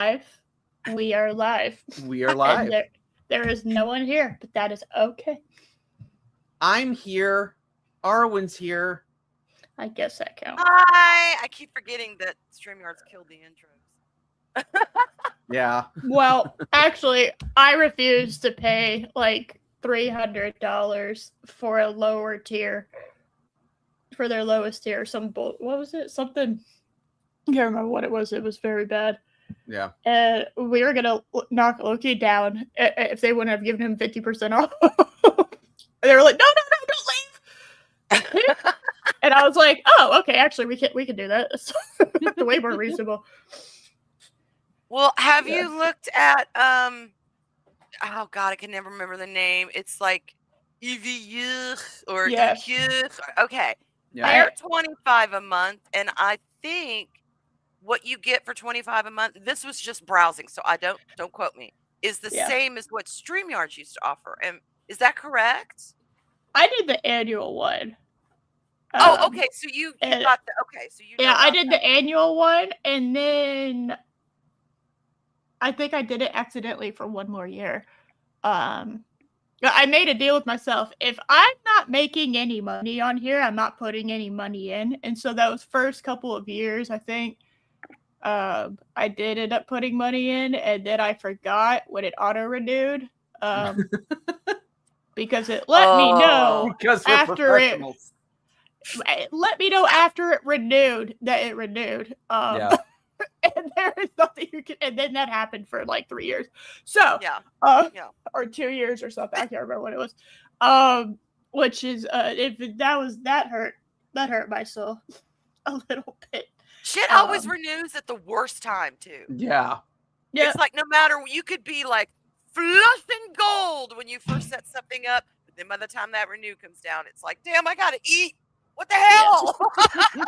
We are live. We are live. And there is no one here, but that is okay. I'm here. Arwen's here. I guess that counts. Hi! I keep forgetting that StreamYard's killed the intros. Yeah. Well, actually, I refuse to pay like $300 for a lower tier, for their lowest tier. What was it? Something. I can't remember what it was. It was very bad. Yeah. And we were gonna knock Loki down if they wouldn't have given him 50% off. They were like, no, don't leave. And I was like, oh, okay, actually, we can do that. It's way more reasonable. Well, have you looked at oh god, I can never remember the name. It's like EVU or EQ. Okay. Yeah. They're $25 a month, and I think what you get for $25 a month, this was just browsing, so I don't quote me, is the same as what StreamYard used to offer. And is that correct? I did the annual one. Oh, okay. So you got the so you know I did the annual one, and then I think I did it accidentally for one more year. I made a deal with myself. If I'm not making any money on here, I'm not putting any money in. And so those first couple of years, I think I did end up putting money in, and then I forgot when it auto renewed. Because it let me know after it let me know after it renewed that it renewed. And there is nothing you can, and then that happened for like 3 years. So or 2 years or something. I can't remember what it was. Which is if that hurt my soul a little bit. Shit always renews at the worst time too. Yeah. It's like no matter, you could be like flushing gold when you first set something up, but then by the time that renew comes down, it's like, damn, I gotta eat. What the hell?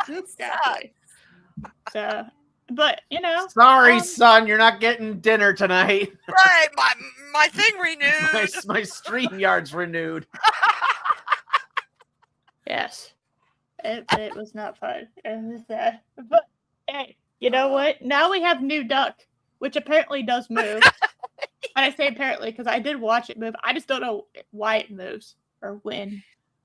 Exactly. So, but you know, sorry, son, you're not getting dinner tonight. Right, my thing renewed. my StreamYard's renewed. Yes, it was not fun. But hey, you know what? Now we have new duck, which apparently does move. And I say apparently because I did watch it move. I just don't know why it moves or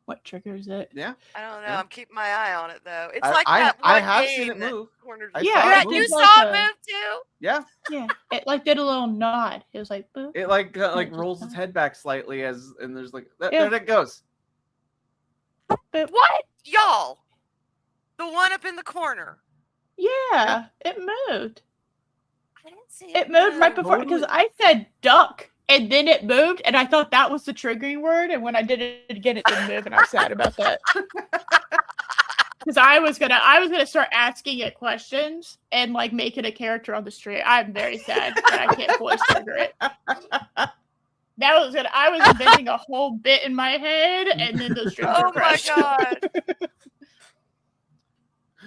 what triggers it. Yeah, I don't know. I'm keeping my eye on it though. It's I have seen it move. You saw it move too. Yeah. It like did a little nod. It was like boop. It like rolls its head back slightly and there's like there it goes. Boop. What, y'all? The one up in the corner. Yeah, it moved. I didn't see it. It moved right before because I said duck. And then it moved, and I thought that was the triggering word. And when I did it again, it didn't move, and I'm sad about that. Because I was gonna start asking it questions and like make it a character on the street. I'm very sad that I can't voice trigger it. I was inventing a whole bit in my head, and then the stream crashed. Oh my god!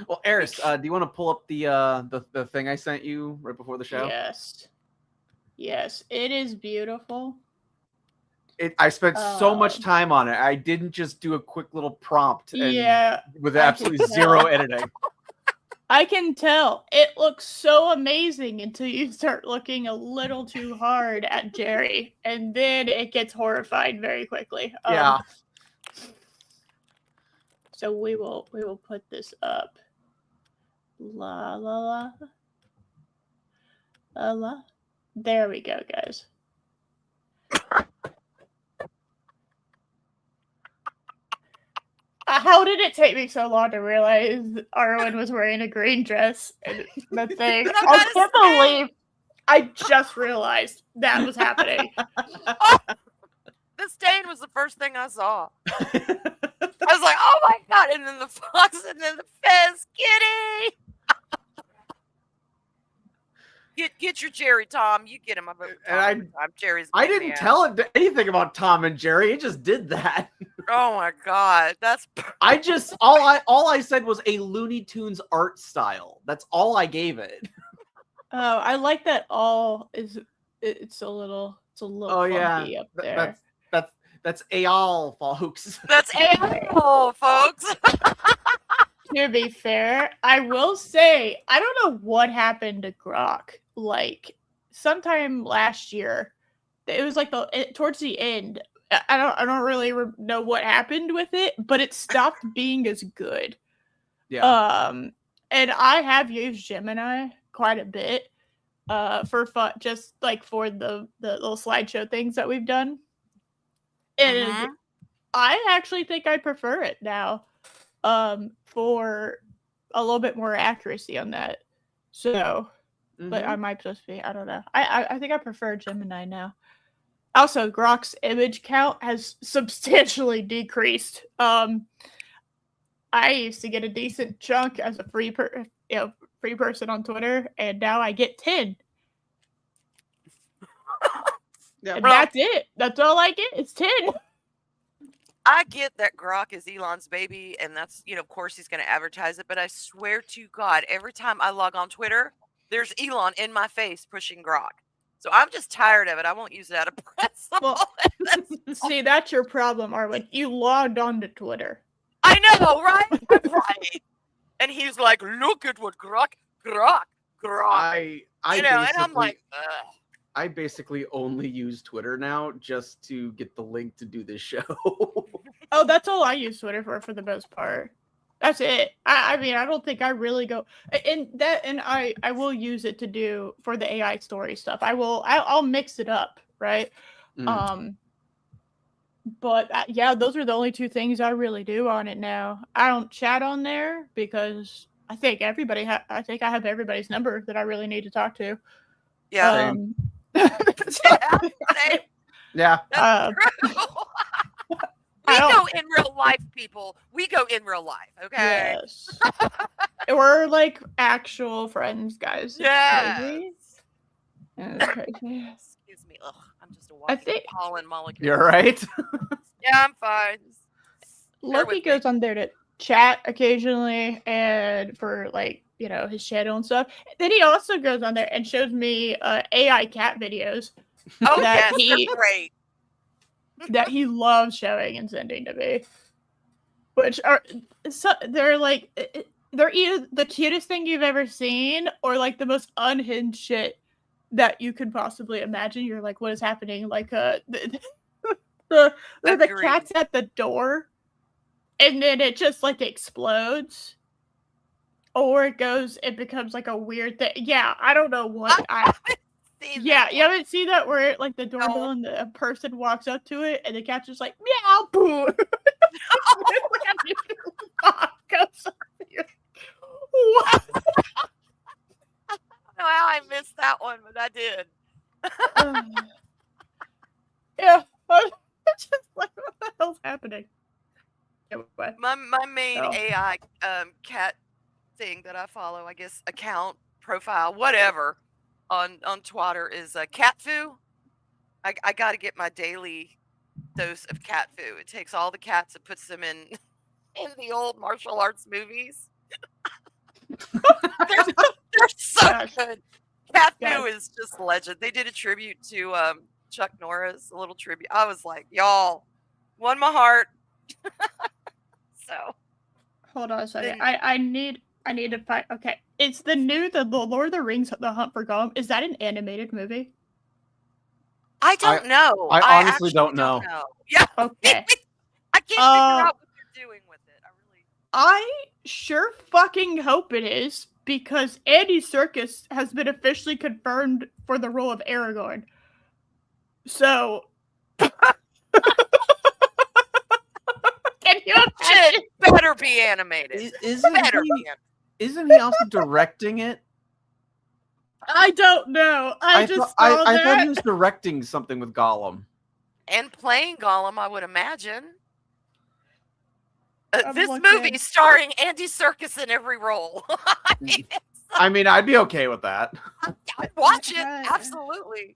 Well, Eris, do you want to pull up the thing I sent you right before the show? Yes, it is beautiful. I spent so much time on it. I didn't just do a quick little prompt with absolutely zero editing. I can tell. It looks so amazing until you start looking a little too hard at Jerry. And then it gets horrified very quickly. So we will put this up. La la la. La la. There we go, guys. How did it take me so long to realize Arwen was wearing a green dress? And the thing. I can't believe I just realized that was happening. The stain was the first thing I saw. I was like, oh my god. And then the fox and then the Fez Kitty. Get your Jerry, Tom. You get him. I'm Jerry's. I didn't tell it anything about Tom and Jerry. It just did that. Oh my god, that's. All I said was a Looney Tunes art style. That's all I gave it. Oh, I like that. It's a little funky up there. That's all, folks. That's all, folks. To be fair, I will say I don't know what happened to Grok. Like sometime last year, it was like towards the end. I don't really know what happened with it, but it stopped being as good. Yeah. And I have used Gemini quite a bit, for fun, just like for the little slideshow things that we've done, and I actually think I prefer it now, for a little bit more accuracy on that. So, but I might just be, I don't know. I think I prefer Gemini now. Also, Grok's image count has substantially decreased. I used to get a decent chunk as a free person on Twitter, and now I get 10. Yeah, and that's it. That's all I get. It's 10. I get that Grok is Elon's baby, and that's, of course he's going to advertise it, but I swear to God, every time I log on Twitter, there's Elon in my face pushing Grok. So I'm just tired of it. I won't use it out of principle. Well, see, that's your problem, Arwen. You logged on to Twitter. I know, right? Right. And he's like, look at what Grok. I and I'm like, ugh. I basically only use Twitter now just to get the link to do this show. Oh, that's all I use Twitter for the most part. That's it. I mean, I don't think I really go and I will use it to do for the AI story stuff. I'll mix it up, right? But yeah, those are the only two things I really do on it now. I don't chat on there because I think I have everybody's number that I really need to talk to. Yeah. Yeah. We go in real life, people. We go in real life, okay? Yes. We're like actual friends, guys. Yes. Crazy. Excuse me. Ugh, I'm just a walking pollen molecule. You're right. Yeah, I'm fine. Loki goes on there to chat occasionally and for like, his channel and stuff. Then he also goes on there and shows me AI cat videos. Oh, yes, they're great. That he loves showing and sending to me. Which they're like, they're either the cutest thing you've ever seen or like the most unhinged shit that you could possibly imagine. You're like, what is happening? Like the cat's at the door and then it just like explodes. Or it becomes like a weird thing. Yeah, I don't know what you haven't seen that where like the doorbell and a person walks up to it and the cat's just like meow boo. What? I don't know how I missed that one, but I did. Yeah, it's just like what the hell's happening? Anyway. My main AI cat thing that I follow, I guess, account, profile, whatever, on Twitter is cat foo. I got to get my daily dose of cat foo. It takes all the cats and puts them in the old martial arts movies. they're so good. Cat foo is just legend. They did a tribute to Chuck Norris, a little tribute. I was like, y'all, won my heart. So hold on a second. I need to find. Okay, it's the Lord of the Rings, The Hunt for Gollum. Is that an animated movie? I don't know. I honestly don't know. Yeah. Okay. I can't figure out what they're doing with it. I sure fucking hope it is because Andy Serkis has been officially confirmed for the role of Aragorn. So. Can you imagine? It better be animated. Isn't he also directing it? I don't know. I thought he was directing something with Gollum. And playing Gollum, I would imagine. This movie starring Andy Serkis in every role. I mean, I'd be okay with that. I'd watch it. Absolutely.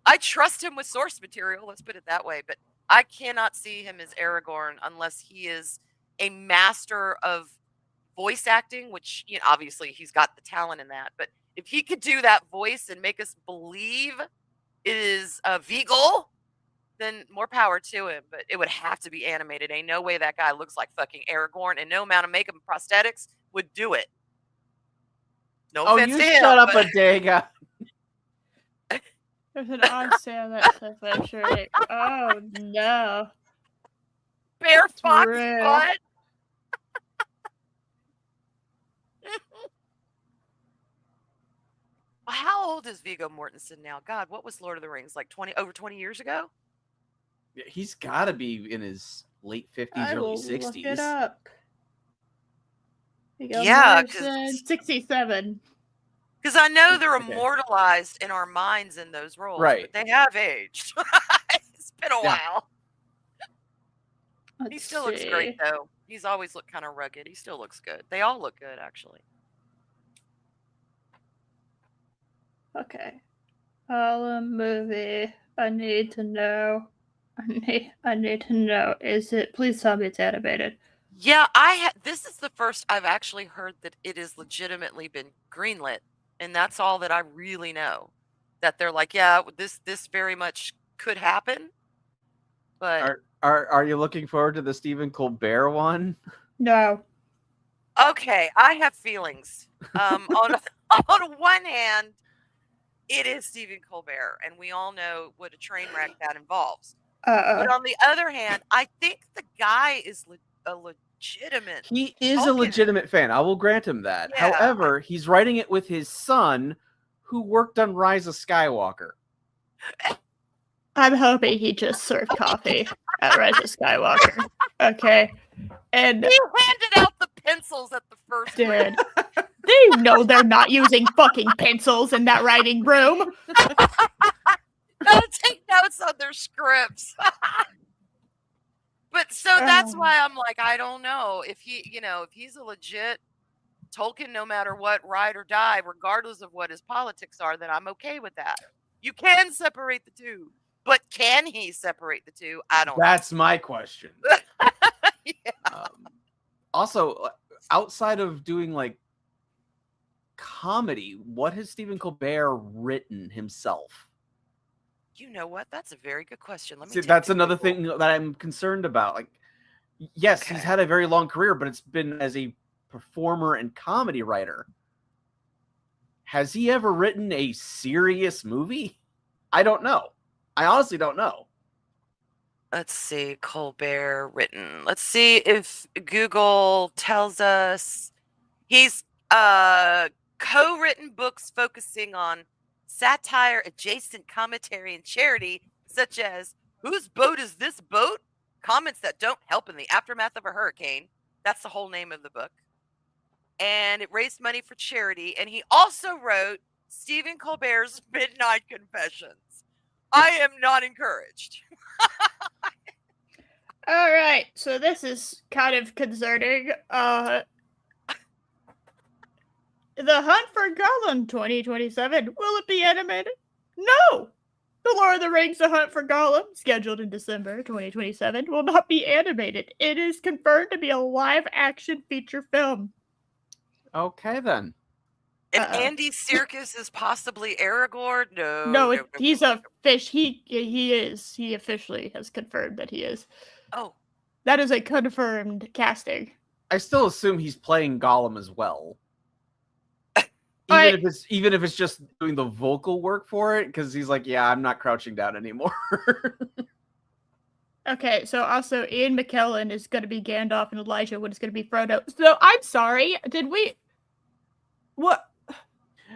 I trust him with source material. Let's put it that way. But I cannot see him as Aragorn unless he is a master of voice acting, which obviously he's got the talent in that. But if he could do that voice and make us believe it is Vigil, then more power to him. But it would have to be animated. Ain't no way that guy looks like fucking Aragorn, and no amount of makeup and prosthetics would do it. No offense to him. Shut up, Adega. There's an odd sound that says that's right. Oh no. Bear fox butt. How old is Viggo Mortensen now? God, what was Lord of the Rings, like over 20 years ago? He's got to be in his late 50s, early 60s. Look it up. Yeah, 67. Because I know they're immortalized in our minds in those roles, right? But they have aged. It's been a while. He still looks great, though. He's always looked kind of rugged. He still looks good. They all look good, actually. Okay. Movie. I need to know. I need to know. Is it? Please tell me it's animated. Yeah, this is the first I've actually heard that it has legitimately been greenlit, and that's all that I really know. That they're like, yeah, this very much could happen. But are you looking forward to the Stephen Colbert one? No. Okay, I have feelings. On one hand, it is Stephen Colbert, and we all know what a train wreck that involves. But on the other hand, I think the guy is a legitimate. He is a legitimate fan. I will grant him that. Yeah. However, he's writing it with his son, who worked on Rise of Skywalker. I'm hoping he just served coffee at Rise of Skywalker. Okay. And he handed out the pencils at the first dude. They know they're not using fucking pencils in that writing room. Gotta take notes on their scripts. But so that's why I'm like, I don't know if if he's a legit Tolkien, no matter what, ride or die, regardless of what his politics are, then I'm okay with that. You can separate the two, but can he separate the two? I don't know. That's my question. Yeah. Also, outside of doing like comedy, what has Stephen Colbert written himself? You know what? That's a very good question. Let me. See, that's another thing that I'm concerned about. Like, yes, he's had a very long career, but it's been as a performer and comedy writer. Has he ever written a serious movie? I don't know. I honestly don't know. Let's see, Colbert written. Let's see if Google tells us. He's co-written books focusing on satire, adjacent commentary, and charity, such as "Whose boat is this boat?" Comments that don't help in the aftermath of a hurricane. That's the whole name of the book. And it raised money for charity. And he also wrote Stephen Colbert's Midnight Confessions. I am not encouraged. All right, so this is kind of concerning. The Hunt for Gollum 2027, will it be animated? No! The Lord of the Rings The Hunt for Gollum, scheduled in December 2027, will not be animated. It is confirmed to be a live-action feature film. Okay, then. And Andy Serkis is possibly Aragorn? No, he's a fish. He is. He officially has confirmed that he is. Oh. That is a confirmed casting. I still assume he's playing Gollum as well. Even if it's just doing the vocal work for it, because he's like, yeah, I'm not crouching down anymore. Okay, so also Ian McKellen is going to be Gandalf and Elijah Wood is going to be Frodo. So I'm sorry, what?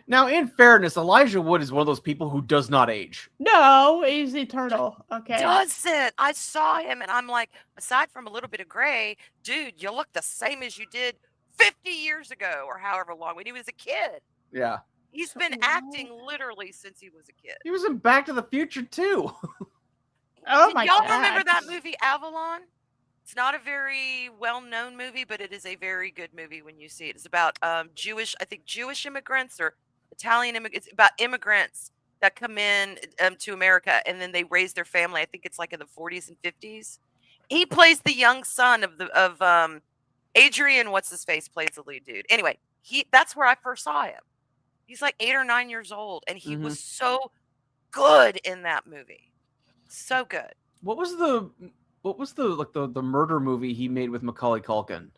Now, in fairness, Elijah Wood is one of those people who does not age. No, he's eternal. Okay. Doesn't. I saw him and I'm like, aside from a little bit of gray, dude, you look the same as you did 50 years ago or however long when he was a kid. Yeah. He's been acting literally since he was a kid. He was in Back to the Future, too. Oh my God. Y'all remember that movie Avalon? It's not a very well-known movie, but it is a very good movie when you see it. It's about Jewish immigrants or Italian immigrants. It's about immigrants that come in to America and then they raise their family. I think it's like in the 40s and 50s. He plays the young son of Adrian. What's his face plays the lead dude. Anyway, that's where I first saw him. He's like 8 or 9 years old, and he was so good in that movie. So good. What was the the murder movie he made with Macaulay Culkin?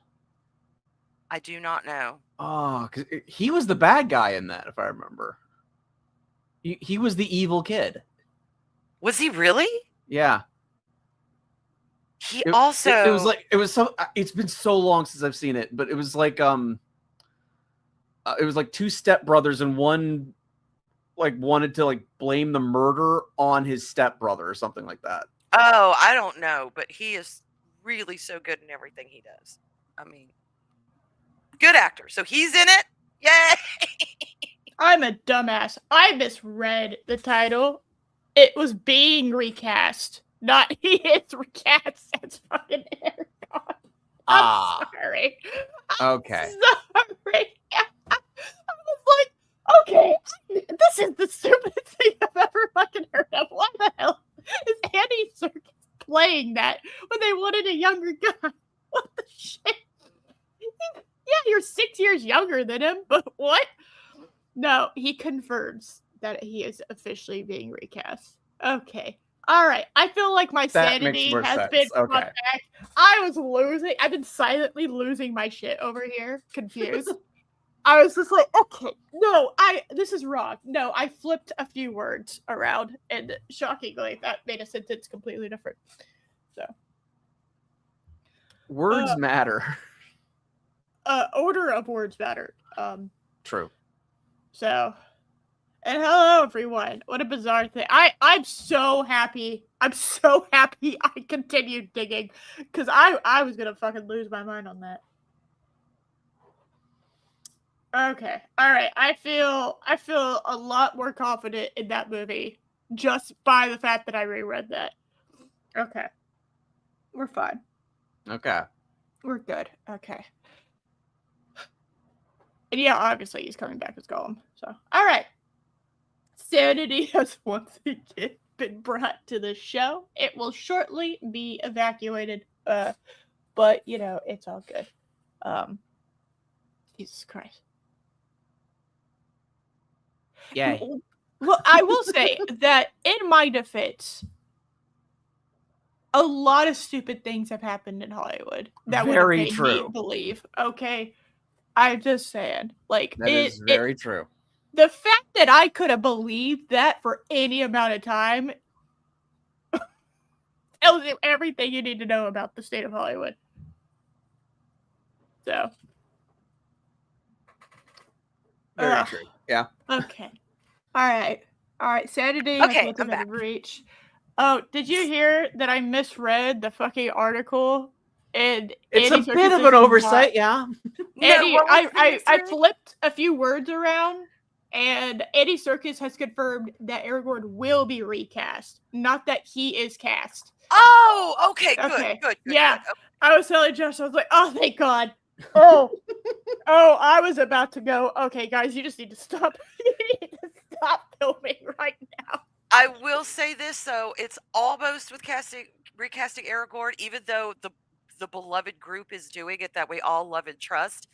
I do not know. Oh, because he was the bad guy in that, if I remember. He was the evil kid. Was he really? Yeah. He It was like it's been so long since I've seen it, but it was like it was like two stepbrothers and one like wanted to like blame the murder on his stepbrother or something like that. Oh, I don't know, but he is really so good in everything he does. I mean, good actor. So he's in it. Yay! I'm a dumbass. I misread the title. It was being recast, not he is recast as fucking Aragon. I'm sorry. Okay. I'm sorry. I was like, okay, this is the stupidest thing I've ever fucking heard of. Why the hell is Andy Serkis playing that when they wanted a younger guy? What the shit? Yeah, you're 6 years younger than him, but what? No, he confirms that he is officially being recast. Okay. All right. I feel like my sanity has been brought back. I was losing. I've been silently losing my shit over here. Confused. I was just like, okay, no, this is wrong. No, I flipped a few words around, and shockingly, that made a sentence completely different. So. Words matter. Order of words matter. True. So, and hello everyone. What a bizarre thing. I'm so happy. I'm so happy I continued digging because I was gonna fucking lose my mind on that. Okay. All right. I feel a lot more confident in that movie just by the fact that I reread that. Okay. We're fine. Okay. We're good. Okay. And yeah, obviously he's coming back as Gollum. So, all right. Sanity has once again been brought to the show. It will shortly be evacuated. But you know, it's all good. Jesus Christ. Yay. Well, I will say that in my defense, a lot of stupid things have happened in Hollywood that would have made me believe. Okay. I'm just saying. Like that is very true. The fact that I could have believed that for any amount of time tells you everything you need to know about the state of Hollywood. So. Very true. Yeah. Okay. All right. Saturday okay, has been reach. Oh, did you hear that I misread the fucking article? And it's a bit of an oversight, yeah. Andy, I flipped a few words around, and Andy Serkis has confirmed that Aragorn will be recast, not that he is cast. Oh, okay, good. Yeah, good. Okay. I was telling Josh, I was like, oh, thank God. Oh, I was about to go. Okay, guys, you just need to stop. You need to stop filming right now. I will say this though, it's almost with recasting Aragorn, even though the beloved group is doing it that we all love and trust.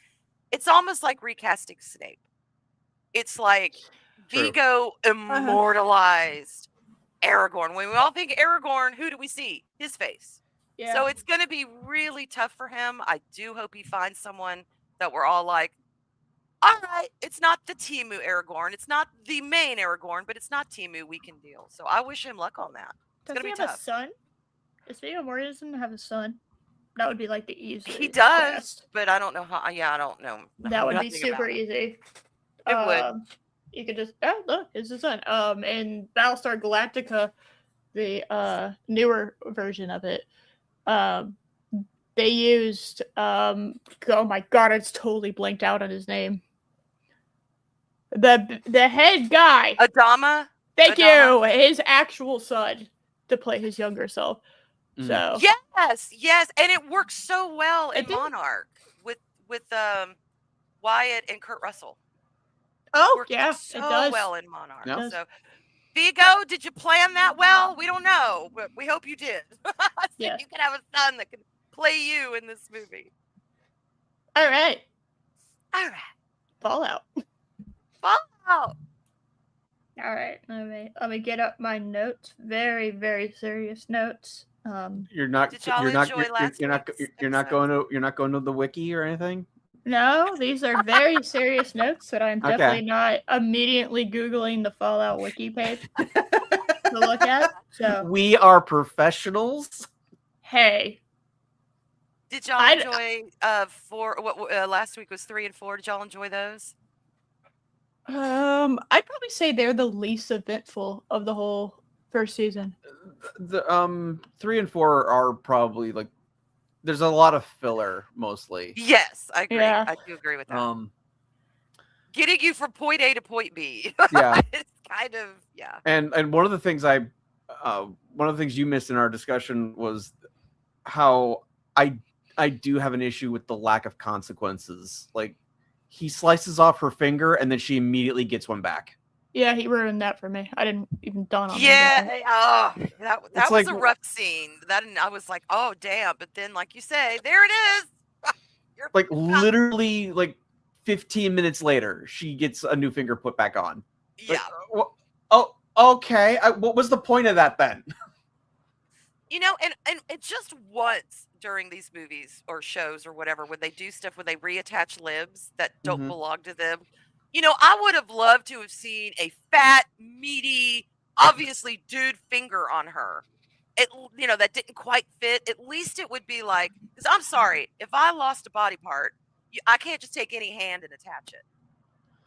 It's almost like recasting Snape. It's like Vigo immortalized Aragorn. When we all think Aragorn, who do we see? His face. Yeah. So it's going to be really tough for him. I do hope he finds someone that we're all like, all right, it's not the Timu Aragorn. It's not the main Aragorn, but it's not Timu. We can deal. So I wish him luck on that. It's going to be tough. Does he have a son? Does Viggo Mortensen have a son? That would be like the easiest. He does, but I don't know how. Yeah, I don't know. That would be super easy. It would. You could just look, it's his son. In Battlestar Galactica, the newer version of it, they used oh my god, it's totally blanked out on his name. The head guy. Adama. Thank you. His actual son to play his younger self. So yes, and it works so well in Monarch with Wyatt and Kurt Russell. Oh yeah, so it does well in Monarch. Yep. So, Vigo, did you plan that well? We don't know, but we hope you did. So you can have a son that can play you in this movie. All right. Fallout. All All right, let me get up my notes. Very, very serious notes. You're not. Did y'all You're not. enjoy last You're not. week's You're not episode? going to. You're not going to the wiki or anything. No, these are very serious notes that I'm Okay. definitely not immediately Googling the Fallout wiki page to look at. So We are professionals. hey, Did y'all enjoy last week was 3 and 4? Did y'all enjoy those? I'd probably say they're the least eventful of the whole first season. The 3 and 4 are probably like. There's a lot of filler, mostly. Yes, I agree. Yeah. I do agree with that. Getting you from point A to point B. Yeah. It's kind of And one of the things you missed in our discussion was how I do have an issue with the lack of consequences. Like, he slices off her finger and then she immediately gets one back. Yeah, he ruined that for me. I didn't even dawn on me. Yeah, that was like- a rough scene. That I was like, oh damn! But then, like you say, there it is. Like literally, like 15 minutes later, she gets a new finger put back on. Yeah. Like, oh, okay. What was the point of that then? You know, and it just once during these movies or shows or whatever, when they do stuff where they reattach limbs that don't belong to them. You know, I would have loved to have seen a fat, meaty, obviously dude finger on her. That didn't quite fit. At least it would be like, because I'm sorry, if I lost a body part, I can't just take any hand and attach it.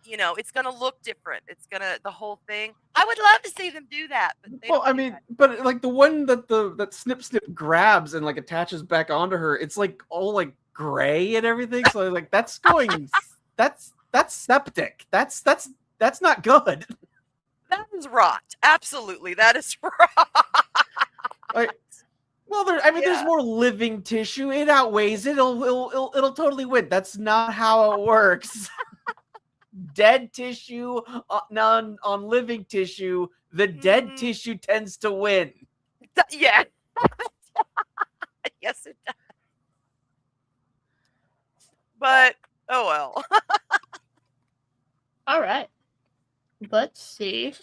You know, it's going to look different. It's going to, the whole thing. I would love to see them do that. But they don't do that. But like the one that Snip grabs and like attaches back onto her, it's like all like gray and everything. So like that's going, that's septic. That's not good. That is rot. Absolutely. That is rot. Well, there's more living tissue. It outweighs it. It'll totally win. That's not how it works. Dead tissue on living tissue. The dead tissue tends to win. Yeah. Yes, it does. But oh well. All right. Let's see.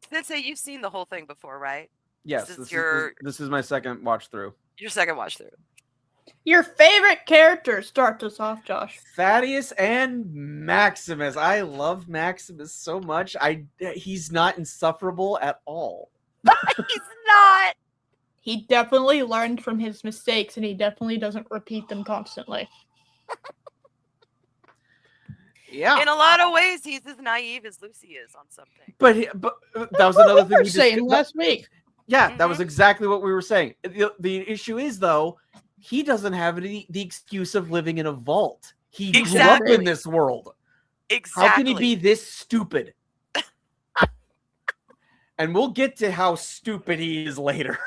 Sensei, you've seen the whole thing before, right? Yes, this is my second watch through. Your second watch through. Your favorite characters. Start us off, Josh. Thaddeus and Maximus. I love Maximus so much. He's not insufferable at all. He's not. He definitely learned from his mistakes, and he definitely doesn't repeat them constantly. Yeah. In a lot of ways, he's as naive as Lucy is on something. But that was another thing we were saying last week. Yeah, that was exactly what we were saying. The issue is, though, he doesn't have the excuse of living in a vault. He grew up in this world. Exactly. How can he be this stupid? And we'll get to how stupid he is later.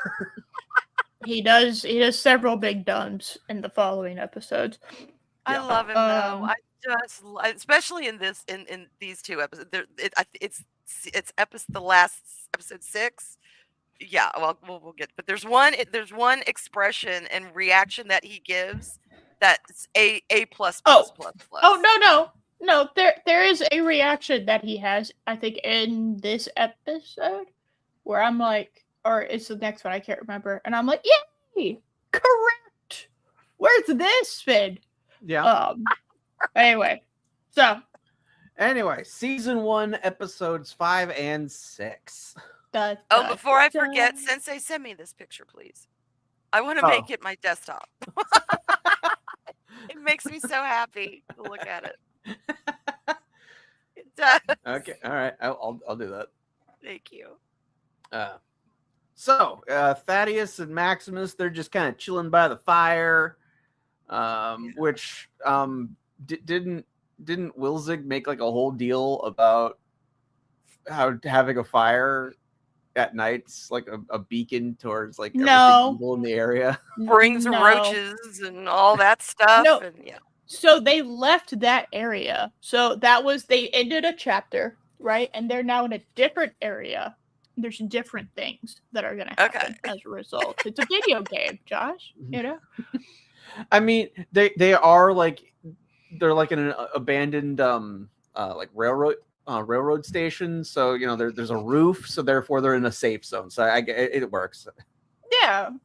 He does several big dumbs in the following episodes. I love him though. I just, especially in these two episodes. It's the last episode 6. Yeah, well, we'll get. But there's one expression and reaction that he gives that's A plus. Oh no. There is a reaction that he has. I think in this episode where I'm like, or it's the next one. I can't remember, and I'm like, yay, correct. Where's this been? Yeah. Anyway, season 1, episodes 5 and 6. Before I forget, Sensei, send me this picture, please. I want to make it my desktop. It makes me so happy to look at it. It does. Okay, all right, I'll do that. Thank you. So Thaddeus and Maximus, they're just kind of chilling by the fire. Which didn't Wilzig make like a whole deal about how having a fire at night's like a beacon towards like everything evil in the area? Brings roaches and all that stuff. No. And, So they left that area. So they ended a chapter, right? And they're now in a different area. There's different things that are going to happen as a result. It's a video game, Josh. You know. I mean, they're like in an abandoned like railroad railroad station, so you know there's a roof, so therefore they're in a safe zone. So it works.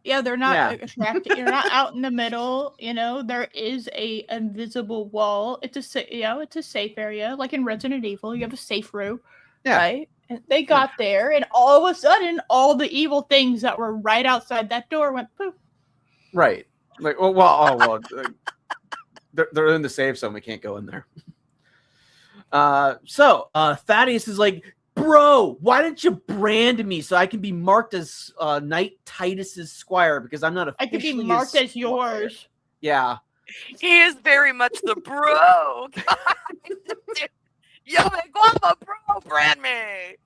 Yeah, they're not Yeah. attracted. You're not out in the middle. You know, there is a invisible wall. It's a safe area, like in Resident Evil. You have a safe room, right? And they got there, and all of a sudden, all the evil things that were right outside that door went poof. Right. Like, they're in the safe zone. We can't go in there. So Thaddeus is like, bro, why didn't you brand me so I can be marked as Knight Titus's squire, because I'm not officially. I could be marked as yours. Yeah. He is very much the bro. Yo me guapo, bro, brand me.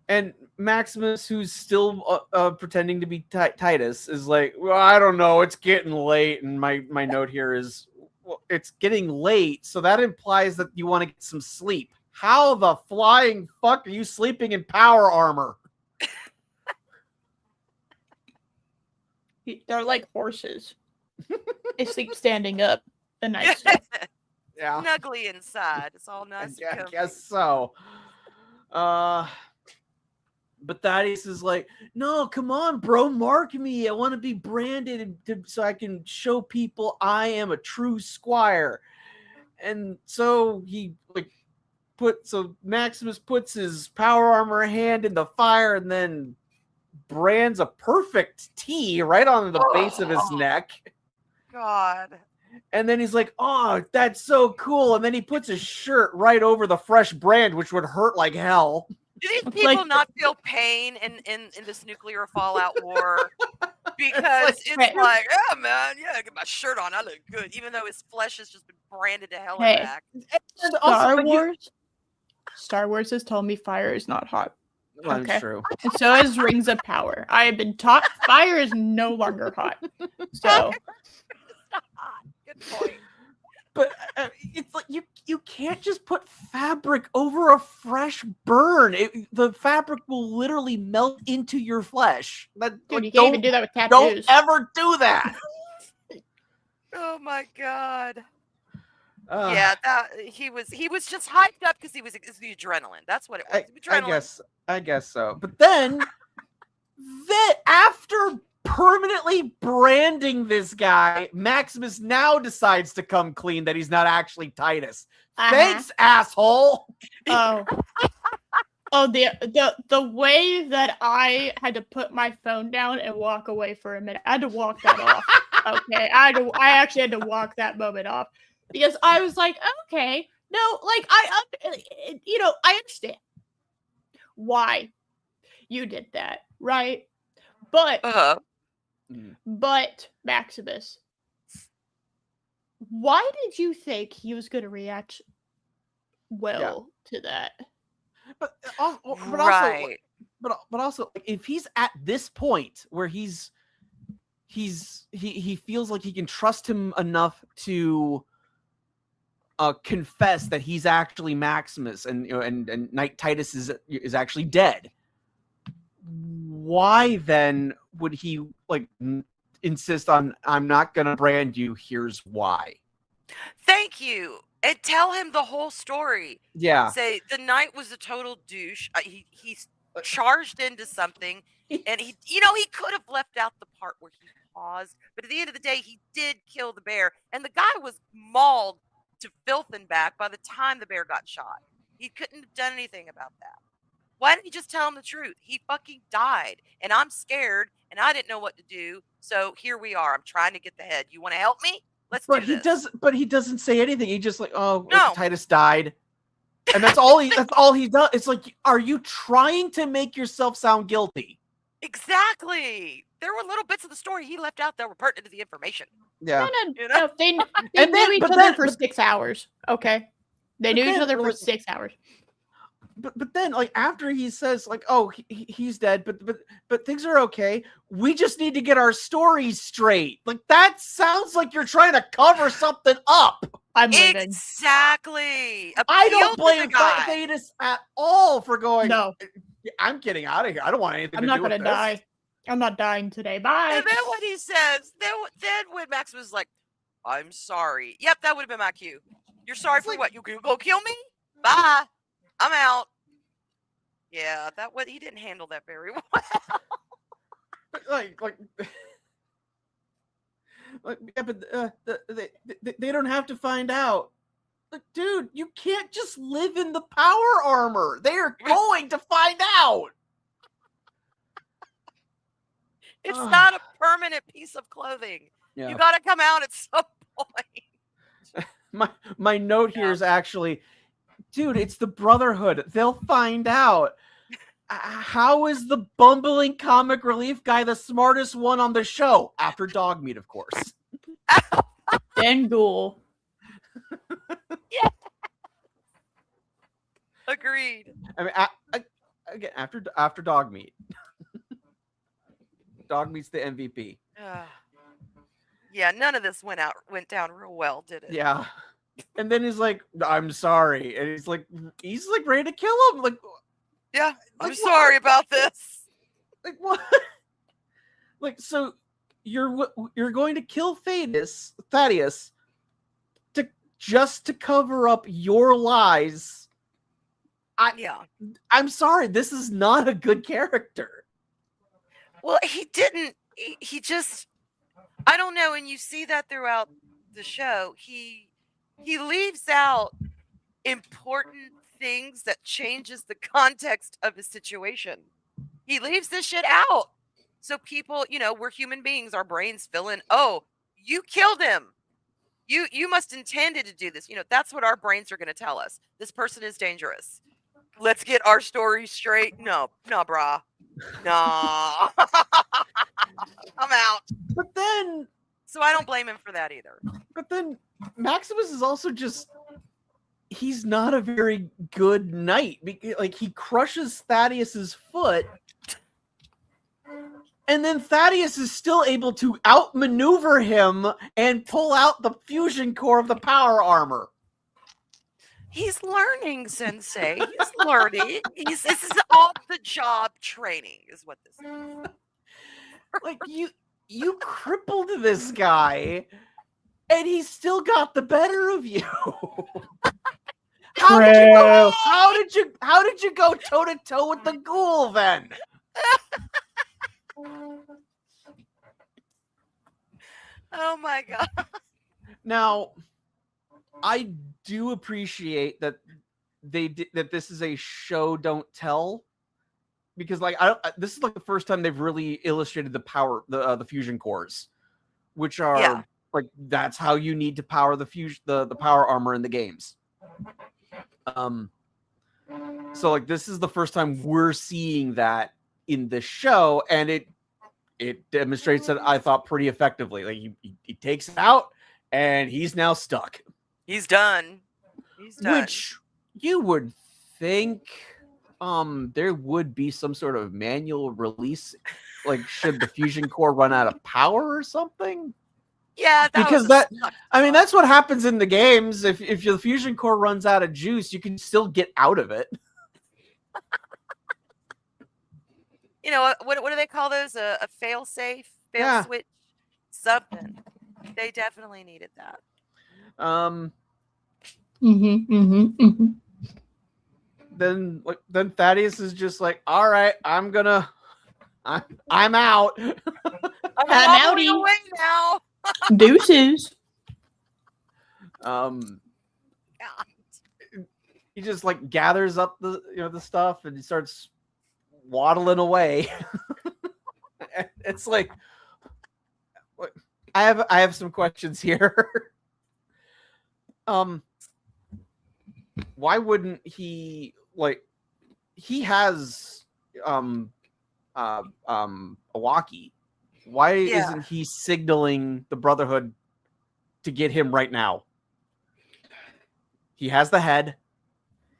And Maximus, who's still pretending to be Titus, is like, well, I don't know, it's getting late, and my note here is, well, it's getting late, so that implies that you want to get some sleep. How the flying fuck are you sleeping in power armor? They're like horses. They sleep standing up the night. Yeah. Snuggly inside. It's all nice. I guess so. But Thaddeus is like, no, come on, bro, mark me. I want to be branded so I can show people I am a true squire. And so Maximus puts his power armor hand in the fire and then brands a perfect T right on the base of his neck. God. And then he's like, oh, that's so cool. And then he puts his shirt right over the fresh brand, which would hurt like hell. Do these people not feel pain in this nuclear fallout war? Because it's like, yeah, man, yeah, I get my shirt on, I look good, even though his flesh has just been branded to hell and back. Star Wars has told me fire is not hot. Well, okay. True. And so is Rings of Power. I have been taught fire is no longer hot. So good point. But it's like you can't just put fabric over a fresh burn. The fabric will literally melt into your flesh. Dude, you can't even do that with tattoos. Don't ever do that. Oh my God. Yeah, he was just hyped up because it's the adrenaline. That's what it was. Adrenaline. I guess so. But then after permanently branding this guy, Maximus now decides to come clean that he's not actually Titus. Thanks, asshole. Oh, the way that I had to put my phone down and walk away for a minute. I had to walk that off. Okay, I actually had to walk that moment off because I was like, okay, no, like I understand why you did that, right? But Maximus, why did you think he was going to react well to that? But also, like, if he's at this point where he feels like he can trust him enough to confess that he's actually Maximus and Knight Titus is actually dead. Why then would he like insist on, I'm not going to brand you, here's why? Thank you. And tell him the whole story. Yeah. Say the knight was a total douche. He's charged into something, and he could have left out the part where he paused, but at the end of the day, he did kill the bear, and the guy was mauled to filth and back by the time the bear got shot. He couldn't have done anything about that. Why didn't you just tell him the truth? He fucking died, and I'm scared, and I didn't know what to do. So here we are. I'm trying to get the head. You want to help me? Let's do this. But he doesn't say anything. He just like, no. Titus died, and that's all he does. It's like, are you trying to make yourself sound guilty? Exactly. There were little bits of the story he left out that were pertinent to the information. Yeah. No, they knew each other for 6 hours. Okay, they knew each other for 6 hours. But then, like, after he says, like, oh, he's dead, but things are okay. We just need to get our stories straight. Like, that sounds like you're trying to cover something up. I'm leaving. Exactly. I don't blame Titus at all for going. No, I'm getting out of here. I don't want anything. I'm not gonna die. I'm not dying today. Bye. And then when he says, then when Max was like, "I'm sorry," yep, that would have been my cue. You're sorry for what? You go kill me? Bye. I'm out. Yeah, he didn't handle that very well. like, yeah, but they don't have to find out. Like, dude, you can't just live in the power armor. They are going to find out. It's not a permanent piece of clothing. Yeah. You got to come out at some point. My note here is actually, dude, it's the Brotherhood. They'll find out. How is the bumbling comic relief guy the smartest one on the show? After Dogmeat, of course. Ben Ghoul. Yeah. Agreed. I mean, again, after Dogmeat. Dogmeat's the MVP. Yeah, none of this went down real well, did it? Yeah. And then he's like, I'm sorry. And he's like ready to kill him. Like, yeah, I'm sorry about this. Like, what? Like, so you're going to kill Thaddeus to cover up your lies. I'm sorry, this is not a good character. Well, he didn't. He just, I don't know. And you see that throughout the show. He leaves out important things that changes the context of his situation. He leaves this shit out. So people, we're human beings. Our brains fill in. Oh, you killed him. You must intended to do this. That's what our brains are going to tell us. This person is dangerous. Let's get our story straight. No, brah. No. I'm out. But then... So I don't blame him for that either. But then Maximus is also just... He's not a very good knight. Like, he crushes Thaddeus's foot. And then Thaddeus is still able to outmaneuver him and pull out the fusion core of the power armor. He's learning, Sensei. He's learning. This is off-the-job training, is what this is. Like, you crippled this guy, and he still got the better of you. How did you go toe to toe with the ghoul then? Oh my god. Now, I do appreciate that that this is a show don't tell, because this is like the first time they've really illustrated the fusion cores, which are like, that's how you need to power the power armor in the games. So like, this is the first time we're seeing that in the show, and it demonstrates that, I thought, pretty effectively. Like, he takes it out, and he's now stuck. He's done. Which you would think there would be some sort of manual release, like, should the fusion core run out of power or something. Yeah, because that's what happens in the games. If your fusion core runs out of juice, you can still get out of it. What do they call those? A fail safe, switch, something. They definitely needed that. Then Thaddeus is just like, all right, I'm out. I'm outie away now. Deuces. He just like gathers up the stuff, and he starts waddling away. It's like, I have some questions here. Why wouldn't he, like, he has a walkie? Why isn't he signaling the Brotherhood to get him right now? He has the head.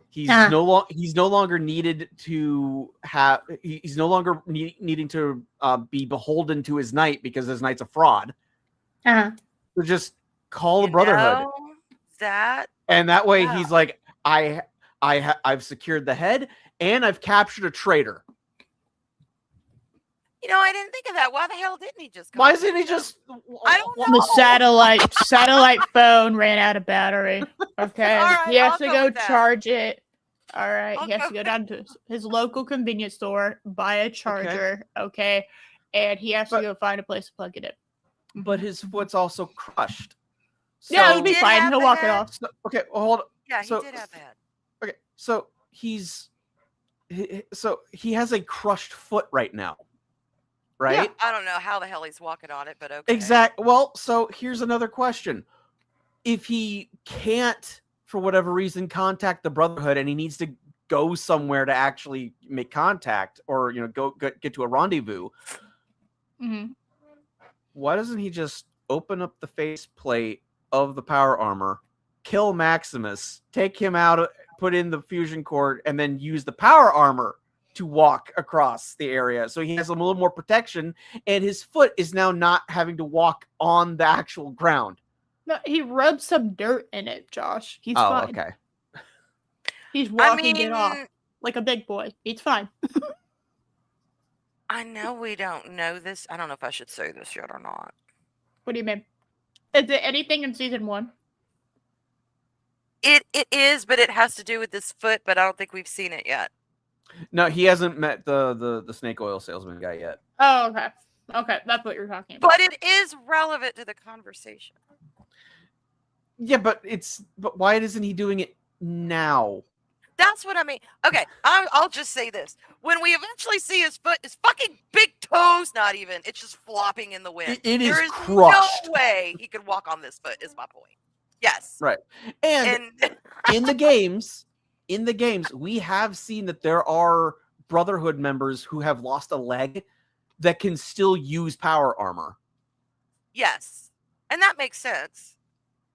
He's no longer needed to have. He's no longer needing to be beholden to his knight, because his knight's a fraud. So just call the Brotherhood. And that way he's like, I've secured the head, and I've captured a traitor. I didn't think of that. Why the hell didn't he just? Why isn't he just? I don't know. The satellite phone ran out of battery. Okay, All right, he has I'll to go go with that. charge it. All right, I'll he has go to go down to his local convenience store, buy a charger. Okay, and he has to go find a place to plug it in. But his foot's also crushed. Yeah, it'll He be did fine. have He'll the walk it head? off. So, okay, well, hold on. Yeah, he So- did have that. Okay, so he has a crushed foot right now, right? I don't know how the hell he's walking on it, but okay. Exact. Well, so here's another question: if he can't, for whatever reason, contact the Brotherhood, and he needs to go somewhere to actually make contact, or go get to a rendezvous, Mm-hmm. why doesn't he just open up the faceplate of the power armor, kill Maximus, take him out, put in the fusion cord, and then use the power armor to walk across the area, so he has a little more protection, and his foot is now not having to walk on the actual ground. No, he rubbed some dirt in it, Josh. He's fine. Okay. He's I walking it off mean, like a big boy. He's fine. I know we don't know this. I don't know if I should say this yet or not. What do you mean? Is it anything in season 1? It is, but it has to do with this foot, but I don't think we've seen it yet. No, he hasn't met the snake oil salesman guy yet. Oh, okay. Okay, that's what you're talking about. But it is relevant to the conversation. Yeah, but why isn't he doing it now? That's what I mean. Okay, I'll just say this. When we eventually see his foot, his fucking big toes, not even, it's just flopping in the wind. It is There is crushed. no way he could walk on this foot, is my point. Yes. Right. And in the games, we have seen that there are Brotherhood members who have lost a leg that can still use power armor. Yes. And that makes sense.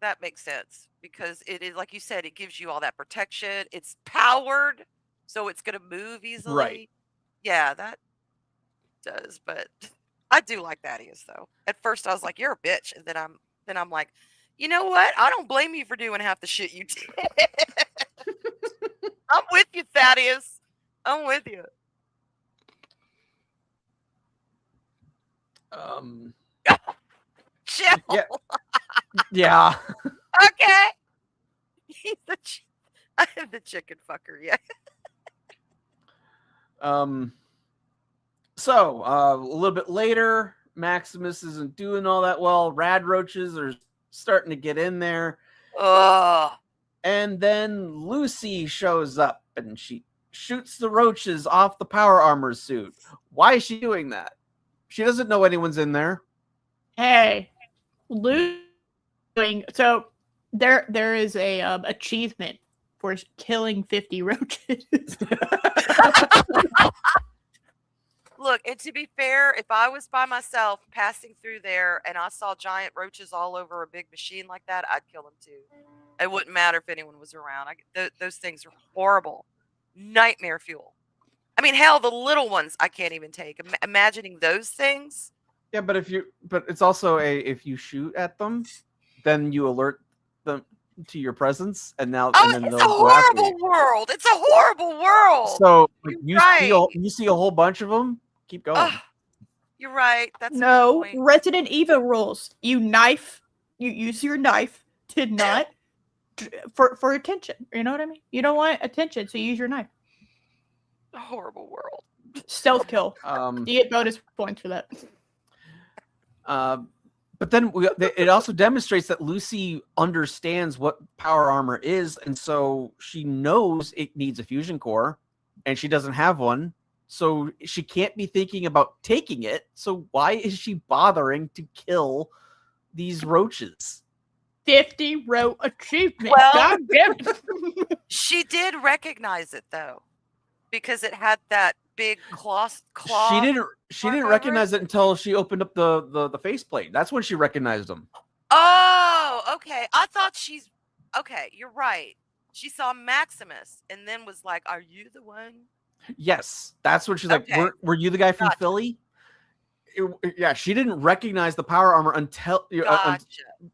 That makes sense. Because it is, like you said, it gives you all that protection. It's powered, so it's going to move easily. Right. Yeah, that does. But I do like Thaddeus, though. At first, I was like, "You're a bitch," and then I'm like, you know what? I don't blame you for doing half the shit you did. I'm with you, Thaddeus. I'm with you. Chill. Yeah. Yeah. Okay. He's I am the chicken fucker, yeah. So a little bit later, Maximus isn't doing all that well. Rad roaches are starting to get in there. Ugh. And then Lucy shows up and she shoots the roaches off the power armor suit. Why is she doing that? She doesn't know anyone's in there. Hey, Lucy. So there is a achievement for killing 50 roaches. Look, and to be fair, if I was by myself passing through there and I saw giant roaches all over a big machine like that, I'd kill them too. It wouldn't matter if anyone was around. Those things are horrible. Nightmare fuel. I mean, hell, the little ones I can't even take. Imagining those things. Yeah, but it's also if you shoot at them, then you alert them to your presence, and now Oh, and then it's a they'll go after horrible you. world. It's a horrible world. So You're you see a whole bunch of them. Keep going. Ugh, you're right. That's a good No, point. Resident Evil rules. You use your knife to not for attention. You know what I mean? You don't want attention, so you use your knife. A horrible world. Stealth kill. You get bonus points for that. But then it also demonstrates that Lucy understands what power armor is, and so she knows it needs a fusion core, and she doesn't have one, so she can't be thinking about taking it. So why is she bothering to kill these roaches? 50 row achievement. Well, God damn it. She did recognize it though, because it had that big claw. She didn't recognize it until she opened up the faceplate. That's when she recognized him. Oh, okay. I thought okay. You're right. She saw Maximus and then was like, "Are you the one?" Yes, that's when she's Okay. like, "Were you the guy from Gotcha. Philly?" Yeah, she didn't recognize the power armor until Gotcha.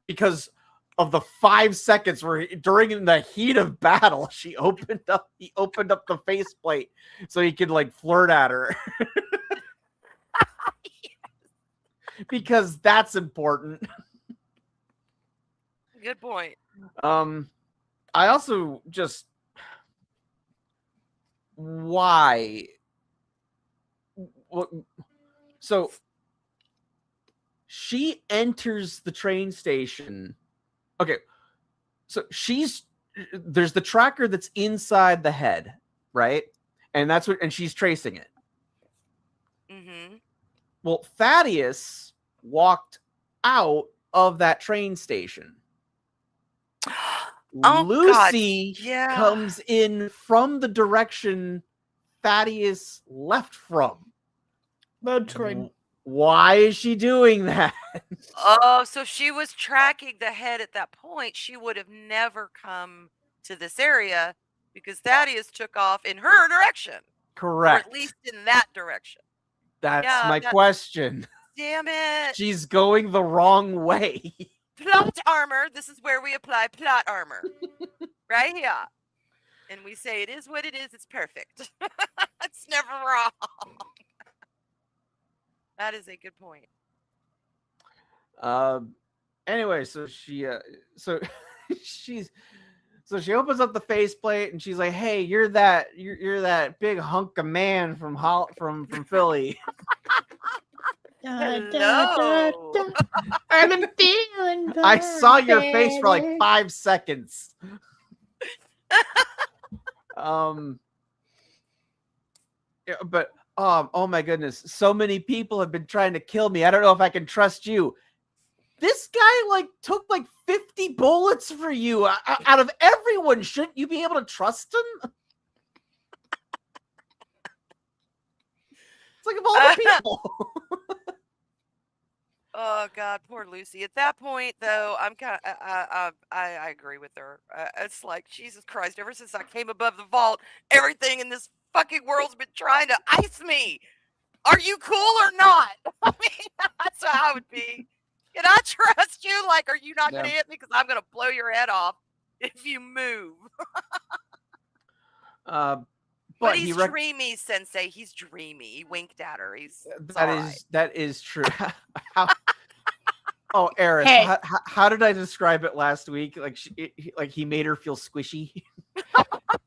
because of the 5 seconds where during the heat of battle, he opened up the faceplate so he could like flirt at her. because that's important. Good point. I also just why so she enters the train station. Okay, so there's the tracker that's inside the head, right? And she's tracing it. Mm-hmm. Well, Thaddeus walked out of that train station. Oh, Lucy God. Yeah. comes in from the direction Thaddeus left from. Load screen. Why is she doing that? Oh, so she was tracking the head at that point. She would have never come to this area because Thaddeus took off in her direction. Correct. Or at least in that direction. That's my question. Damn it. She's going the wrong way. Plot armor. This is where we apply plot armor. Right here. And we say it is what it is. It's perfect. It's never wrong. That is a good point. Anyway, so she she opens up the faceplate and she's like, "Hey, you're that big hunk of man from Philly." Hello. I'm feeling. I saw your face for like 5 seconds. Yeah, but oh my goodness, so many people have been trying to kill me. I don't know if I can trust you. This guy took 50 bullets for you out of everyone. Shouldn't you be able to trust him? It's like of all the people. Oh God, poor Lucy. At that point, though, I'm kind of I agree with her. It's like Jesus Christ. Ever since I came above the vault, everything in this fucking world's been trying to ice me. Are you cool or not? I mean, that's how I would be. Can I trust you? Like, are you not going to hit me? Because I'm going to blow your head off if you move. But he's dreamy, Sensei. He's dreamy. He winked at her. That is true. Oh, Eris, hey. how did I describe it last week? He made her feel squishy.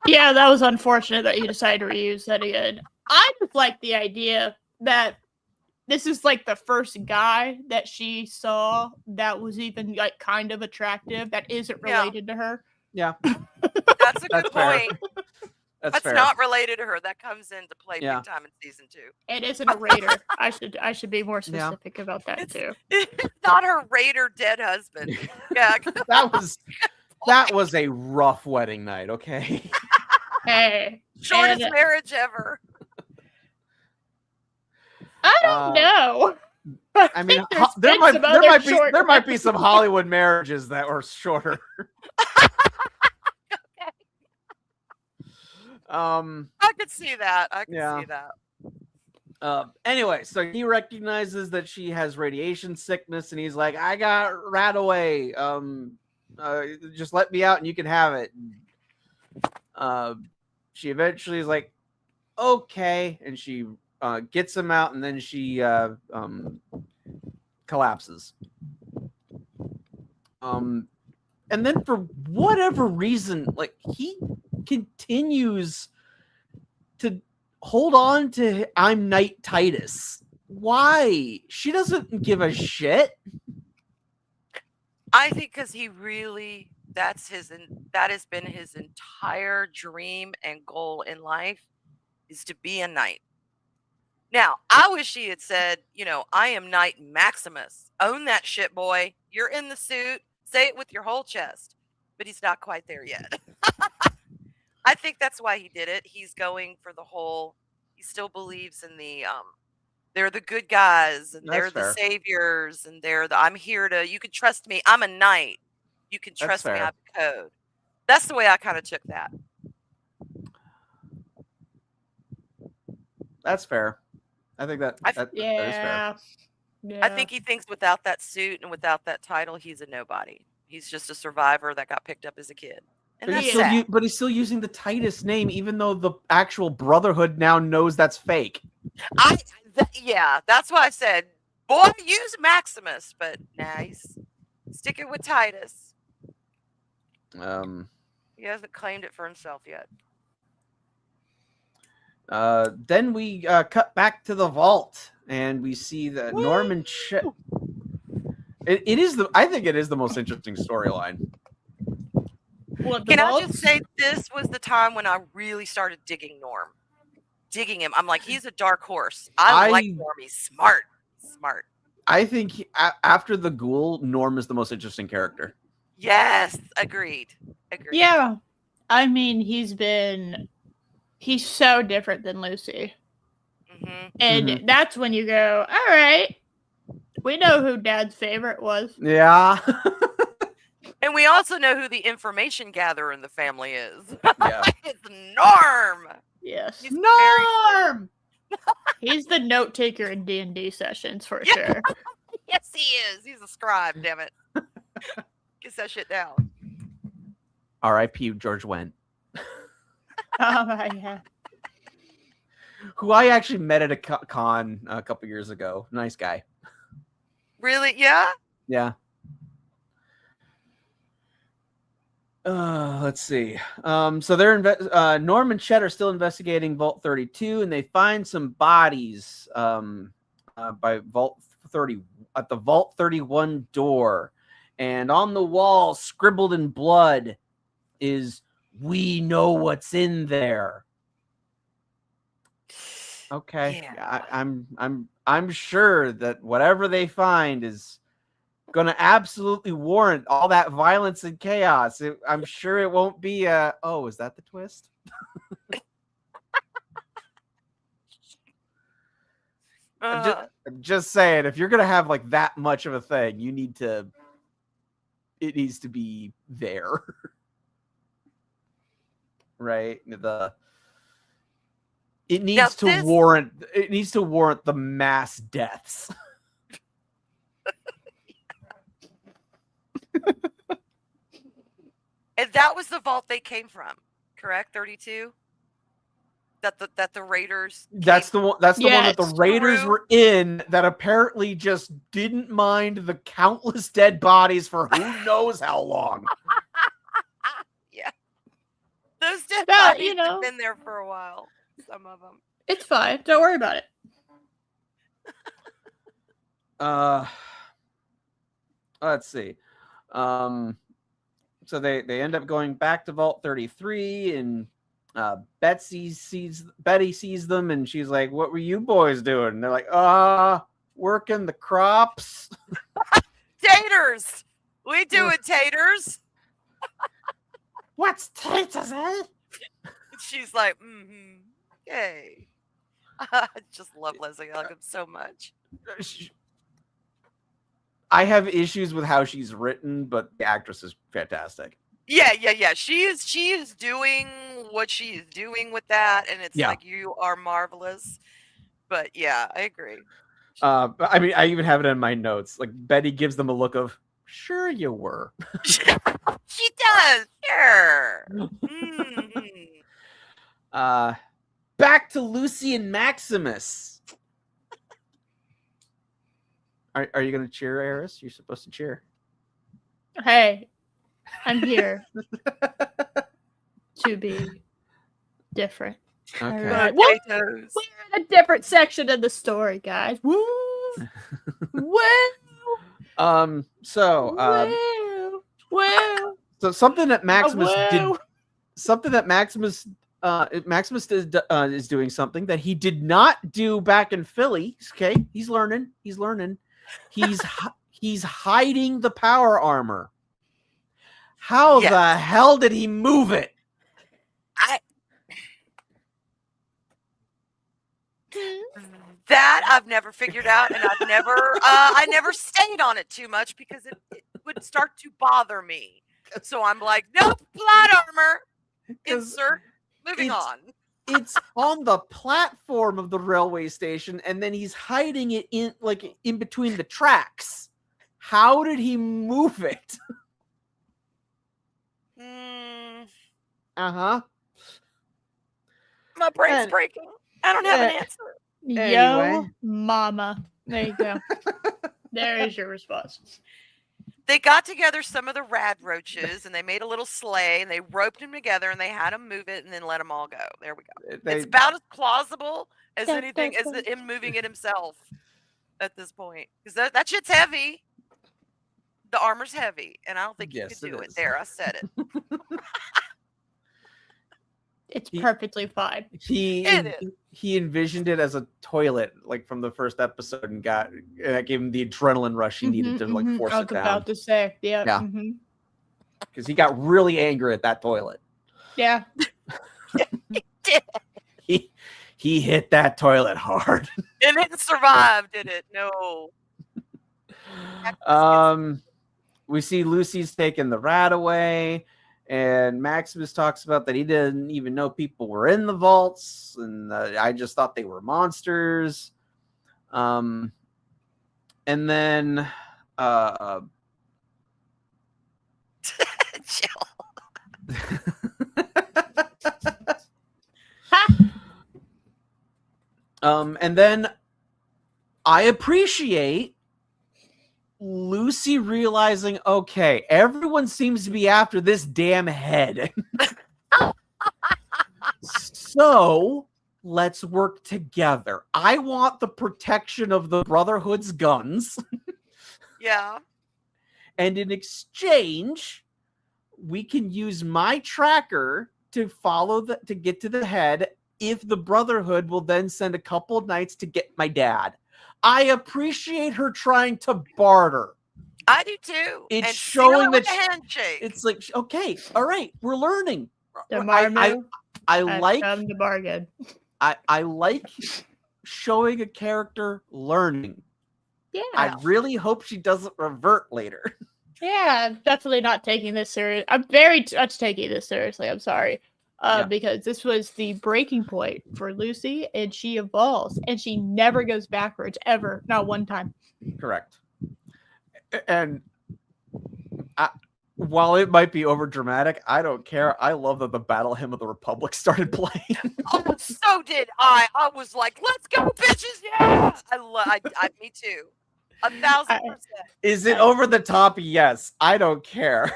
Yeah, that was unfortunate that you decided to reuse that again. I just like the idea that this is the first guy that she saw that was even kind of attractive that isn't related to her. Yeah. That's a good point. That's fair. Not related to her. That comes into play big time in season 2. It isn't a raider. I should be more specific about that too. It's not her raider dead husband. Yeah. that was a rough wedding night, okay? Hey. Shortest marriage ever. I don't know. I mean, there might be some Hollywood marriages that were shorter. I could see that. I could see that. Anyway, so he recognizes that she has radiation sickness, and he's like, "I got rat away. Just let me out, and you can have it." She eventually is like, "Okay," and she gets him out, and then she collapses. And then for whatever reason, he continues to hold on to I'm Knight Titus. Why? She doesn't give a shit. I think because that has been his entire dream and goal in life is to be a knight. Now, I wish he had said, I am Knight Maximus. Own that shit, boy. You're in the suit. Say it with your whole chest. But he's not quite there yet. I think that's why he did it. He's going for the whole, he still believes in the, they're the good guys and they're the saviors and I'm here to, you can trust me. I'm a knight. You can trust me. I have a code. That's the way I kind of took that. That's fair. I think that is fair. Yeah. I think he thinks without that suit and without that title, he's a nobody. He's just a survivor that got picked up as a kid. And but he's still using the Titus name, even though the actual Brotherhood now knows that's fake. Yeah, that's why I said Boy, use Maximus, but nah, he's sticking with Titus. He hasn't claimed it for himself yet. Then we cut back to the vault, and we see the Norman. I think it is the most interesting storyline. Can I just say this was the time when I really started digging Norm, digging him. I'm like, he's a dark horse. I like Norm. He's smart. I think after the Ghoul, Norm is the most interesting character. Yes, agreed. Yeah, I mean, he's so different than Lucy. And that's when you go, all right, we know who Dad's favorite was. Yeah. And we also know who the information gatherer in the family is. Yeah. It's Norm. Yes. He's Norm! He's the note taker in D&D sessions for sure. Yes, he is. He's a scribe, damn it. Gets that shit down. R.I.P. George Wendt. Oh my God. Who I actually met at a con a couple years ago. Nice guy. Really? Yeah? Yeah. Let's see. So they're Norm and Chet are still investigating Vault 32, and they find some bodies by Vault 30 at the Vault 31 door, and on the wall, scribbled in blood, is "We know what's in there." Okay, yeah. I'm sure that whatever they find is going to absolutely warrant all that violence and chaos. I'm sure it won't be a, oh, is that the twist? Just saying, if you're going to have like that much of a thing, it needs to be there. Right? It needs to warrant the mass deaths. And that was the vault they came from, correct? 32? That the Raiders That's the one that the Raiders were in, that apparently just didn't mind the countless dead bodies for who knows how long. Yeah. Those dead bodies have been there for a while. Some of them. It's fine. Don't worry about it. Let's see. So they end up going back to Vault 33, and Betty sees them, and she's like, "What were you boys doing?" And they're like, working the crops." Taters! We doing taters. What's taters, eh? She's like, yay. I just love Leslie. I like him so much. I have issues with how she's written, but the actress is fantastic. Yeah. She is doing what she is doing with that, and it's like, you are marvelous. But yeah, I agree. I mean, I even have it in my notes. Like, Betty gives them a look of, "Sure you were." She does, sure. Back to Lucy and Maximus. Are you going to cheer, Eris? You're supposed to cheer. Hey, I'm here to be different. Okay. Right. We're in a different section of the story, guys. Woo! Woo! So something that Maximus did. Something that Maximus is doing something that he did not do back in Philly. Okay, he's learning. He's hiding the power armor. How the hell did he move it? That I've never figured out, and I never stayed on it too much because it would start to bother me. So I'm like, nope, plot armor. Insert. Moving on. It's on the platform of the railway station, and then he's hiding it in between the tracks. How did he move it? My brain's breaking. I don't have an answer. Yo, mama. There you go. There is your response. They got together some of the rad roaches and they made a little sleigh and they roped them together and they had them move it and then let them all go. There we go. It's about as plausible as anything as him moving it himself at this point. Because that shit's heavy. The armor's heavy, and I don't think you could do it. There, I said it. It's perfectly fine. He envisioned it as a toilet, like from the first episode, and that gave him the adrenaline rush he needed to like force it down. I was about to say, yeah. Because he got really angry at that toilet. Yeah. He did. He hit that toilet hard. It didn't survive, did it? No. We see Lucy's taking the rat away. And Maximus talks about that he didn't even know people were in the vaults, and I just thought they were monsters. And then and then I appreciate Lucy realizing, okay, everyone seems to be after this damn head. So let's work together. I want the protection of the Brotherhood's guns. Yeah. And in exchange, we can use my tracker to follow to get to the head if the Brotherhood will then send a couple of knights to get my dad. I appreciate her trying to barter. I do too. It's showing that handshake. It's like, okay, all right, we're learning. I like the bargain. I like showing a character learning. Yeah. I really hope she doesn't revert later. Yeah, I'm definitely not taking this serious. I'm very much taking this seriously. I'm sorry. Because this was the breaking point for Lucy, and she evolves, and she never goes backwards, ever. Not one time. Correct. And while it might be over dramatic, I don't care. I love that the Battle Hymn of the Republic started playing. Oh, so did I. I was like, let's go, bitches. Yeah. Me too. 1,000%. Is it over the top? Yes. I don't care.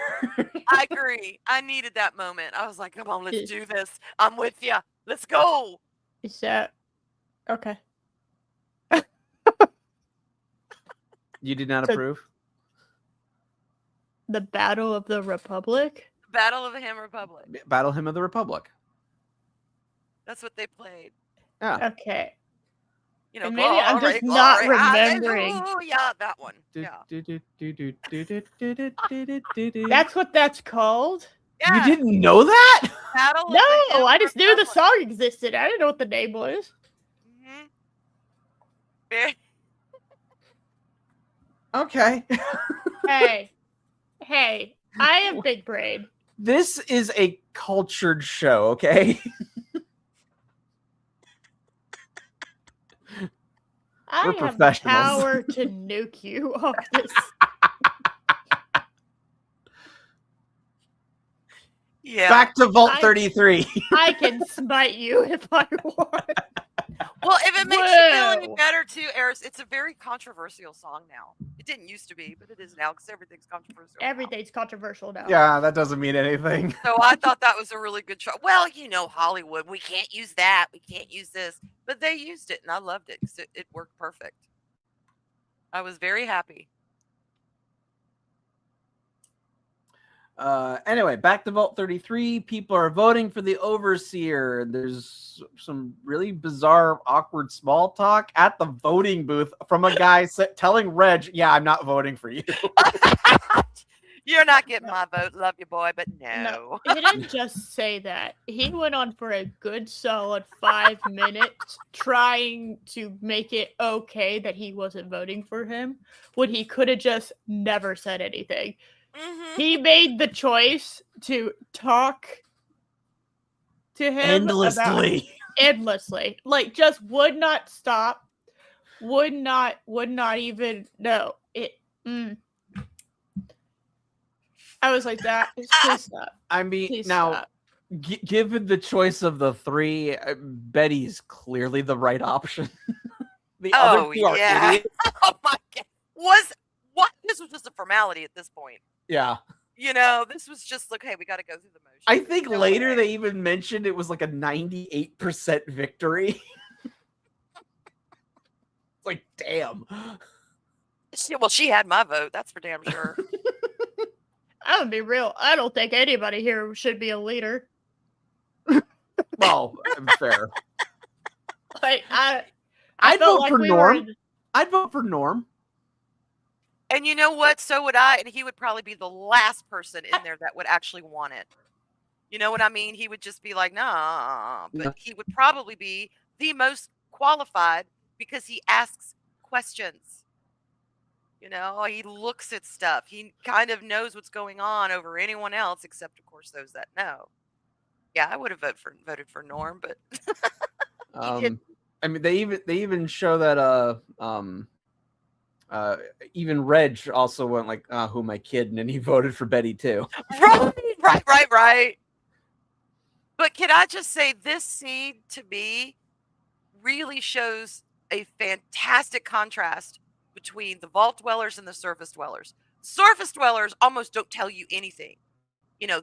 I agree. I needed that moment. I was like, come on, let's do this. I'm with you. Let's go. Is that okay? You did not approve? The Battle of the Republic? Battle of the Hymn Republic. Battle Hymn of the Republic. That's what they played. Yeah. Okay. You know, maybe I'm just not remembering. Oh, yeah, that one. Yeah. That's what that's called? Yeah. You didn't know that? No, I just knew the song existed. I didn't know what the name was. Mm-hmm. Okay. Hey, I am big brain. This is a cultured show, okay? I have the power to nuke you off this. Yeah. Back to Vault 33. I can smite you if I want. Well, if it makes you feel any better too, Eris, it's a very controversial song now. It didn't used to be, but it is now because everything's controversial. Everything's controversial now. Yeah, that doesn't mean anything. So I thought that was a really good choice. Well, you know, Hollywood, we can't use that. We can't use this. But they used it, and I loved it because it worked perfect. I was very happy. Anyway, back to Vault 33. People are voting for the Overseer. There's some really bizarre, awkward small talk at the voting booth from a guy telling Reg, yeah, I'm not voting for you. You're not getting my vote. Love you, boy, but no. He didn't just say that. He went on for a good solid 5 minutes trying to make it okay that he wasn't voting for him when he could have just never said anything. Mm-hmm. He made the choice to talk to him endlessly. Like, just would not stop, would not even know it. I was like, that is please stop. I mean, Please now, stop. Given the choice of the three, Betty's clearly the right option. The other two are idiots. Oh my God. What? This was just a formality at this point. Yeah. This was just like, hey, we got to go through the motions. I think later they even mentioned it was like a 98% victory. It's like, damn. She had my vote. That's for damn sure. I'm gonna be real. I don't think anybody here should be a leader. Well, fair. Like I'd vote for Norm. I'd vote for Norm. And you know what? So would I. And he would probably be the last person in there that would actually want it. You know what I mean? He would just be like, nah. But he would probably be the most qualified because he asks questions. He looks at stuff. He kind of knows what's going on over anyone else, except, of course, those that know. Yeah, I would have voted for Norm, but I mean, they even show that even Reg also went like, who am I kidding? And he voted for Betty too. Right. But can I just say, this scene to me really shows a fantastic contrast between the vault dwellers and the surface dwellers. Surface dwellers almost don't tell you anything.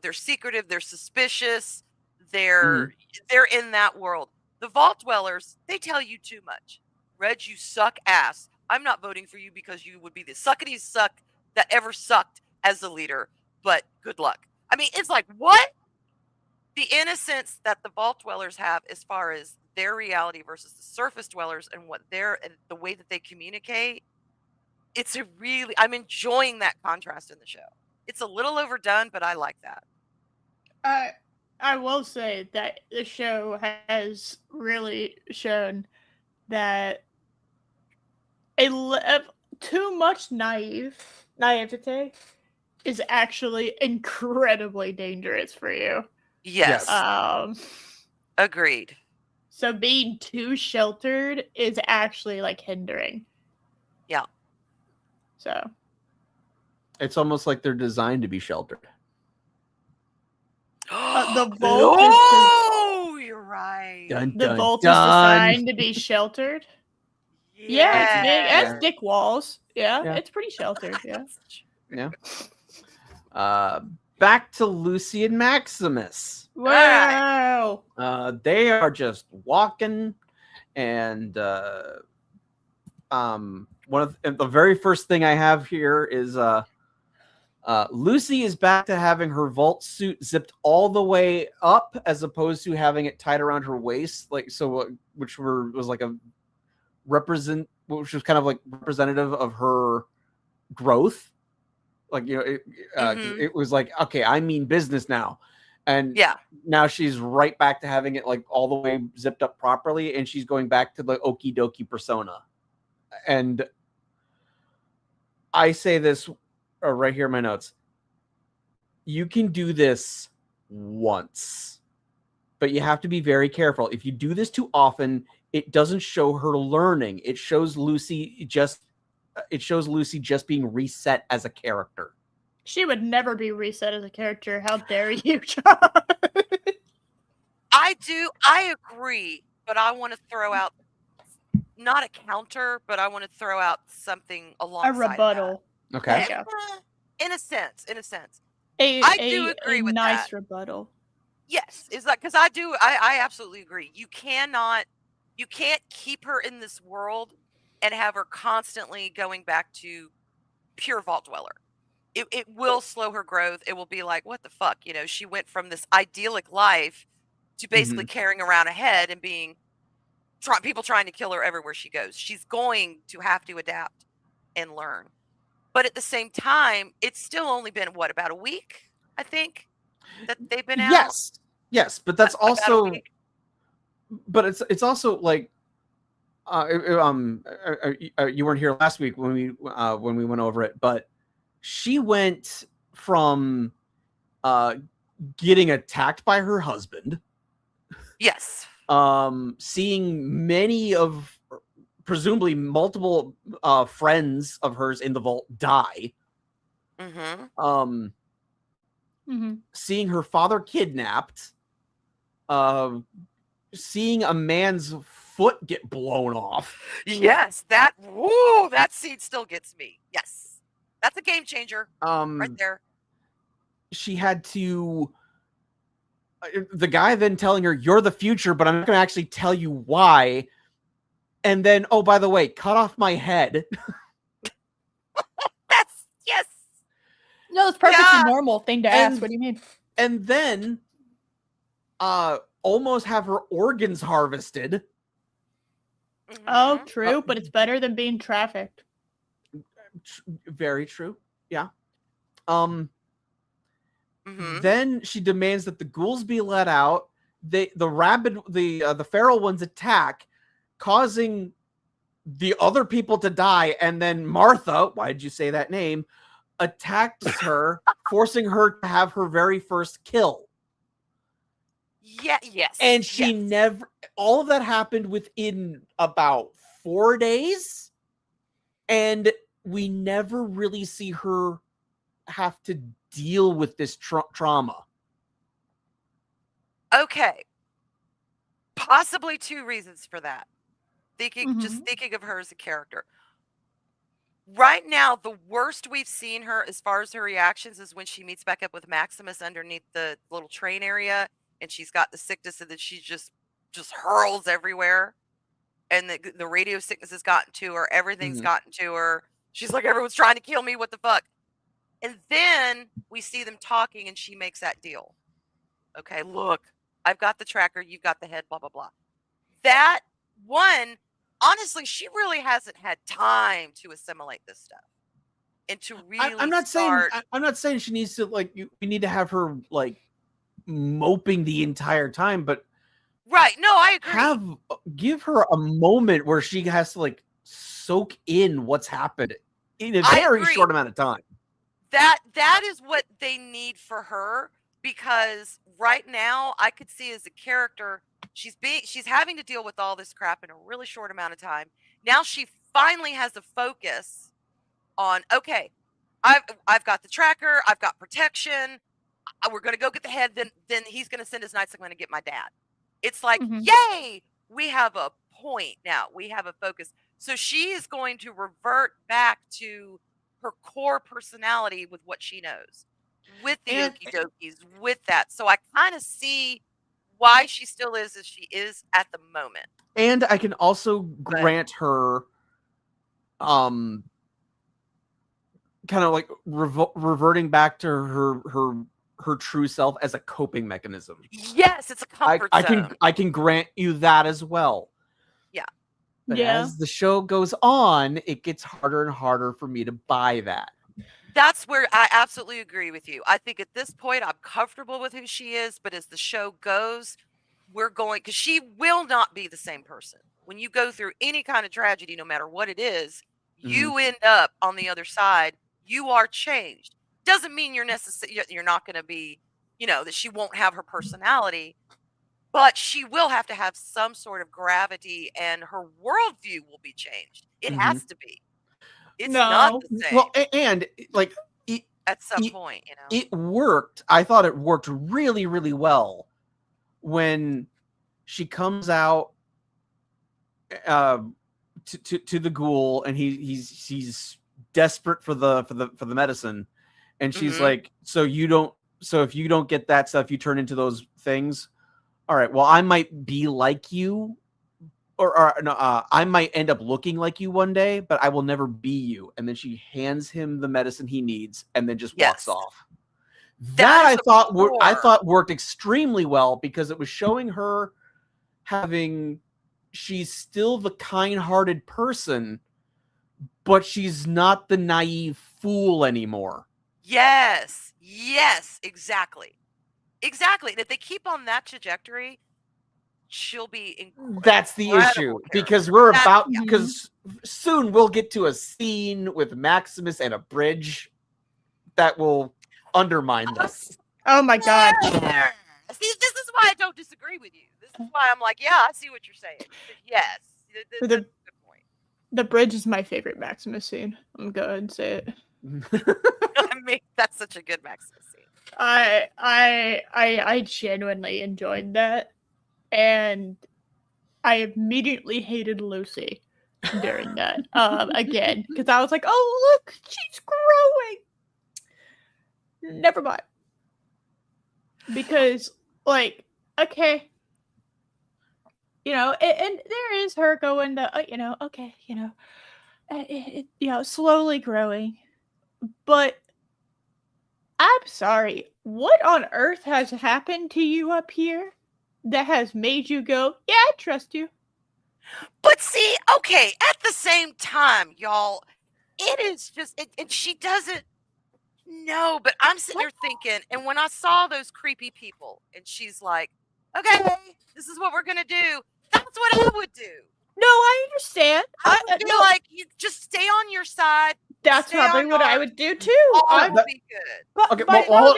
They're secretive, they're suspicious, they're in that world. The vault dwellers, they tell you too much. Reg, you suck ass. I'm not voting for you because you would be the suckity suck that ever sucked as the leader, but good luck. I mean, it's like, what? The innocence that the vault dwellers have as far as their reality versus the surface dwellers and the way that they communicate, I'm enjoying that contrast in the show. It's a little overdone, but I like that. I will say that the show has really shown that too much naivete is actually incredibly dangerous for you. Yes. Agreed. So being too sheltered is actually like hindering. Yeah. So it's almost like they're designed to be sheltered. The vault you're right. The vault is designed to be sheltered. Yeah, it's big. That's thick walls. Yeah, it's pretty sheltered. Yeah. Back to Lucy and Maximus. Wow. They are just walking, and the very first thing I have here is Lucy is back to having her vault suit zipped all the way up, as opposed to having it tied around her waist, which was like which was kind of like representative of her growth. Like, it was like, okay, I mean business now. And now she's right back to having it like all the way zipped up properly, and she's going back to the okie dokie persona. And I say this right here in my notes. You can do this once, but you have to be very careful. If you do this too often, it doesn't show her learning. It shows Lucy just being reset as a character. She would never be reset as a character. How dare you, John? I agree, but I want to throw out not a counter, but I want to throw out something alongside a rebuttal. That. Okay. Yeah. In a sense. I do agree with nice that. Rebuttal. Yes, is that because I absolutely agree. You can't keep her in this world and have her constantly going back to pure vault dweller. It will slow her growth. It will be like, what the fuck? She went from this idyllic life to basically carrying around a head and being people trying to kill her everywhere she goes. She's going to have to adapt and learn. But at the same time, it's still only been about a week, I think, that they've been out. Yes, but that's also, but it's also like, you weren't here last week when we went over it, but she went from getting attacked by her husband. Yes. Seeing many of presumably multiple friends of hers in the vault die. Seeing her father kidnapped. Seeing a man's foot get blown off. Yes, that scene still gets me. Yes. That's a game changer right there. She had to the guy then telling her, "You're the future, but I'm not going to actually tell you why." And then, oh, by the way, cut off my head. That's yes. No, it's perfectly normal thing to ask. What do you mean? And then almost have her organs harvested. Oh, true, but it's better than being trafficked. Very true. Yeah. Mm-hmm. Then she demands that the ghouls be let out. The feral ones attack, causing the other people to die. And then Martha, why did you say that name, attacks her, forcing her to have her very first kill. Yeah, yes. And she never, all of that happened within about 4 days. And we never really see her have to deal with this trauma. Okay. Possibly 2 reasons for that. Just thinking of her as a character. Right now, the worst we've seen her as far as her reactions is when she meets back up with Maximus underneath the little train area, and she's got the sickness, and then she just hurls everywhere, and the radio sickness has gotten to her. Everything's gotten to her. She's like, everyone's trying to kill me. What the fuck? And then we see them talking, and she makes that deal. Okay, look, I've got the tracker. You've got the head, blah, blah, blah. That one, honestly, she really hasn't had time to assimilate this stuff and to really I'm not saying she needs to, like, we need to have her, like, moping the entire time, but right. No, I agree. Give her a moment where she has to, like, soak in what's happened in a very short amount of time. That is what they need for her, because right now I could see as a character she's having to deal with all this crap in a really short amount of time. Now she finally has a focus on, okay, I've got the tracker, I've got protection, we're gonna go get the head, then he's gonna send his knights, I'm gonna get my dad. It's like, yay, we have a point now, we have a focus. So she is going to revert back to her core personality with what she knows, with the okie dokies, with that. So I kind of see why she still is as she is at the moment. And I can also grant her kind of like reverting back to her true self as a coping mechanism. Yes, it's a comfort zone. I can grant you that as well. Yeah. But as the show goes on, it gets harder and harder for me to buy that. That's where I absolutely agree with you. I think at this point, I'm comfortable with who she is, but as the show goes, because she will not be the same person. When you go through any kind of tragedy, no matter what it is, you end up on the other side. You are changed. Doesn't mean you're not going to be, that she won't have her personality, but she will have to have some sort of gravity, and her worldview will be changed. It has to be. It's not the same. Well, and like at some point, it worked. I thought it worked really, really well when she comes out to the ghoul, and he's desperate for the medicine, and she's like, so if you don't get that stuff, you turn into those things. All right, well, I might be like you, or no, I might end up looking like you one day, but I will never be you. And then she hands him the medicine he needs, and then just walks off. That I thought worked extremely well, because it was showing her she's still the kind-hearted person, but she's not the naive fool anymore. Yes, exactly. Exactly. And if they keep on that trajectory, she'll be incredible. That's the issue, because because soon we'll get to a scene with Maximus and a bridge that will undermine this. Oh my god. See, this is why I don't disagree with you. This is why I'm like, yeah, I see what you're saying. Yes. That's a good point. The bridge is my favorite Maximus scene. I'm going to go ahead and say it. I mean, that's such a good Maximus scene. I genuinely enjoyed that, and I immediately hated Lucy during that. Again, because I was like, oh look, she's growing. Never mind. Because, like, okay, and there is her going to, okay, slowly growing. But I'm sorry, what on earth has happened to you up here that has made you go, yeah, I trust you? But see, okay, at the same time, y'all, it is just, and she doesn't know, but I'm sitting here thinking, and when I saw those creepy people, and she's like, okay, this is what we're going to do, that's what I would do. No, I understand. I would be like, you just stay on your side. That's probably what I would do too. All would be good. But okay, hold,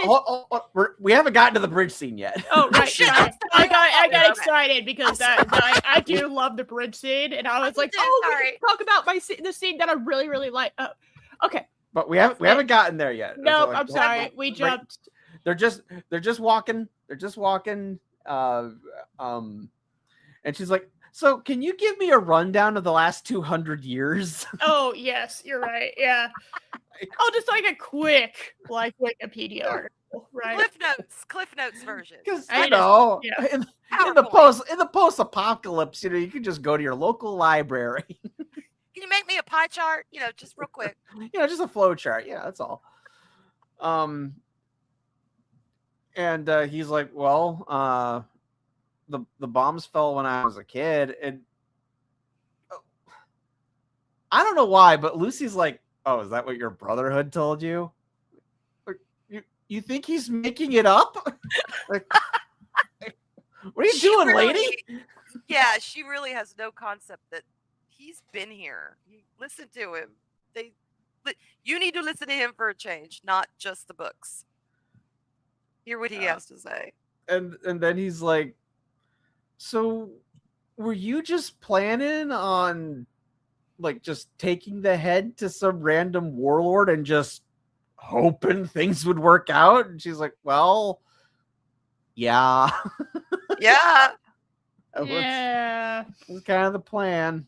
we haven't gotten to the bridge scene yet. Oh, right. Shit, Sorry. I got okay. excited because I do love the bridge scene, and I was like, oh, we can talk about the scene that I really, really like. Okay. But we haven't gotten there yet. No, I'm sorry. We jumped. They're just walking. They're just walking. And she's like, so can you give me a rundown of the last 200 years? Oh, yes, you're right. Yeah. Oh, just like a quick, like, Wikipedia article, right? Cliff Notes version. Because in the post-apocalypse, you can just go to your local library. Can you make me a pie chart? Just real quick. Just a flow chart. Yeah, that's all. And he's like, well, the bombs fell when I was a kid, and I don't know why, but Lucy's like, oh, is that what your brotherhood told you? You think he's making it up? Like, what are you doing, lady? Yeah, she really has no concept that he's been here. Listen to him. You need to listen to him for a change, not just the books. Hear what he has to say. And then he's like, so were you just planning on like just taking the head to some random warlord and just hoping things would work out? And she's like, well, yeah. Yeah. Yeah. That was kind of the plan.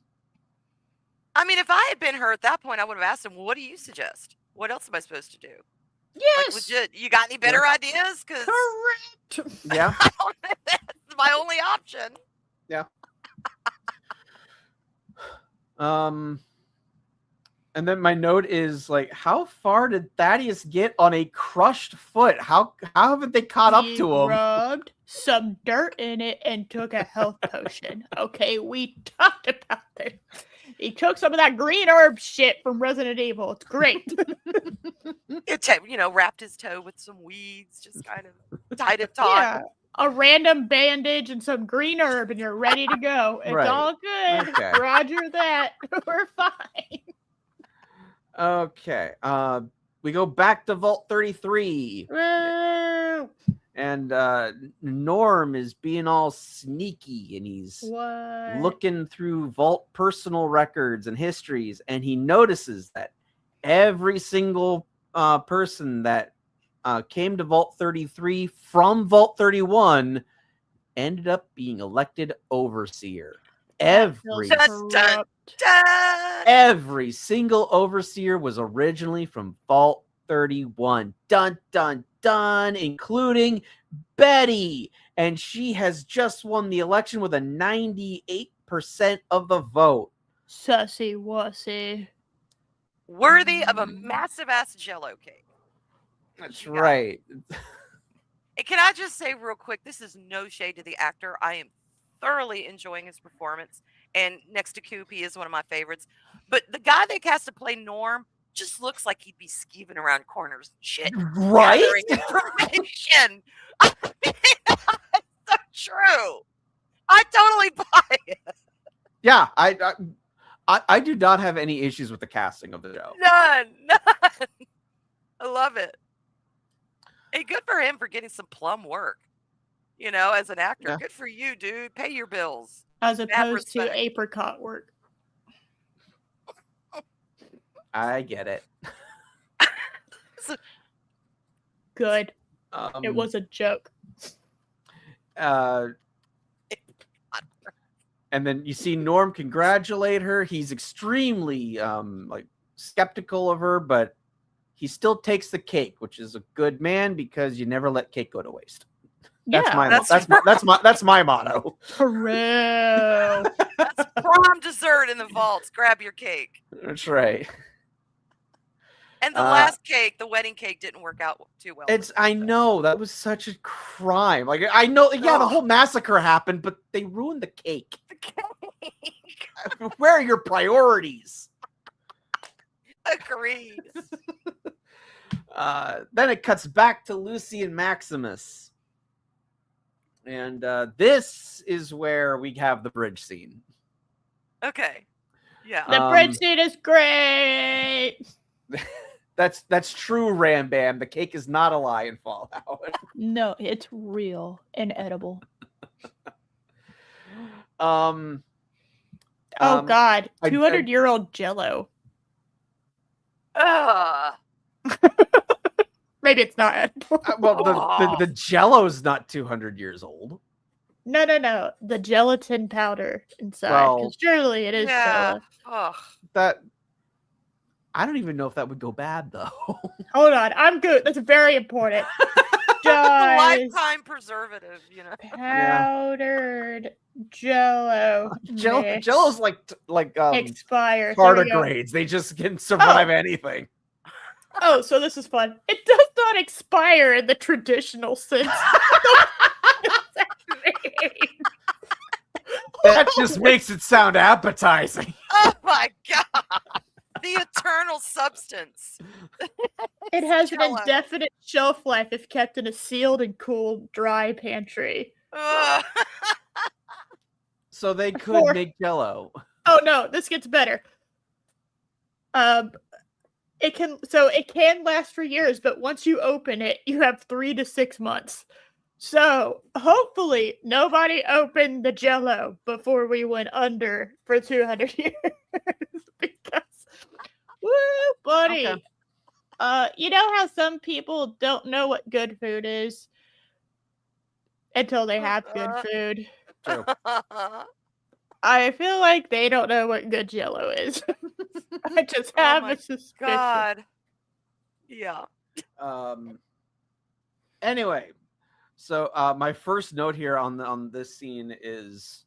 I mean, if I had been her at that point, I would have asked him, well, what do you suggest? What else am I supposed to do? Yes. Like, you got any better ideas? Correct. Yeah. That's my only option. Yeah. And then my note is like, how far did Thaddeus get on a crushed foot? How haven't they caught up to him? Rubbed some dirt in it and took a health potion. Okay, we talked about this. He took some of that green herb shit from Resident Evil. It's great. Wrapped his toe with some weeds, just kind of tied it taut. Yeah, a random bandage and some green herb, and you're ready to go. It's Right. all good. Okay. Roger that. We're fine. Okay. We go back to Vault 33. Woo! And Norm is being all sneaky, and he's looking through Vault personal records and histories, and he notices that every single person that came to Vault 33 from Vault 31 ended up being elected overseer. Every single overseer was originally from Vault 31. Dun, dun, dun, including Betty. And she has just won the election with a 98% of the vote. Sussy wussy. Worthy of a massive ass Jello cake. That's right. And can I just say real quick, this is no shade to the actor. I am thoroughly enjoying his performance. And next to Coop, he is one of my favorites. But the guy they cast to play Norm just looks like he'd be skeeving around corners and shit. Right? Information. I mean, it's so true. I totally buy it. Yeah, I do not have any issues with the casting of the show. None. I love it. Hey, good for him for getting some plum work. As an actor. Yeah. Good for you, dude. Pay your bills. As opposed to apricot work. I get it. Good. It was a joke. And And then you see Norm congratulate her. He's extremely like skeptical of her, but he still takes the cake, which is a good man because you never let cake go to waste. That's my motto. For real. That's prom dessert in the vaults. Grab your cake. That's right. And the last cake, the wedding cake, didn't work out too well. I know that was such a crime. Like I know, yeah, the whole massacre happened, but they ruined the cake. The cake. Where are your priorities? Agreed. Then it cuts back to Lucy and Maximus. And this is where we have the bridge scene. Okay. Yeah. The bridge scene is great. That's true, Ram Bam. The cake is not a lie in Fallout. No, it's real and edible. Oh God, 200-year-old Jello. Maybe it's not edible. Well, the Jello's not 200 years old. No. The gelatin powder inside. Because surely it is Jello. That I don't even know if that would go bad though. Hold on, I'm good. That's very important. Lifetime preservative, you know. Powdered Jello. Jello's like expire tardigrades. They just can survive anything. Oh, so this is fun. It does not expire in the traditional sense. That just makes it sound appetizing. Oh my God. The eternal substance. It has an indefinite shelf life if kept in a sealed and cool, dry pantry. So they could make Jello. Oh no, this gets better. It can last for years, but once you open it, you have 3 to 6 months. So hopefully nobody opened the Jello before we went under for 200 years. Because, woo, buddy. Okay. You know how some people don't know what good food is until they have good food? True. I feel like they don't know what good Jello is. I just have a suspicion. God. Yeah. Anyway, so my first note here on this scene is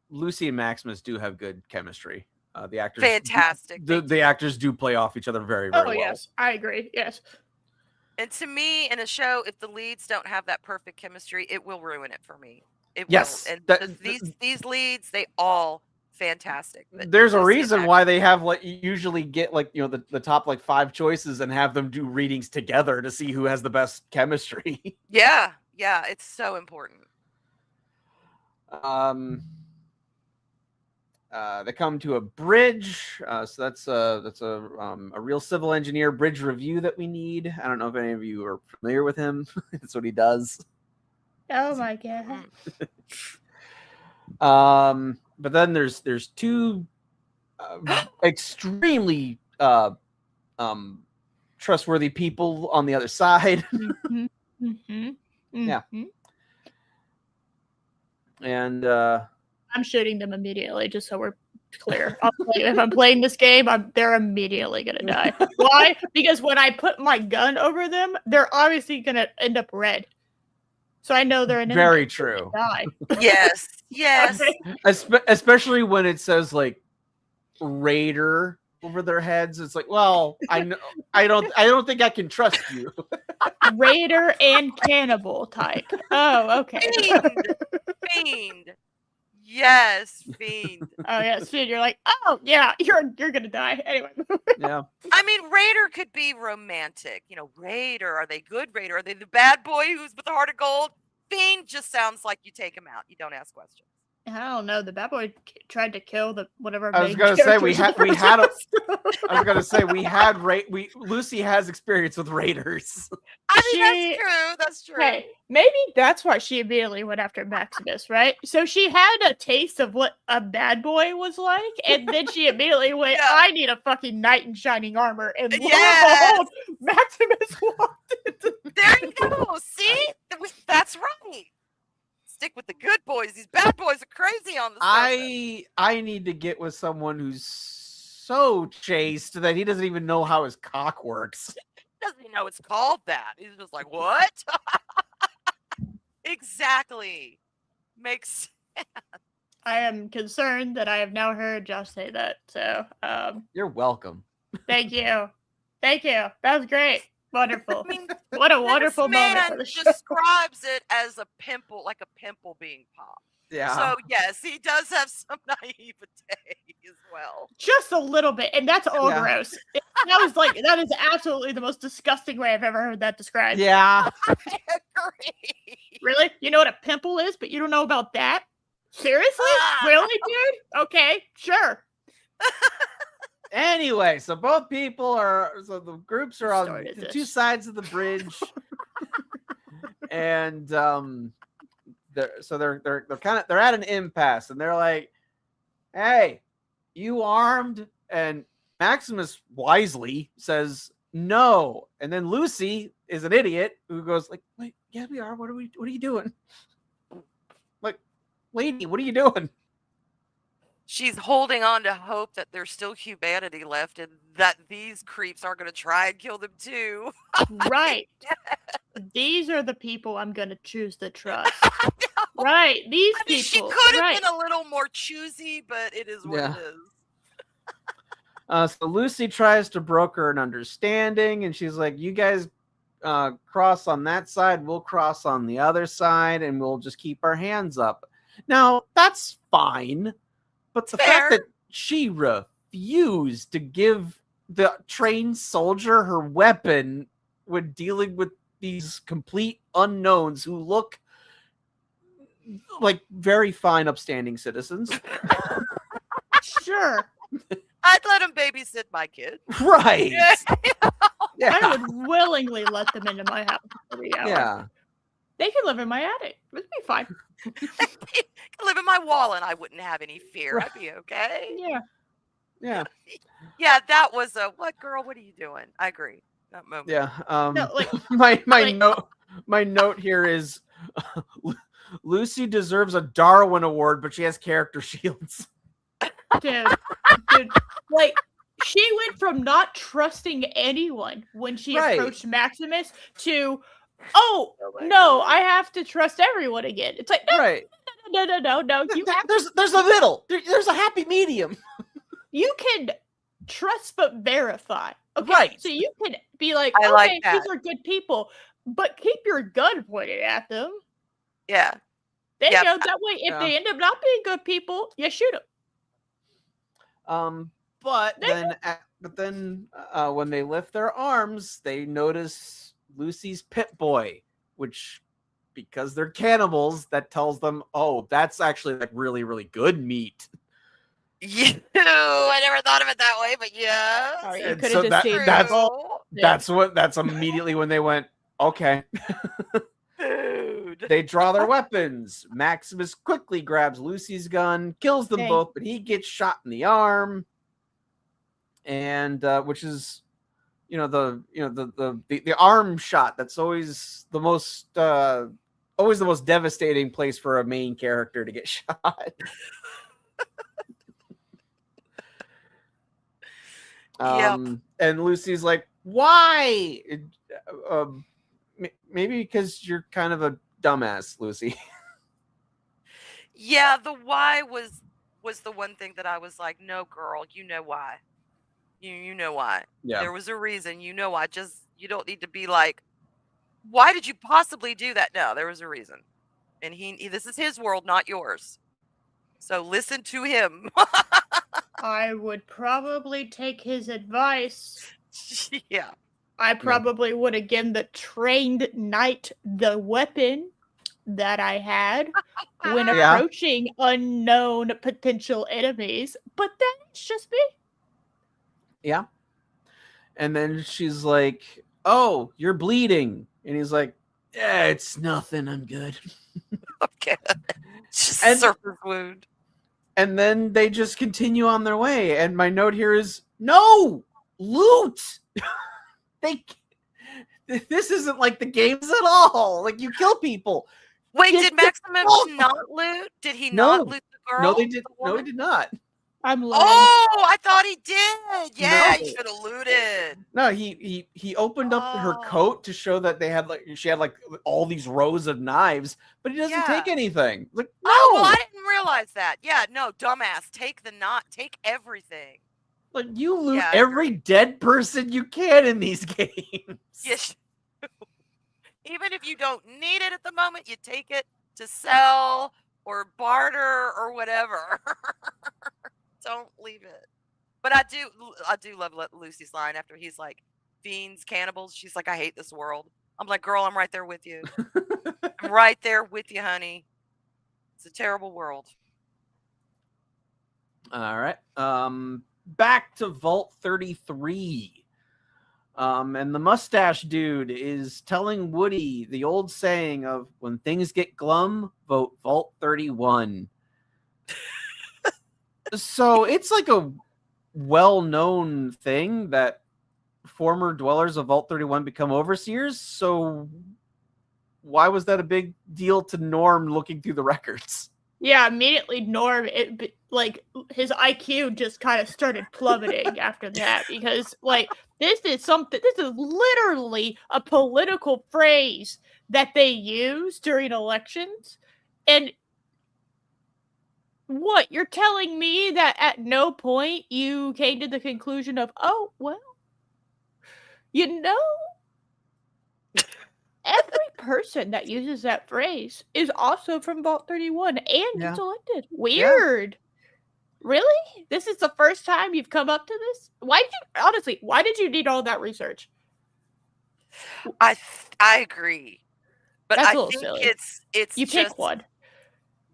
Lucy and Maximus do have good chemistry. The actors fantastic. The actors do play off each other very, very well. Yes, I agree. Yes. And to me, in a show, if the leads don't have that perfect chemistry, it will ruin it for me. It yes. will. And these leads, they all fantastic. There's a reason why they have usually get the top 5 choices and have them do readings together to see who has the best chemistry. Yeah, it's so important. They come to a bridge, so that's a real civil engineer bridge review that we need. I don't know if any of you are familiar with him. That's what he does. Oh my God. But then there's 2 extremely trustworthy people on the other side. Mm-hmm. Mm-hmm. Yeah. And I'm shooting them immediately, just so we're clear. If I'm playing this game, they're immediately gonna die. Why? Because when I put my gun over them, they're obviously gonna end up red. So I know they're an very true. Die. Yes. Especially when it says Raider over their heads. It's well, I know I don't think I can trust you. Raider and cannibal type. Oh, okay. Fiend. Yes, Fiend. Oh yes, Fiend. You're oh yeah, you're gonna die anyway. Yeah. I mean, Raider could be romantic. Raider. Are they good Raider? Are they the bad boy who's with the heart of gold? Fiend just sounds like you take him out. You don't ask questions. I don't know. The bad boy tried to kill whatever. I was gonna say Lucy has experience with raiders. I mean, that's true. Hey, maybe that's why she immediately went after Maximus, right? So she had a taste of what a bad boy was like, and then she immediately went, I need a fucking knight in shining armor. And lo and behold, Maximus walked into There you go. See? That's right. stick with the good boys. These bad boys are crazy on the surface. I need to get with someone who's so chaste that he doesn't even know how his cock works. Doesn't even know it's called that. He's just like, what? Exactly. Makes I am concerned that I have now heard Josh say that. So, You're welcome. thank you. Thank you. That was great. Wonderful. I mean, What a wonderful this moment for man the show. describes it as a pimple, like a pimple being popped. Yeah. So yes, he does have some naivete as well. Just a little bit, and that's all Yeah. gross. That is absolutely the most disgusting way I've ever heard that described. Yeah. I agree. Really? You know what a pimple is, but you don't know about that? Seriously? Really, dude? Okay, sure. Anyway, so both people the groups are on Started the this. two sides of the bridge, and they're at an impasse, and they're like, "Hey, you armed?" And Maximus wisely says no, and then Lucy is an idiot who goes like, "Wait, yeah, we are. What are you doing? Like, lady, what are you doing?" She's holding on to hope that there's still humanity left and that these creeps are going to try and kill them too. Right. These are the people I'm going to choose to trust. Right. These I mean, she people. could have Right. been a little more choosy, but it is what Yeah. it is. So Lucy tries to broker an understanding, and she's like, "You guys cross on that side, we'll cross on the other side, and we'll just keep our hands up." Now, that's fine, but the fact that she refused to give the trained soldier her weapon when dealing with these complete unknowns who look like very fine, upstanding citizens. Sure. I'd let him babysit my kid. Right. Yeah. I would willingly let them into my house for 3 hours. Yeah. They can live in my attic. It'd be fine. Can live in my wall and I wouldn't have any fear. I'd be okay. Yeah. Yeah. Yeah, that was a what girl, what are you doing? I agree. That moment. Yeah. No, like, my note here is Lucy deserves a Darwin Award, but she has character shields. Dude, like, she went from not trusting anyone when she approached Maximus to, oh no, I have to trust everyone again. It's like, no, right. No. You there's a middle. There's a happy medium. You can trust but verify. Okay. Right. So you can be like, I okay, like that. these are good people, but keep your gun pointed at them. Yeah. There you go. That way, if they end up not being good people, you shoot them. But then when they lift their arms, they notice Lucy's pit boy, which, because they're cannibals, that tells them, oh, that's actually like really, really good meat. Yeah, I never thought of it that way, but yeah. Oh, you And could so have just that's immediately when they went, okay. Dude. They draw their weapons. Maximus quickly grabs Lucy's gun, kills them both, but he gets shot in the arm. And which is, the arm shot. That's always the most devastating place for a main character to get shot. And Lucy's like, why? Maybe because you're kind of a dumbass, Lucy. Yeah, the why was the one thing that I was like, no, girl, you know why. You know why. Yeah. There was a reason. You know why. Just, you don't need to be like, why did you possibly do that? No, there was a reason. And this is his world, not yours. So listen to him. I would probably take his advice. Yeah. I probably would have given the trained knight the weapon that I had when approaching unknown potential enemies. But that's just me. Yeah. And then she's like, oh, you're bleeding. And he's like, yeah, it's nothing. I'm good. Okay. Just a surface wound. And then they just continue on their way. And my note here is, no, loot. This isn't like the games at all. Like, you kill people. Wait, Yes, did Maximus not loot? Did he not loot the girl? No, they did. the No, he woman? did not. I'm looting. Oh, I thought he did. Yeah, No. he should have looted. No, he opened up her coat to show that she had like all these rows of knives, but he doesn't take anything. Like, no. Oh, well, I didn't realize that. Yeah, no, dumbass. Take everything. Like, you loot Yeah, I every agree. dead person you can in these games. Yes. Even if you don't need it at the moment, you take it to sell or barter or whatever. Don't leave it. But I do love Lucy's line after he's like, fiends, cannibals. She's like, I hate this world. I'm like, girl, I'm right there with you. I'm right there with you, honey. It's a terrible world. All right. Back to Vault 33. And the mustache dude is telling Woody the old saying of when things get glum, vote Vault 31. So it's like a well-known thing that former dwellers of Vault 31 become overseers. So why was that a big deal to Norm looking through the records? Yeah, immediately Norm, like his IQ just kind of started plummeting after that because like this is literally a political phrase that they use during elections. And what, you're telling me that at no point you came to the conclusion of, oh, well, you know, every person that uses that phrase is also from Vault 31 and gets elected. Weird. Yeah. Really? This is the first time you've come up to this? Why did you need all that research? I agree. But that's I a little think silly. It's you just pick one.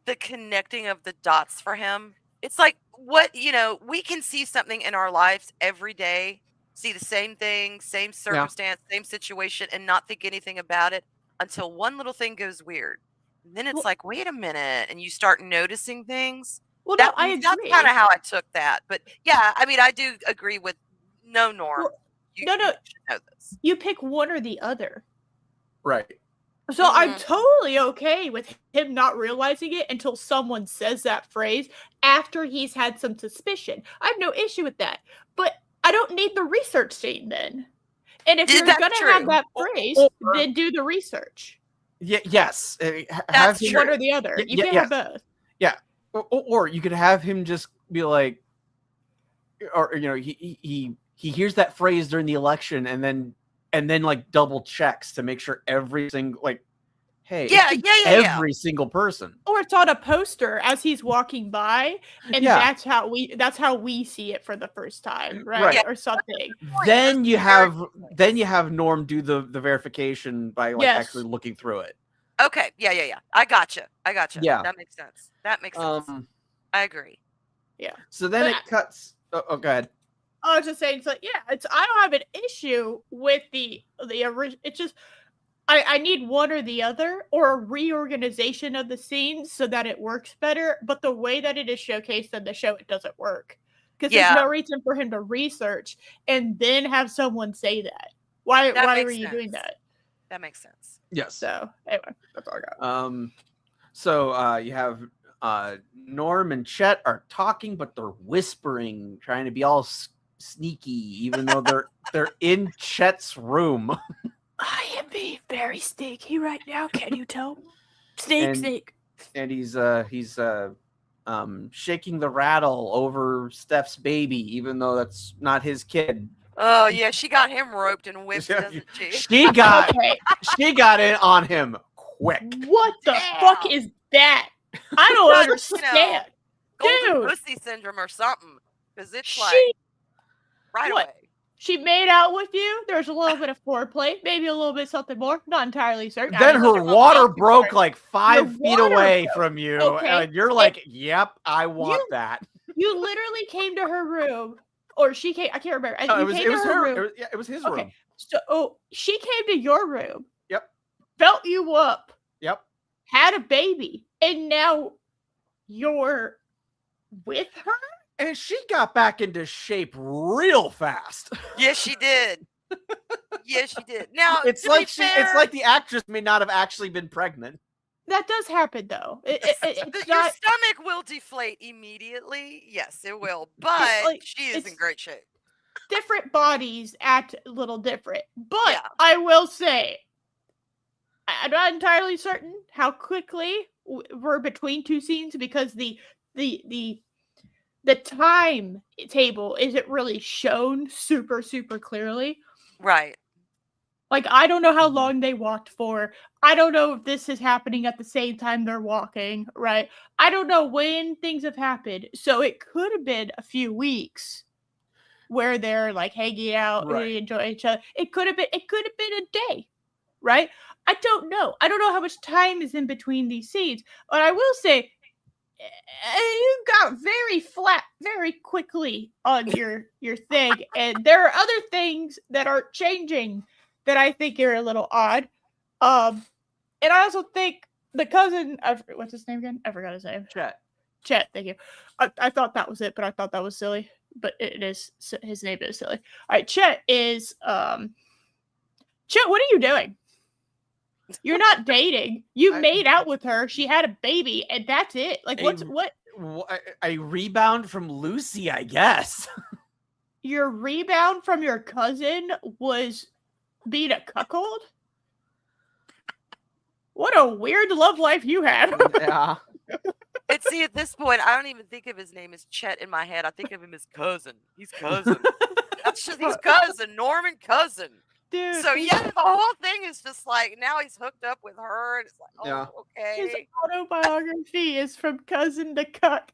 The connecting of the dots for him. It's like we can see something in our lives every day, see the same thing, same circumstance, same situation, and not think anything about it until one little thing goes weird. And then it's like, wait a minute, and you start noticing things. Well, no, I agree. That's kind of how I took that. But yeah, I mean, I do agree with Norm. Well, you should know this. You pick one or the other. Right. So I'm totally okay with him not realizing it until someone says that phrase after he's had some suspicion. I have no issue with that. But I don't need the research scene then. And if you're going to have that phrase, then do the research. Yeah. Yes. That's one or the other. You can't have both. Yeah. Or you could have him just be like, or he hears that phrase during the election and then like double checks to make sure every single every single person. Or it's on a poster as he's walking by, and that's how we see it for the first time, right? Or something. Then you have Norm do the verification by actually looking through it. Okay. Yeah. I gotcha. Yeah. That makes sense. I agree. Yeah. So then it cuts. Oh, go ahead. I was just saying, it's like, I don't have an issue with the original. It's just, I need one or the other, or a reorganization of the scenes so that it works better. But the way that it is showcased in the show, it doesn't work. Because there's no reason for him to research and then have someone say that. Why were you doing that? That makes sense. Yes. So, anyway, that's all I got. So you have Norm and Chet are talking, but they're whispering, trying to be all sneaky, even though they're in Chet's room. I am being very sneaky right now. Can you tell? Snake. And he's shaking the rattle over Steph's baby, even though that's not his kid. Oh yeah, she got him roped and whipped, doesn't she? She got in on him quick. What the fuck is that? I don't understand. Golden pussy syndrome or something. Because it's right away. She made out with you. There's a little bit of foreplay, maybe a little bit something more. Not entirely certain. Then her water broke like 5 feet away from you, and you're like, "Yep, I want that." You literally came to her room, or she came. I can't remember. No, it was her room. It was his room. So, she came to your room. Yep. Felt you up. Yep. Had a baby, and now you're with her. And she got back into shape real fast. Yes, she did. Now it's like the actress may not have actually been pregnant. That does happen though. It's Your not stomach will deflate immediately. Yes, it will. But like she is in it's great shape. different bodies act a little different. But Yeah. I will say, I'm not entirely certain how quickly we're between two scenes because the time table isn't really shown super clearly. Right. Like, I don't know how long they walked for. I don't know if this is happening at the same time they're walking, right? I don't know when things have happened. So it could have been a few weeks where they're like hanging out, really enjoy each other. It could have been a day, right? I don't know. I don't know how much time is in between these scenes. But I will say, you got very flat very quickly on your thing, and there are other things that are changing that I think are a little odd. And I also think the cousin, what's his name again? I forgot his name. Chet, thank you. I thought that was it, but I thought that was silly. But it is, his name is silly. All right, Chet is Chet, what are you doing? You're not dating. You made out with her. She had a baby, and that's it. Like, what? A rebound from Lucy, I guess. Your rebound from your cousin was being a cuckold? What a weird love life you have. Yeah. And see, at this point, I don't even think of his name as Chet in my head. I think of him as cousin. He's cousin. That's just, he's cousin. Norman cousin. Dude. So yeah, the whole thing is just like, now he's hooked up with her, and it's like, oh, Yeah. okay. His autobiography is From Cousin to Cuck.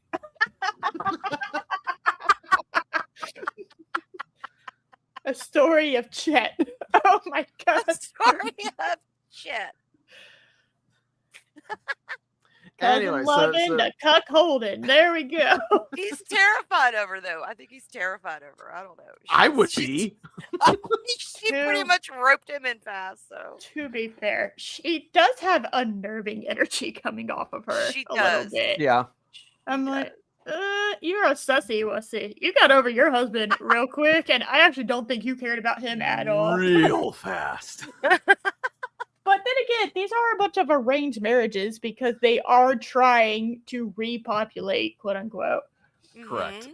A story of Chet. Oh my god. A story of Chet. Cousin loving to cuck holding. There we go. He's terrified of her, though. I think he's terrified of her. I don't know. I would be. She pretty much roped him in fast. So to be fair, she does have unnerving energy coming off of her. She a does. little bit. Yeah. I'm like, you're a sussy, wussy. You got over your husband real quick, and I actually don't think you cared about him at all. Real fast. But then again, these are a bunch of arranged marriages because they are trying to repopulate, quote unquote. Correct.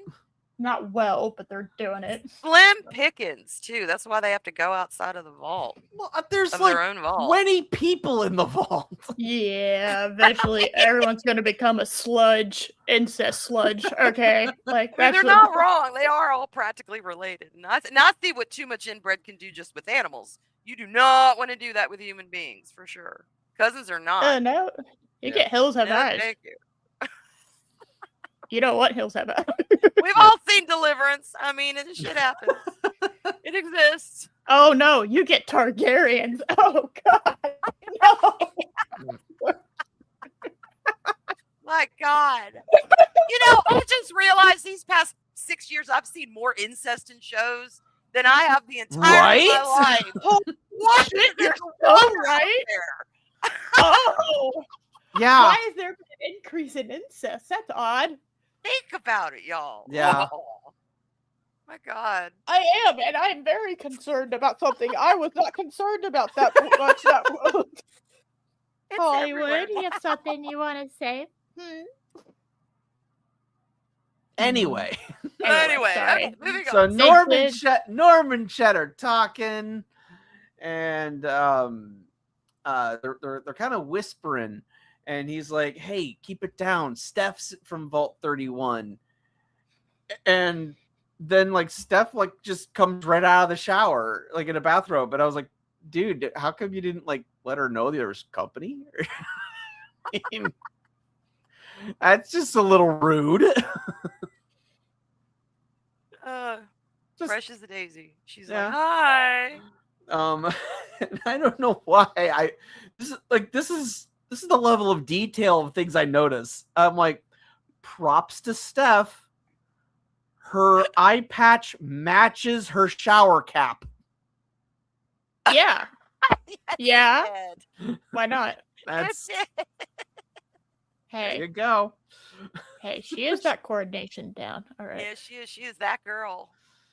Not well, but they're doing it. Slim pickings, too. That's why they have to go outside of the vault. Well, there's of like their own vault. 20 people in the vault. Yeah, eventually everyone's going to become a sludge, incest sludge. Okay, like I mean, that's they're not wrong. They are all practically related, and I see what too much inbred can do just with animals. You do not want to do that with human beings, for sure. Cousins are not. No, you get hills have eyes. Thank you. You know what hills have eyes? We've all seen Deliverance. I mean, shit happens. It exists. Oh no, you get Targaryens. Oh god, no. My god. You know, I just realized these past 6 years I've seen more incest in shows than I have the entire of my life. Oh, what? Shit, you're so right. There? Oh, yeah. Why is there an increase in incest? That's odd. Think about it, y'all. Yeah. Oh, my god. I am, and I'm very concerned about something I was not concerned about that much. Hollywood, you have something you want to say? Anyway. Okay, moving So on. Norman Chet are talking, and they're kind of whispering, and he's like, "Hey, keep it down. Steph's from Vault 31," and then like Steph like just comes right out of the shower like in a bathrobe, but I was like, "Dude, how come you didn't like let her know there was company?" I mean, that's just a little rude. Fresh as a daisy. She's like, hi. I don't know why this is the level of detail of things I notice. I'm like, props to Steph. Her eye patch matches her shower cap. Yeah. Yeah. Why not? That's hey. There you go. Hey, she is that coordination down. All right. Yeah, she is. She is that girl.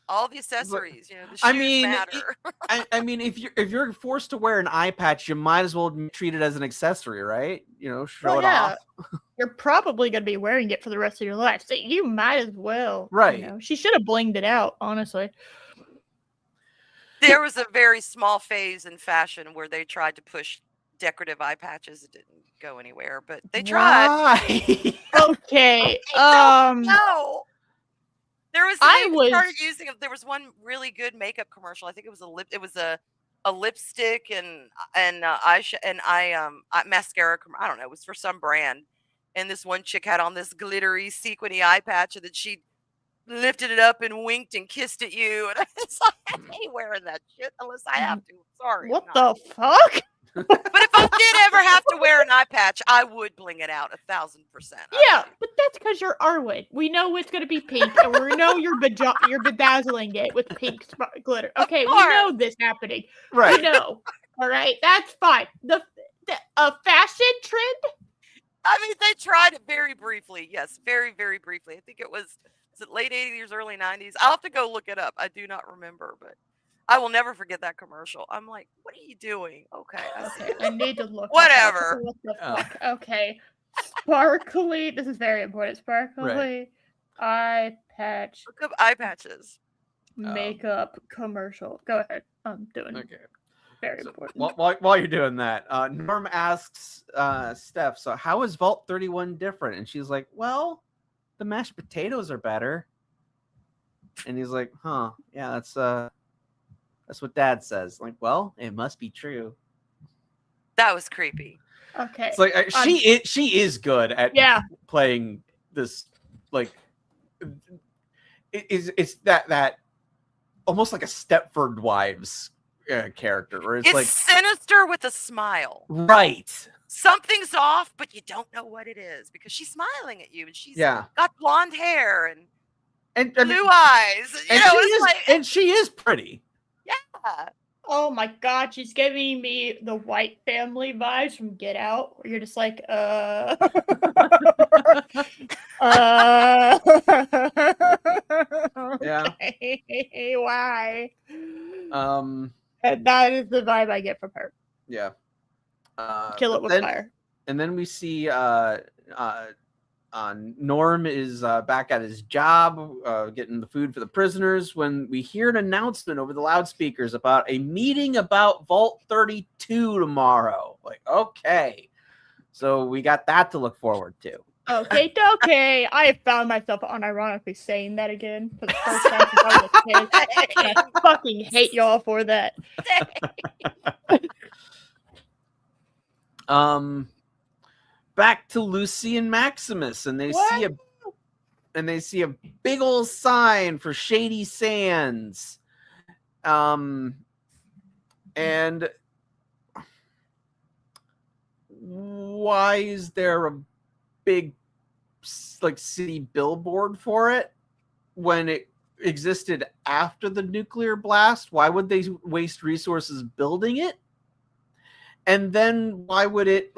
All the accessories, you know, the shoes I mean, matter. I mean, if you're forced to wear an eye patch, you might as well treat it as an accessory, right? You know, show it off. You're probably going to be wearing it for the rest of your life, so you might as well. Right. You know? She should have blinged it out, honestly. There was a very small phase in fashion where they tried to push decorative eye patches. It didn't go anywhere, but they tried. Why? Okay. No. There was started using. There was one really good makeup commercial. I think it was a lipstick and mascara. I don't know. It was for some brand, and this one chick had on this glittery sequiny eye patch, and then she lifted it up and winked and kissed at you. And it's like, I ain't wearing that shit unless I have to. Sorry. What the fuck? But if I did ever have to wear an eye patch, I would bling it out 1,000%. Yeah, but that's because you're Arwen. We know it's gonna be pink, and we know you're bedazzling it with pink glitter. Okay, we know this happening. Right. We know. All right, that's fine. The fashion trend. I mean, they tried it very briefly. Yes, very, very briefly. I think it was it late 80s, early 90s? I'll have to go look it up. I do not remember, but I will never forget that commercial. I'm like, what are you doing? Okay. I need to look. Whatever. What the fuck? Okay. Sparkly. This is very important. Sparkly eye patch. Look up eye patches. Makeup commercial. Go ahead. I'm doing. Okay. Very important. While you're doing that, Norm asks Steph, so how is Vault 31 different? And she's like, well, the mashed potatoes are better. And he's like, huh, yeah, that's what Dad says. Like, well, it must be true. That was creepy. Okay. It's like she is good at playing this, like, it's that almost like a Stepford Wives character, where it's like sinister with a smile. Right. Something's off, but you don't know what it is because she's smiling at you and she's got blonde hair and blue eyes. And she is pretty. Yeah. Oh my god, she's giving me the White Family vibes from Get Out, where you're just like, okay, why? That is the vibe I get from her. Yeah. Kill it with fire. And then we see Norm is back at his job, getting the food for the prisoners, when we hear an announcement over the loudspeakers about a meeting about Vault 32 tomorrow. Like, okay. So we got that to look forward to. Okay. I found myself unironically saying that again for the first time since I was a kid. And I fucking hate y'all for that. Back to Lucy and Maximus, and they see a big old sign for Shady Sands. And why is there a big city billboard for it when it existed after the nuclear blast? Why would they waste resources building it? And then why wouldn't it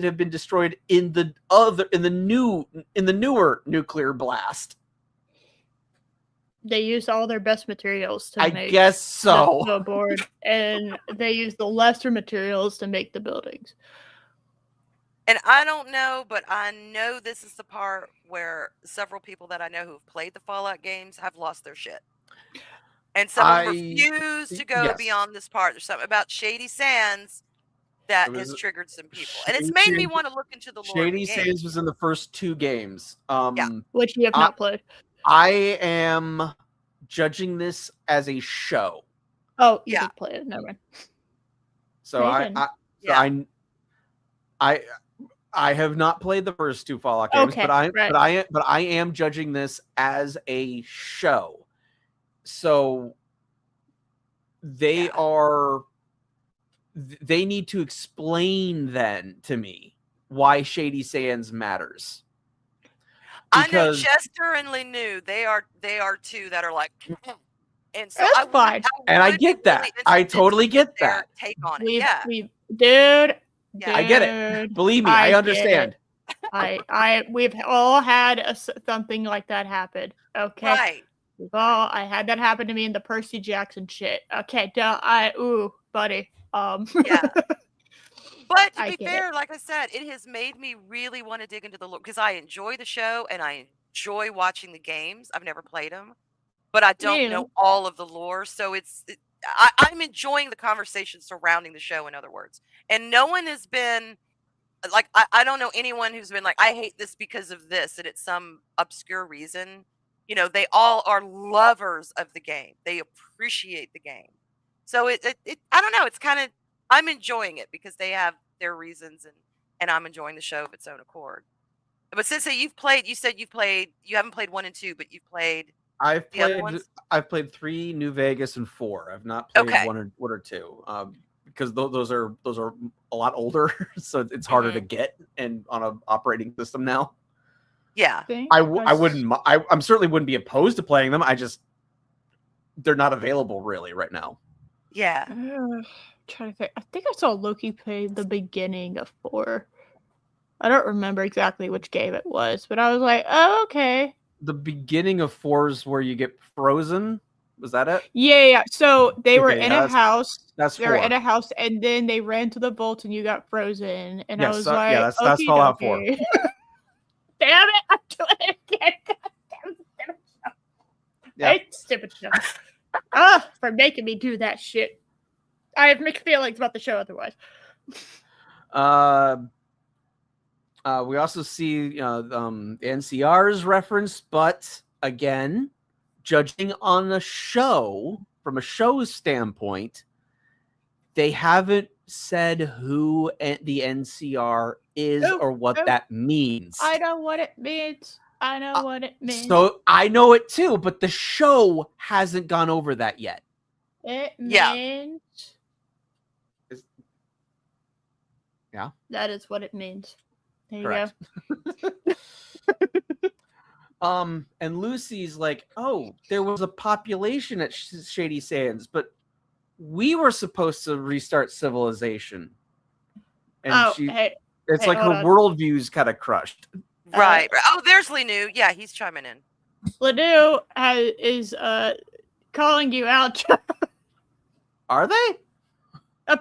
have been destroyed in the newer nuclear blast? They used all their best materials to make guess so. The billboard, and they used the lesser materials to make the buildings. And I don't know, but I know this is the part where several people that I know who've played the Fallout games have lost their shit. And some of them refuse to go beyond this part. There's something about Shady Sands that has triggered some people. And it's made me want to look into the lore. Shady Sands was in the first 2 games. Which you have not played. I am judging this as a show. Oh, you did play it. Never mind. So I have not played the first 2 Fallout games, but I am judging this as a show. So they need to explain then to me why Shady Sands matters. Because I know Chester and Lenu, they are 2 that are like, and so that's fine. I get that. I totally get that. Take on it. Dude. I get it. Believe me, I understand. We've all had something like that happen. Okay. Right. I had that happen to me in the Percy Jackson shit. Okay, buddy. Yeah. But to I be get fair, like I said, it has made me really want to dig into the lore because I enjoy the show and I enjoy watching the games. I've never played them, but I don't know all of the lore. So I'm enjoying the conversation surrounding the show, in other words. And no one has been like, I don't know anyone who's been like, I hate this because of this, and it's some obscure reason. You know, they all are lovers of the game. They appreciate the game. So it I don't know. It's kind of, I'm enjoying it because they have their reasons, and I'm enjoying the show of its own accord. But since you've played, you said you haven't played 1 and 2, but you've played I've the other played ones? I've played 3, New Vegas, and 4. I've not played Okay. 1 or 2. Because those are a lot older, so it's harder to get and on an operating system now. Yeah. I'm certainly wouldn't be opposed to playing them. They're not available really right now. Yeah. Trying to think. I think I saw Loki play the beginning of 4. I don't remember exactly which game it was, but I was like, oh, okay. The beginning of 4 is where you get frozen. Was that it? Yeah. So they were in a house. That's 4. They were in a house, and then they ran to the vault, and you got frozen. And I was like, yeah, that's Fallout 4. Damn it! I'm doing it again. God damn it. Yep. I hate stupid show. For making me do that shit. I have mixed feelings about the show otherwise. We also see the NCR's referenced, but again, judging on a show from a show's standpoint, they haven't said who the NCR is or what that means. I know what it means. I know what it means. So I know it too, but the show hasn't gone over that yet. It means. Yeah. That is what it means. There you Correct. go. And Lucy's like, oh, there was a population at Shady Sands, but we were supposed to restart civilization. And it's like her worldview's kind of crushed. Right. Oh, there's Lenu. Yeah, he's chiming in. Lenu is calling you out. Are they? I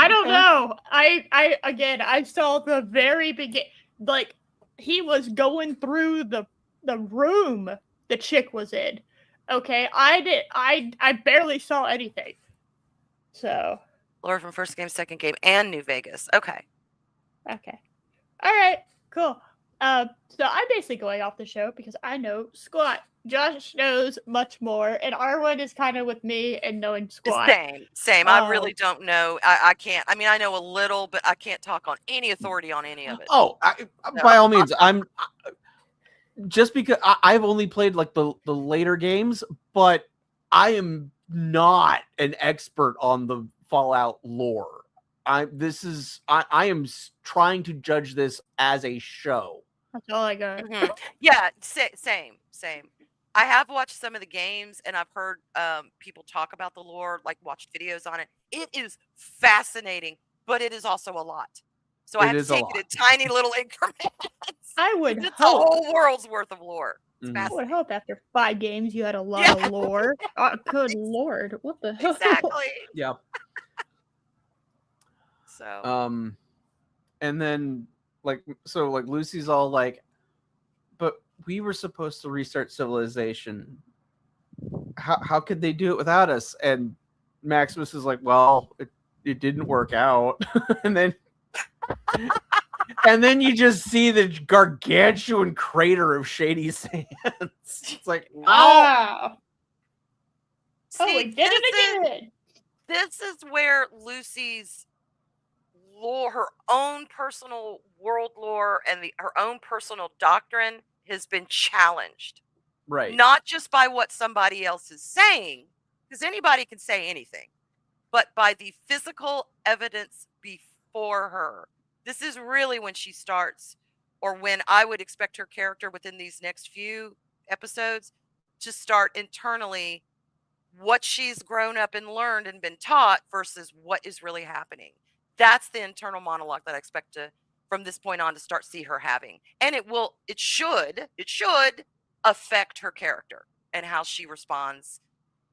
don't know. I saw the very beginning. Like, he was going through the room the chick was in. Okay, I barely saw anything. So. Lore from first game, second game, and New Vegas. Okay. All right. Cool. So I'm basically going off the show because I know squat. Josh knows much more, and Arwen is kind of with me and knowing squat. Same. I really don't know. I can't. I mean, I know a little, but I can't talk on any authority on any of it. Oh, by all means, I'm just because I've only played like the later games, but I am not an expert on the Fallout lore. I am trying to judge this as a show. That's all I got. Mm-hmm. Yeah, same. I have watched some of the games, and I've heard people talk about the lore, like watched videos on it. It is fascinating, but it is also a lot. So I have to take it in tiny little increments. I would hope. It's a whole world's worth of lore. I would hope after 5 games you had a lot of lore. Good lord, what the hell? Exactly. Yeah. So. And then like Lucy's all like, but we were supposed to restart civilization. How could they do it without us? And Maximus is like, well, it didn't work out. and then you just see the gargantuan crater of Shady Sands. It's like, wow. We did it again. This is where Lucy's lore, her own personal world lore, and her own personal doctrine has been challenged. Right. Not just by what somebody else is saying, because anybody can say anything, but by the physical evidence before her. This is really when she starts, or when I would expect her character within these next few episodes to start internally what she's grown up and learned and been taught versus what is really happening. That's the internal monologue that I expect to from this point on to start see her having. And it should affect her character and how she responds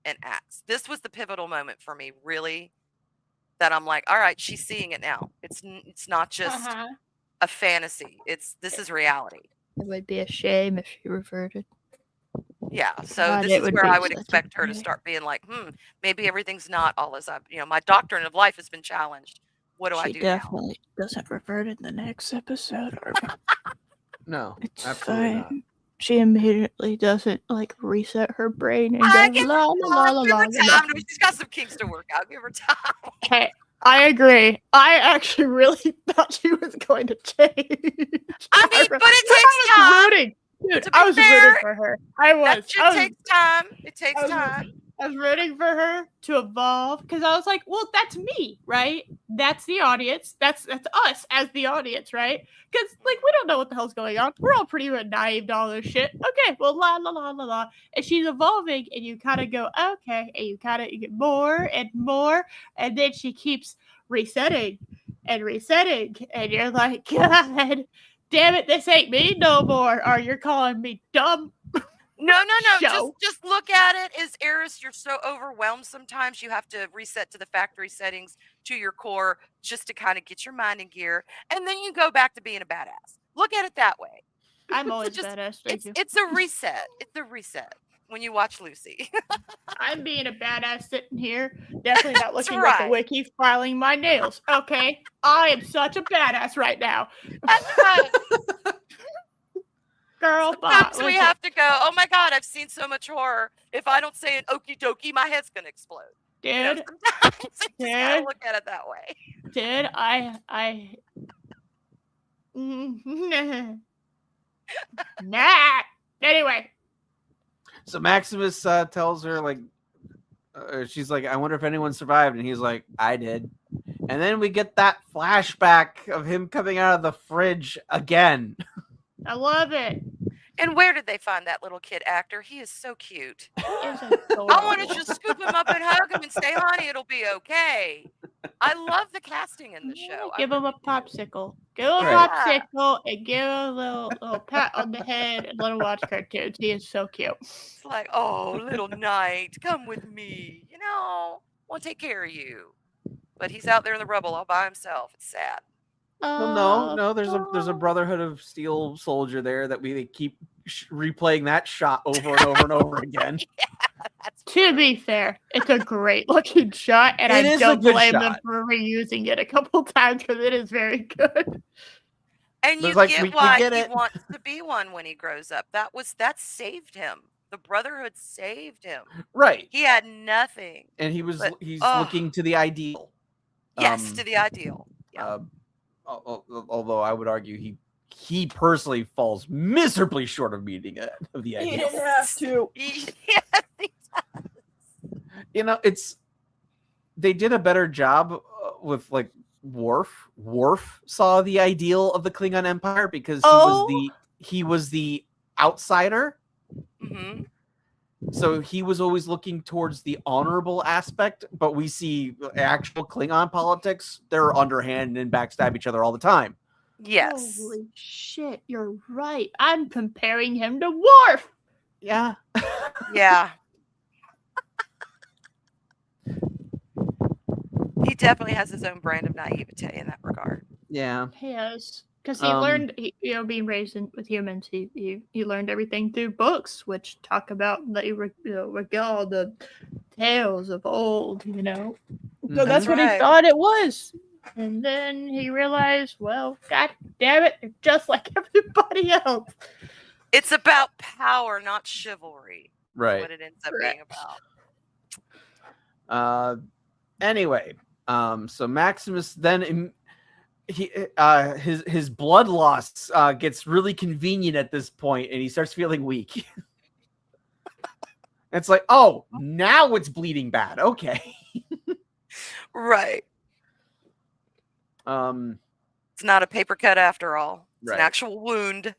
and acts. This was the pivotal moment for me, really, that I'm like, all right, she's seeing it now. It's not just a fantasy. This is reality. It would be a shame if she reverted. Yeah, so God, this it is would where be I would such a expect her to bummer. start being like, maybe everything's not all as my doctrine of life has been challenged. What do I She do definitely doesn't revert in the next episode. Or No, it's absolutely not. fine. She immediately doesn't like reset her brain and now? go Give la her la time. la Give la her la. time. She's got some kinks to work out. Give her time. Hey, I agree. I actually really thought she was going to change. I mean, but it takes time. Rooting. Dude, To be I was fair, rooting for her. I was. That shit takes time. It takes time. I was rooting for her to evolve because I was like, well, that's me, right? That's the audience. That's us as the audience, right? Because like we don't know what the hell's going on. We're all pretty naive to all this shit. Okay, well, la la la la la, and she's evolving, and you kind of go, okay, and you kind of get more and more, and then she keeps resetting and resetting, and you're like, God, damn it, this ain't me no more. Or you're calling me dumb. No. Show. Just look at it as Eris. You're so overwhelmed sometimes. You have to reset to the factory settings, to your core, just to kind of get your mind in gear, and then you go back to being a badass. Look at it that way. I'm always badass. Thank you. It's a reset. It's a reset when you watch Lucy. I'm being a badass sitting here, definitely not looking at right. the wiki, filing my nails. Okay, I am such a badass right now. That's right. Girl, Sometimes we have to go, oh my God, I've seen so much horror. If I don't say an okie dokie, my head's going to explode. Dude, sometimes I just gotta look at it that way. Dude, nah. Anyway. So Maximus tells her, like, she's like, I wonder if anyone survived. And he's like, I did. And then we get that flashback of him coming out of the fridge again. I love it. And where did they find that little kid actor? He is so cute. I want to just scoop him up and hug him and say, honey, it'll be okay. I love the casting in the show. Give him a popsicle. Give him a popsicle and give him a little pat on the head and let him watch cartoons. He is so cute. It's like, oh, little knight, come with me. I want to take care of you. But he's out there in the rubble all by himself. It's sad. Well, no. There's a Brotherhood of Steel soldier there that we keep replaying that shot over and over and over again. To be fair, it's a great looking shot, and I don't blame them for reusing it a couple times because it is very good. And you get why he wants to be one when he grows up. That saved him. The Brotherhood saved him. Right. He had nothing. And he's looking to the ideal. Yes, to the ideal. Yeah. Although I would argue he personally falls miserably short of meeting it of the ideal. He didn't have to. Yes, he does. They did a better job with like Worf. Worf saw the ideal of the Klingon Empire because he was the outsider. Mm-hmm. So he was always looking towards the honorable aspect, but we see actual Klingon politics. They're underhand and backstab each other all the time. Yes. Holy shit, you're right. I'm comparing him to Worf. Yeah. Yeah. He definitely has his own brand of naivete in that regard. Yeah. He has. Because he learned, being raised with humans, he learned everything through books, which talk about regale the tales of old, So that's what he thought it was. And then he realized, well, God damn it, they're just like everybody else. It's about power, not chivalry. Right. What it ends up being about. Anyway, so Maximus then his blood loss gets really convenient at this point, and he starts feeling weak. It's like, oh, now it's bleeding bad. Okay. Right. It's not a paper cut after all. It's an actual wound.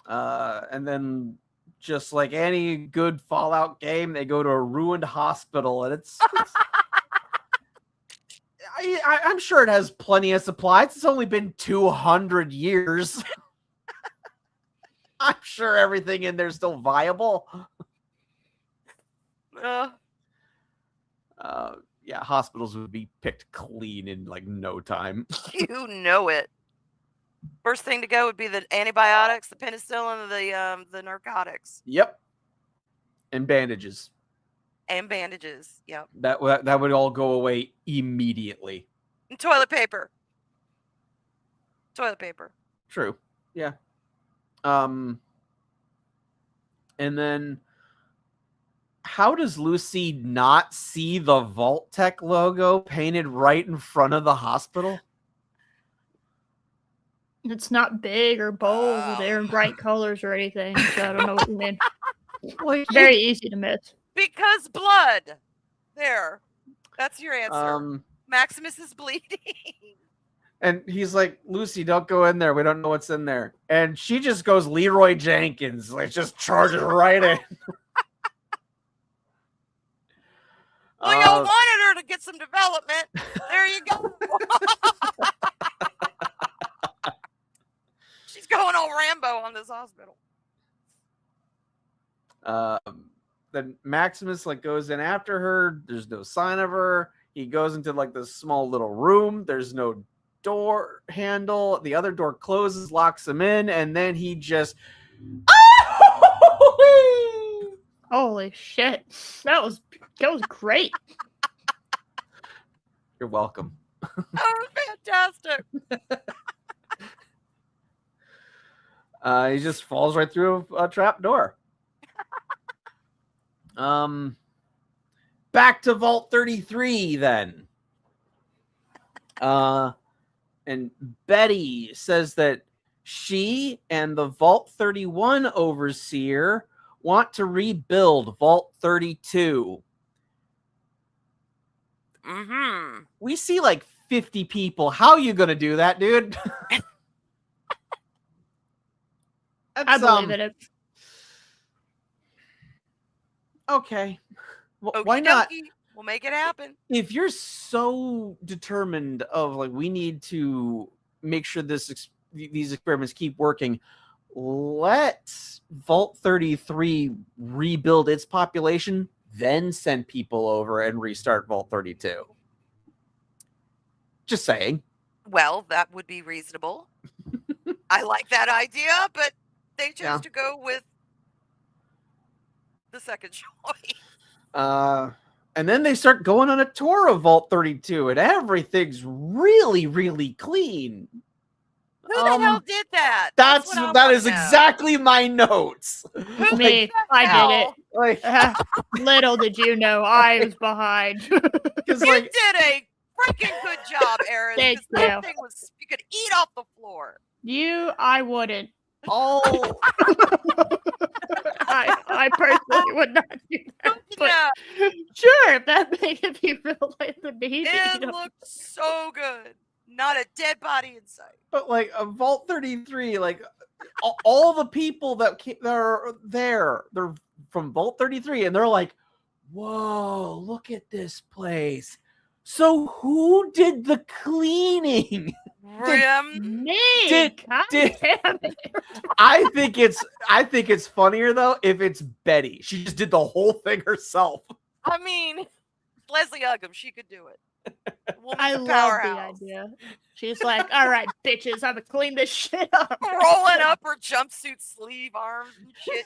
And then, just like any good Fallout game, they go to a ruined hospital, and it's I'm sure it has plenty of supplies. It's only been 200 years. I'm sure everything in there's still viable. Yeah, hospitals would be picked clean in like no time. You know it. First thing to go would be the antibiotics, the penicillin, the narcotics. Yep. And bandages. And bandages. Yep. That would all go away immediately. And toilet paper. Toilet paper. True. Yeah. And then how does Lucy not see the Vault Tech logo painted right in front of the hospital? It's not big or bold or they're in bright colors or anything, so I don't know what you mean. Like, Very easy to miss. Because blood. There. That's your answer. Maximus is bleeding. And he's like, Lucy, don't go in there. We don't know what's in there. And she just goes Leroy Jenkins, like just charges right in. Well, y'all wanted her to get some development. There you go. She's going all Rambo on this hospital. Then Maximus like goes in after her. There's no sign of her. He goes into like this small little room. There's no door handle. The other door closes, locks him in, and then he just Holy shit. That was great. You're welcome. That was fantastic. He just falls right through a trap door. Back to Vault 33 then. And Betty says that she and the Vault 31 overseer want to rebuild Vault 32. Mm-hmm. We see like 50 people. How are you going to do that, dude? I believe in it. Okay. Okey Why not? dokey. We'll make it happen. If you're so determined of like, we need to make sure these experiments keep working, let Vault 33 rebuild its population, then send people over and restart Vault 32. Just saying. Well, that would be reasonable. I like that idea, but they chose to go with the second choice. And then they start going on a tour of Vault 32, and everything's really, really clean. Who the hell did that? That is exactly my notes. Me, I did it. Like, little did you know, I was behind. You did a freaking good job, Aaron. Thank you. That thing was, you could eat off the floor. I wouldn't. Oh. I personally would not do that. But Yeah. sure, if you realize the need. It looked so good. Not a dead body in sight. But like a Vault 33, like all the people that are there, they're from Vault 33, and they're like, "Whoa, look at this place." So who did the cleaning? Me. God damn it. I think it's funnier though if it's Betty. She just did the whole thing herself. I mean, Leslie Uggam, she could do it. I love the idea. She's like, all right, bitches, I'm gonna clean this shit up. Rolling up her jumpsuit sleeve arms and shit,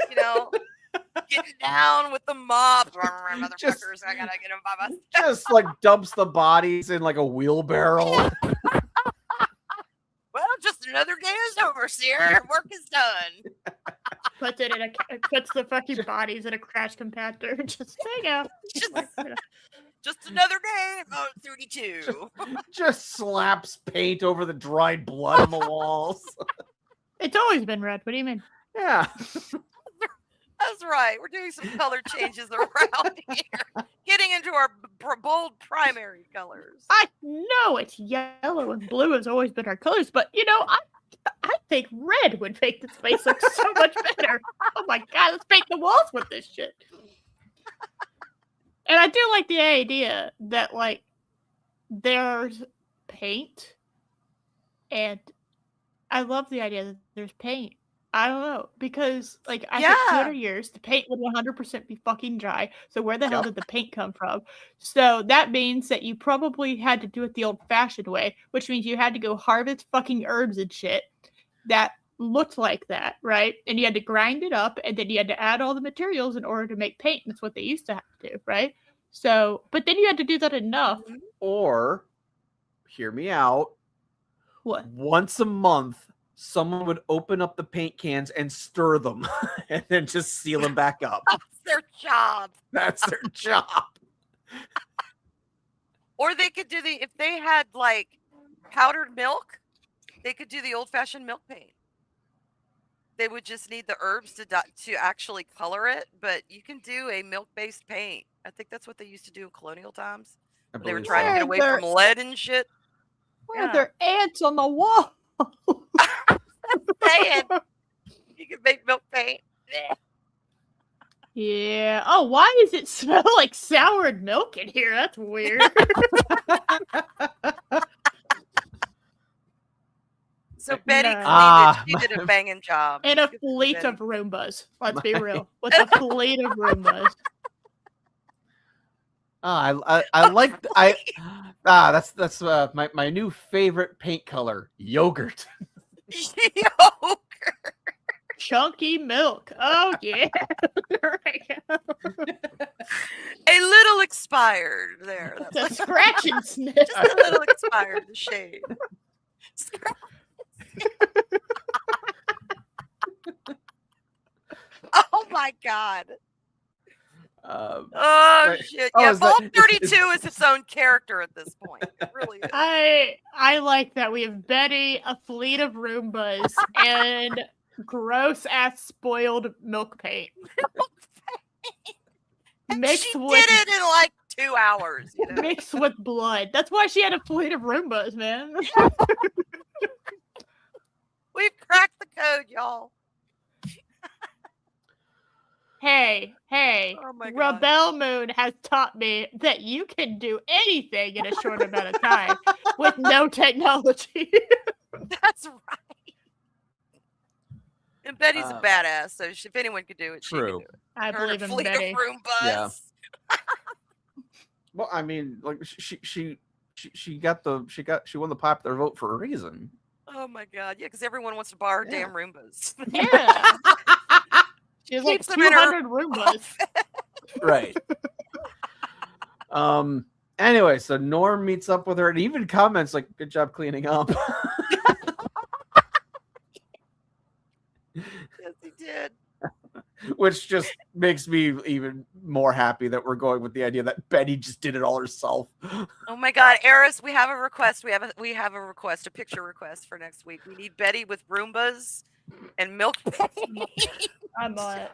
getting down with the mop. Motherfuckers, I gotta get them by myself. Just like dumps the bodies in like a wheelbarrow. Well, just another day is over, sir. Work is done. Puts the fucking bodies in a crash compactor. Just there you go. Just another day, about 32. Just slaps paint over the dried blood on the walls. It's always been red. What do you mean? Yeah. That's right. We're doing some color changes around here. Getting into our bold primary colors. I know it's yellow and blue has always been our colors, but I think red would make this place look so much better. Oh my god, let's paint the walls with this shit. And I do like the idea that like there's paint, and I love the idea that there's paint. I don't know, because like I think 200 years, the paint would 100% be fucking dry. So where the hell did the paint come from? So that means that you probably had to do it the old-fashioned way, which means you had to go harvest fucking herbs and shit that looked like that, right? And you had to grind it up, and then you had to add all the materials in order to make paint. That's what they used to have to do, right? So, but then you had to do that enough. Or, hear me out. What? Once a month, someone would open up the paint cans and stir them, and then just seal them back up. That's their job. That's their job. Or they could do if they had like powdered milk, they could do the old-fashioned milk paint. They would just need the herbs to actually color it, but you can do a milk-based paint. I think that's what they used to do in colonial times. They were trying to get away from lead and shit. Why are there ants on the wall? Saying you can make milk paint. Yeah. Oh, why does it smell like soured milk in here? That's weird. So Betty cleaned it. She did a banging job. And a fleet of Roombas. Let's be real. With a fleet of Roombas. That's my new favorite paint color, yogurt. Yogurt. Chunky milk. Oh yeah. A little expired there. That's a scratch and sniff. Just a little expired, the shade. Oh my god. Shit. Yeah, Vault 32 is its own character at this point. It really is. I like that we have Betty, a fleet of Roombas, and gross ass spoiled milk paint. And she did it in like 2 hours. You know? Mixed with blood. That's why she had a fleet of Roombas, man. We've cracked the code, y'all. Hey, oh my God. Rebel Moon has taught me that you can do anything in a short amount of time with no technology. That's right. And Betty's a badass, so if anyone could do it, she could do it. I believe in Betty. Yeah. Well, I mean, like she won the popular vote for a reason. Oh my god, yeah, because everyone wants to buy her damn Roombas. Yeah. She has like 200 Roombas. Right. Anyway, so Norm meets up with her and even comments like, "Good job cleaning up." Yes, he did. Which just makes me even more happy that we're going with the idea that Betty just did it all herself. Oh my god, Eris, we have a request. We have a request, a picture request for next week. We need Betty with Roombas and milk. I'm on it.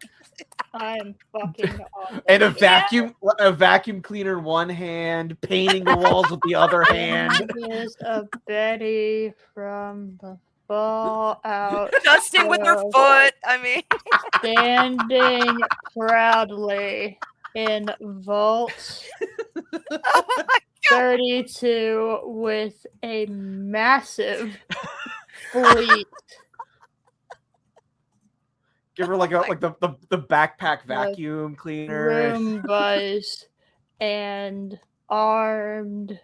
I am fucking on it. And a vacuum cleaner in one hand, painting the walls with the other hand. Here's a Betty from the Fallout. Dusting with her foot. I mean, standing proudly in Vault 32 with a massive fleet. Give her like the backpack vacuum cleaner. Roombas and armed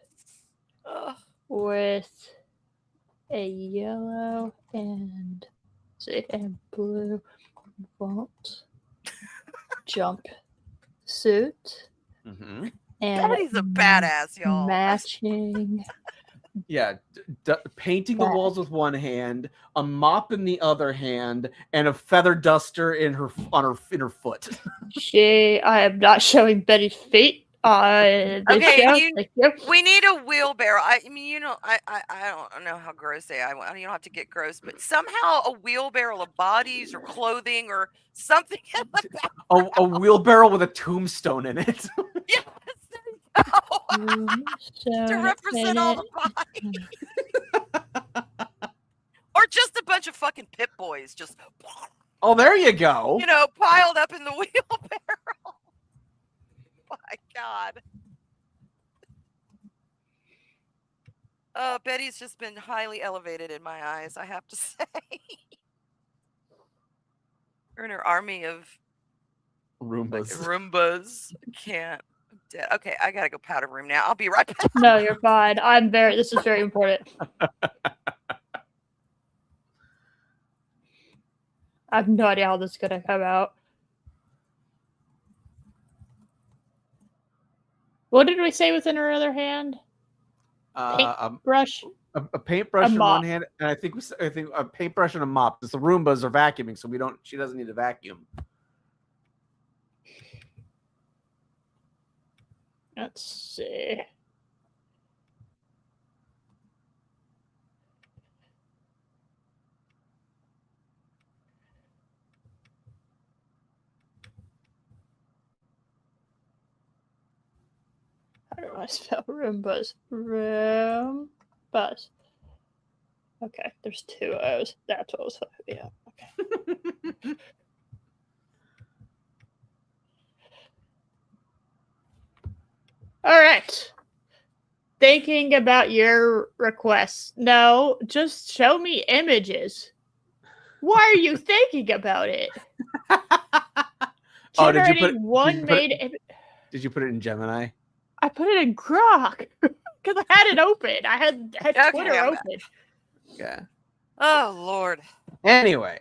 with a yellow and blue Vault jump suit. Mm-hmm. And Betty's a badass, y'all. Matching. Yeah, painting the walls with one hand, a mop in the other hand, and a feather duster in her foot. I am not showing Betty's feet. Okay, we need a wheelbarrow. I mean, I don't know how gross they are. You don't have to get gross, but somehow a wheelbarrow of bodies or clothing or something in the back. A wheelbarrow with a tombstone in it. Yes, there you go. To represent all the bodies. Or just a bunch of fucking pit boys just. Oh, there you go. Piled up in the wheelbarrow. My God. Betty's just been highly elevated in my eyes, I have to say. Her and her army of Roombas. Roombas. Can't. I'm dead. Okay, I gotta go powder room now. I'll be right back. No, you're fine. This is very important. I have no idea how this is gonna come out. What did we say was in her other hand? Paintbrush. A paintbrush in mop. one hand, and I think a paintbrush and a mop. Because the Roombas are vacuuming, so she doesn't need to vacuum. Let's see. How do I spell Roombas? Roombas. Okay, there's 2 O's. That's what was. Yeah. Okay. All right. Thinking about your requests. No, just show me images. Why are you thinking about it? Oh, did you put it in Gemini? I put it in Grok because I had it open. I had Okay, Twitter I'm open. Yeah. Oh Lord. Anyway,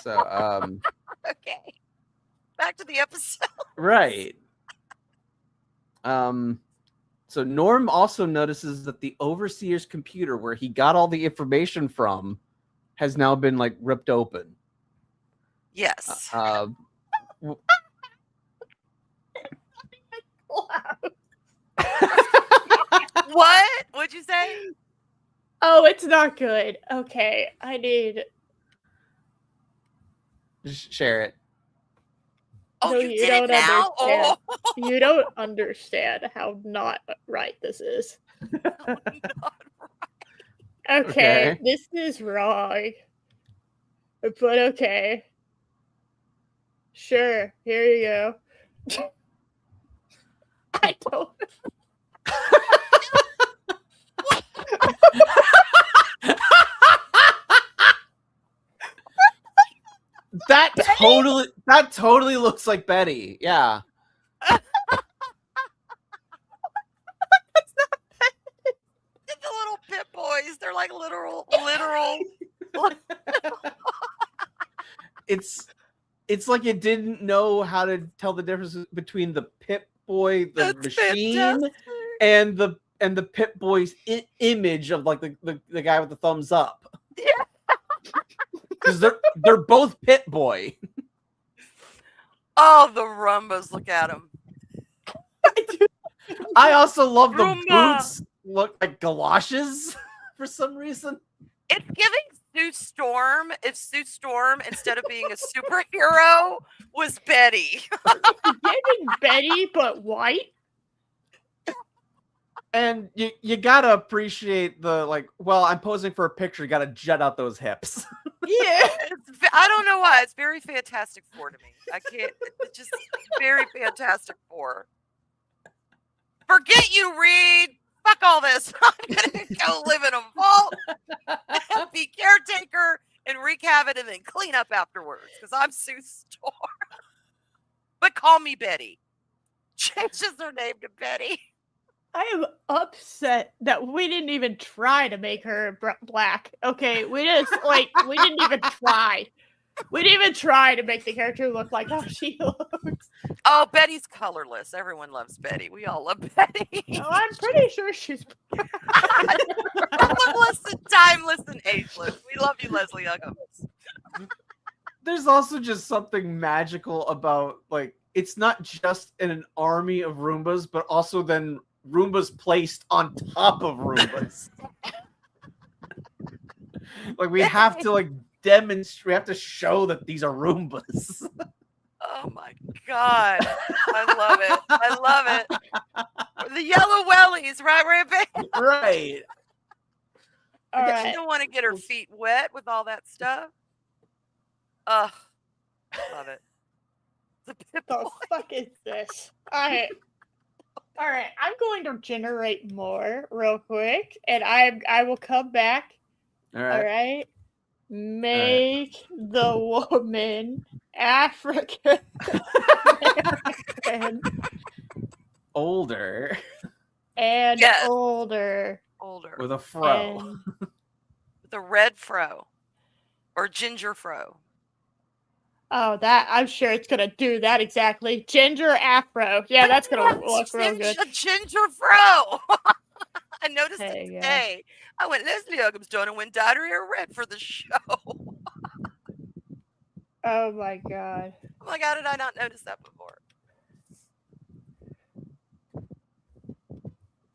so Okay. Back to the episode. right. So Norm also notices that the overseer's computer, where he got all the information from, has now been like ripped open. Yes. What? What'd you say? Oh, it's not good. Okay, I need. Just share it. Oh, No, you you did don't it now? understand. Oh. You don't understand how not right this is. Not right. Okay, Okay. this is wrong. But okay. Sure, here you go. I don't. That totally looks like Betty. Yeah. The little pit boys, they're like literal. It's like it didn't know how to tell the difference between the Pip Boy, the That's machine, fantastic. and the Pip Boy's image of like the guy with the thumbs up. Yeah. Because they're both Pit Boy. Oh, the Rumbas! Look at them. I also love the Roomba. boots look like galoshes for some reason. It's giving Sue Storm. If Sue Storm, instead of being a superhero, was Betty. Giving Betty, but white. And you gotta appreciate the like. Well, I'm posing for a picture. You gotta jet out those hips. Yeah. I don't know why. It's very Fantastic Four to me. I can't. It's just very Fantastic Four. Forget you, Reed. Fuck all this. I'm gonna go live in a vault, be caretaker, and wreak havoc, and then clean up afterwards. Because I'm Sue Storm. But call me Betty. Changes her name to Betty. I am upset that we didn't even try to make her black. Okay, we didn't even try. We didn't even try to make the character look like how she looks. Oh, Betty's colorless. Everyone loves Betty. We all love Betty. Oh, I'm pretty sure she's. Colorless and timeless and ageless. We love you, Leslie Uggams. There's also just something magical about like it's not just an army of Roombas, but also then Roombas placed on top of Roombas. Like we have to like demonstrate. We have to show that these are Roombas. Oh my god. I love it. I love it. The yellow wellies, right, babe? Right. All You right. don't want to get her feet wet with all that stuff. Ugh. Love it. The pit The boy. fuck is this? All right. All right, I'm going to generate more real quick, and I will come back. All All right. right, make the woman African American Older and Yes. older. Older. with a fro. And With a red fro. Or ginger fro. oh, that I'm sure it's gonna do that exactly. Ginger afro. Yeah, that's gonna look real good. A ginger fro. I noticed There it you go. today. I went, Leslie Uggams done and went dyed her hair red for the show. Oh my god. Oh my god, did I not notice that before?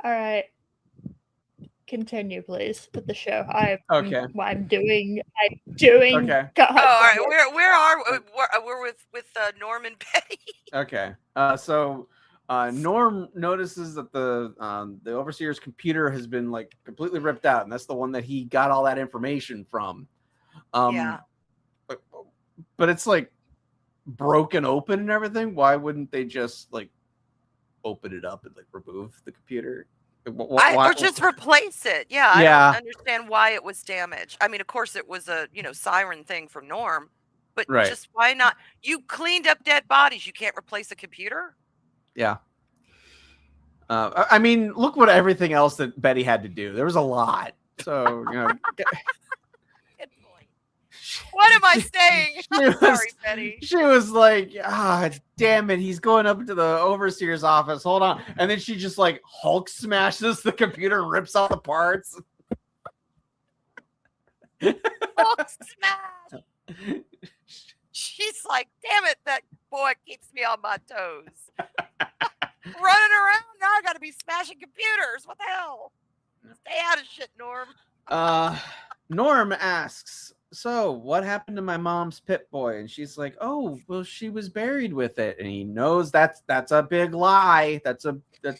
All right. Continue, please, with the show. Okay. I'm doing. Okay. God, Oh, all right. Where are we? We're with Norm and Betty. Okay. So Norm notices that the overseer's computer has been like completely ripped out, and that's the one that he got all that information from. Yeah. But it's like broken open and everything. Why wouldn't they just like open it up and like remove the computer? Or just replace it. Yeah, I don't understand why it was damaged. I mean, of course, it was a siren thing from Norm, but just why not? You cleaned up dead bodies. You can't replace a computer. Yeah. I mean, look what everything else that Betty had to do. There was a lot. So Good point. What am I saying? Sorry, Betty. She was like, damn it, he's going up to the overseer's office. Hold on. And then she just like Hulk smashes the computer and rips out the parts. Hulk smash. She's like, damn it, that boy keeps me on my toes. Running around, now I gotta be smashing computers. What the hell? Stay out of shit, Norm. Norm asks, so what happened to my mom's Pip-Boy? And she's like, oh, well, she was buried with it. And he knows that's a big lie. That's a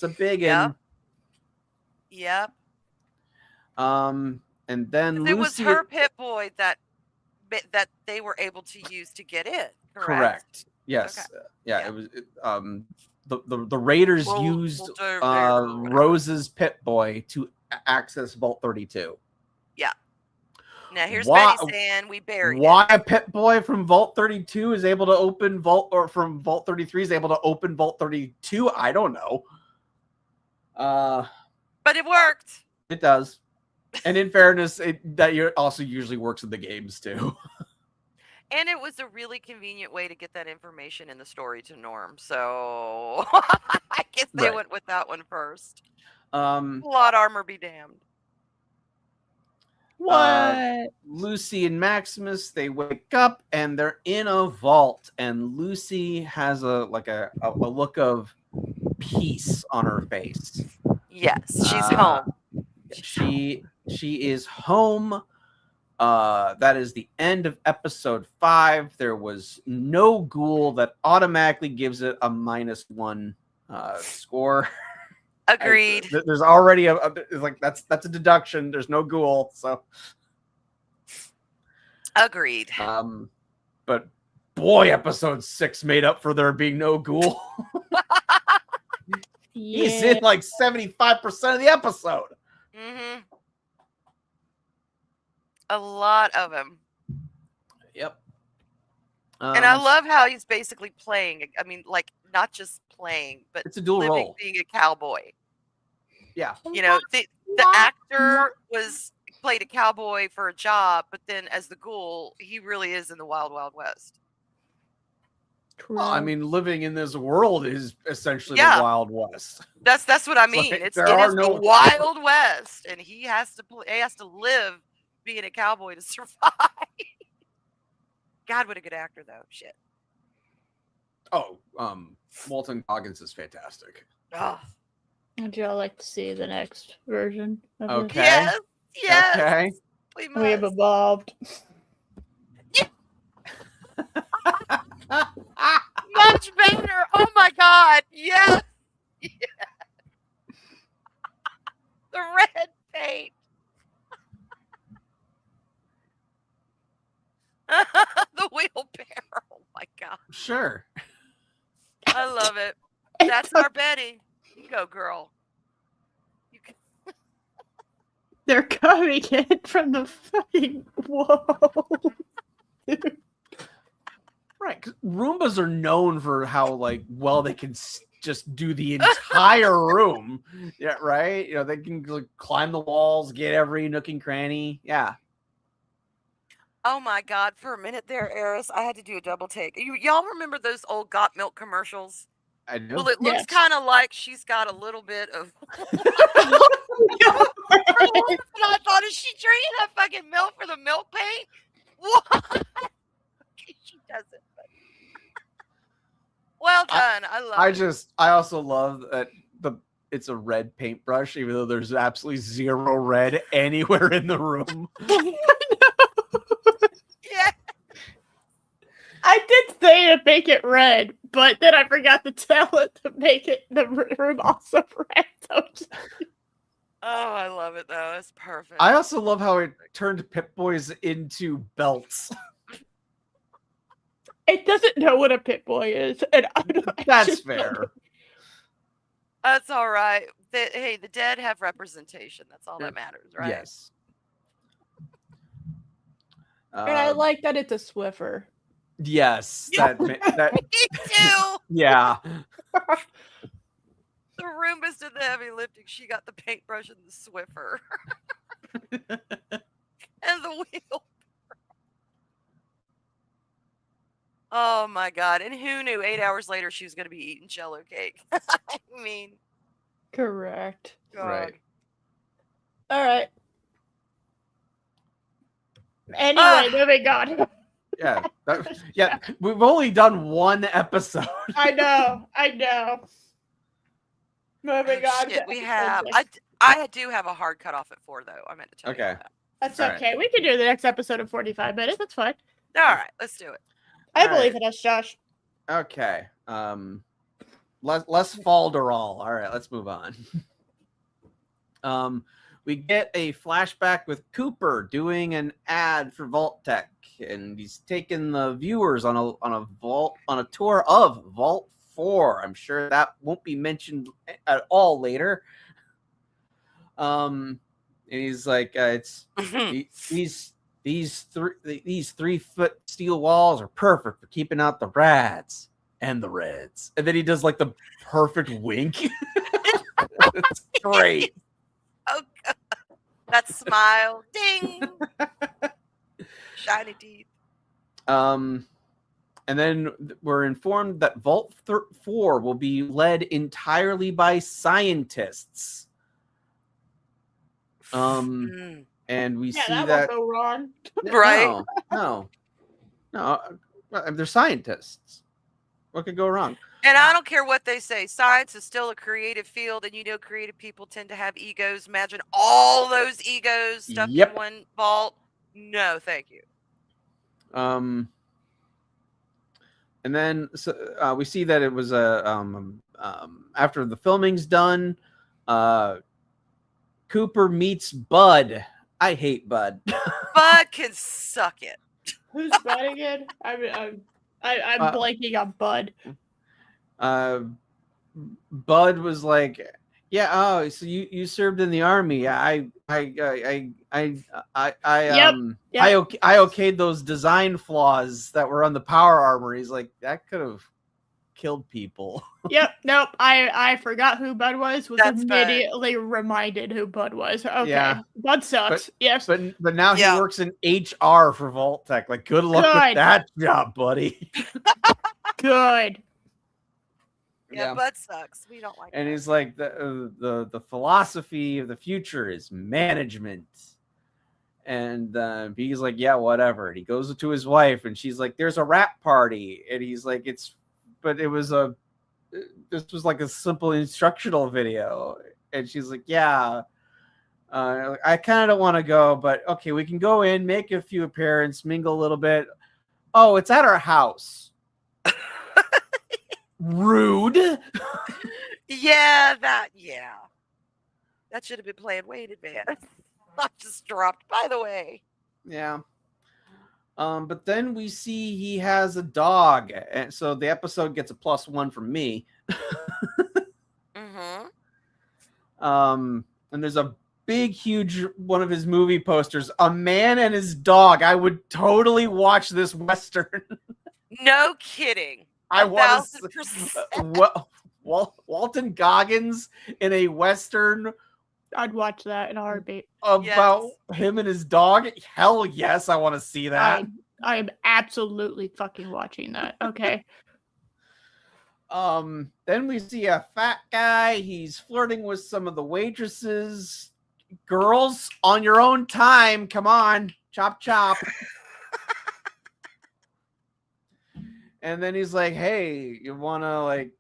big one. Yep. And then Lucy, it was her Pip-Boy that they were able to use to get in. Correct. Yes. Okay. Yeah. It was. The Raiders used Rose's Pip-Boy to access Vault 32. Yeah. Now here's Betty saying we buried why a Pip-Boy from Vault 32 is able to open Vault, or from Vault 33 is able to open Vault 32. I don't know. But it worked. It does. And in fairness, that also usually works in the games too. And it was a really convenient way to get that information in the story to Norm. So I guess they went with that one first. Plot armor be damned. What? Lucy and Maximus, they wake up and they're in a vault, and Lucy has a look of peace on her face. Yes, she's home. She is home. That is the end of episode 5. There was no ghoul. That automatically gives it a -1 score. Agreed. There's already that's a deduction. There's no ghoul, so agreed. But boy, episode 6 made up for there being no ghoul. He's in like 75% of the episode. Mm-hmm. A lot of him. Yep. And I love how he's basically playing. I mean, like, not just playing, but it's a dual role. Being a cowboy. Yeah. The actor played a cowboy for a job, but then as the ghoul, he really is in the Wild Wild West. Well, I mean, living in this world is essentially the Wild West. That's what I mean. It is the Wild West, and he has to live being a cowboy to survive. God, what a good actor, though. Shit. Oh, Walton Goggins is fantastic. Oh. Would y'all like to see the next version of Okay. Yes. Okay. We have evolved. Much better. Oh my God. Yes. The red paint. The wheelbarrow. Oh my God. Sure. I love it. That's our Betty. Go, girl. You can... They're coming in from the fucking wall. Right, 'cause Roombas are known for how like well they can just do the entire room. Yeah, right. You know, they can like, climb the walls, get every nook and cranny. Yeah. Oh my God! For a minute there, Eris, I had to do a double take. Y'all remember those old Got Milk commercials? I do. Well, it looks Yes. kind of like she's got a little bit of. And I thought, is she drinking that fucking milk for the milk paint? What? She doesn't. Well done. I love it. I also love that it's a red paintbrush, even though there's absolutely zero red anywhere in the room. Yeah. I did say to make it red, but then I forgot to tell it to make it the room also red. Oh, I love it though. It's perfect. I also love how it turned Pip-Boys into belts. It doesn't know what a Pip-Boy is, and That's fair. That's all right. Hey, the dead have representation. That's all that matters, right? Yes. And I like that it's a Swiffer. Yes, that Me too. yeah. The Roombas did the heavy lifting. She got the paintbrush and the Swiffer. And the wheel. Oh my God. And who knew 8 hours later she was going to be eating Jell-O cake? I mean. Correct. God. Right. All right. Anyway, moving on. Yeah, we've only done one episode. I know. Moving on. Shit, we have. Six. I do have a hard cutoff at 4, though. I meant to tell you that. That's All okay. Right. We can do the next episode in 45 minutes. That's fine. All right, let's do it. I believe in us, Josh. Okay. Less falderall. All right, let's move on. We get a flashback with Cooper doing an ad for Vault Tech, and he's taking the viewers on a tour of Vault 4. I'm sure that won't be mentioned at all later. And he's like, these 3-foot steel walls are perfect for keeping out the rats and the reds. And then he does like the perfect wink. It's great. Oh God. That smile. Ding. Shiny teeth. And then we're informed that Vault 4 will be led entirely by scientists. And we see that won't go wrong. Right? No. They're scientists. What could go wrong? And I don't care what they say. Science is still a creative field, and creative people tend to have egos. Imagine all those egos stuffed in one vault. No, thank you. And then we see that it was after the filming's done, Cooper meets Bud. I hate Bud. Bud can suck it. Who's Bud again? I'm blanking on Bud. Bud was like, yeah, oh, so you served in the army. I okayed those design flaws that were on the power armor. He's like, that could have killed people. Yep. Nope. I forgot who Bud was. That's immediately reminded who Bud was. Okay. Yeah. Bud sucks. Yes. But now he works in HR for Vault Tech. Like, good luck with that job, buddy. Good. Yeah, Bud sucks. We don't like. And he's like, the philosophy of the future is management. And he's like, yeah, whatever. And he goes to his wife, and she's like, there's a rap party. And he's like, this was like a simple instructional video. And she's like, yeah, I kind of don't want to go, but okay, we can go in, make a few appearances, mingle a little bit. Oh, it's at our house. Rude. That should have been planned way in advance. Not just dropped, by the way. Yeah. But then we see he has a dog, and so the episode gets a +1 from me. And there's a big, huge one of his movie posters. A man and his dog. I would totally watch this Western. No kidding. I want 1,000%. Walton Goggins in a Western I'd watch that in a heartbeat. about him and his dog. Hell yes, I want to see that. I am absolutely fucking watching that. Okay. Then we see a fat guy. He's flirting with some of the waitresses. Girls, on your own time. Come on. Chop, chop. And then he's like, hey, you want to, like,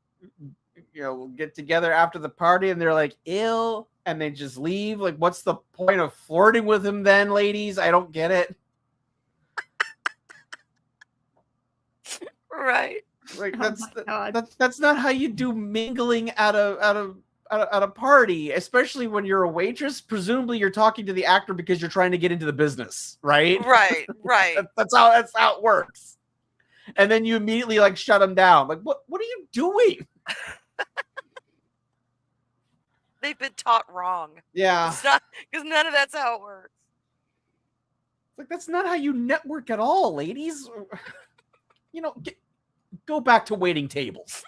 get together after the party? And they're like, ew. And they just leave. Like, what's the point of flirting with him then, ladies? I don't get it. Right. Like, Oh that's not how you do mingling at a party, especially when you're a waitress. Presumably you're talking to the actor because you're trying to get into the business, right? Right. That's how it works. And then you immediately like shut them down. Like, what are you doing? They've been taught wrong. Yeah. Because none of that's how it works. Like, that's not how you network at all, ladies. Go back to waiting tables.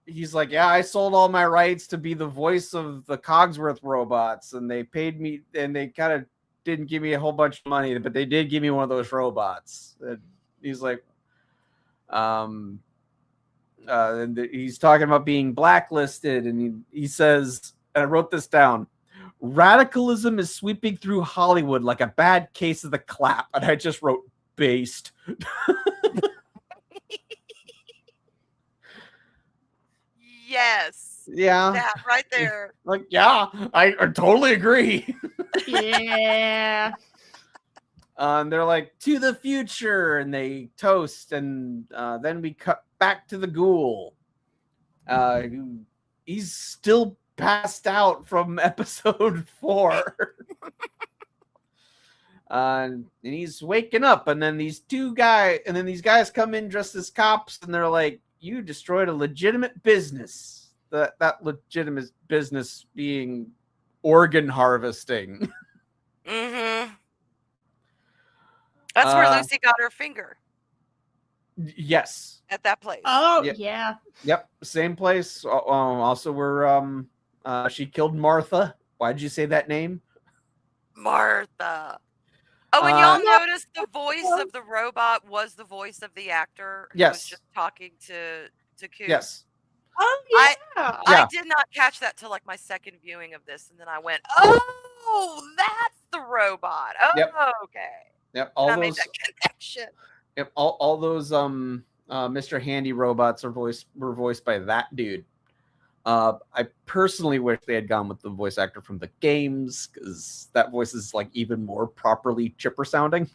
He's like, yeah, I sold all my rights to be the voice of the Cogsworth robots, and they paid me, and they kind of didn't give me a whole bunch of money, but they did give me one of those robots. And he's like, and he's talking about being blacklisted, and he says, and I wrote this down, radicalism is sweeping through Hollywood like a bad case of the clap. And I just wrote based. Yes. Yeah. That right there. Like, yeah, I totally agree. Yeah. And they're like, to the future, and they toast, and then we cut back to the ghoul. He's still passed out from episode 4. And he's waking up, and then these guys come in dressed as cops, and they're like, you destroyed a legitimate business. That legitimate business being organ harvesting. Mm-hmm. That's where Lucy got her finger. Yes. At that place. Oh, Yep. yeah. Yep. Same place. Also where she killed Martha. Why'd you say that name? Martha. Oh, and y'all noticed the voice of the robot was the voice of the actor who was just talking to Coop? Yes. Oh, yeah. I did not catch that till like my second viewing of this, and then I went, oh, that's the robot. Oh, yep. Okay. Yep. I made that connection. Yep. All those Mr. Handy robots were voiced by that dude. I personally wish they had gone with the voice actor from the games, because that voice is like even more properly chipper sounding.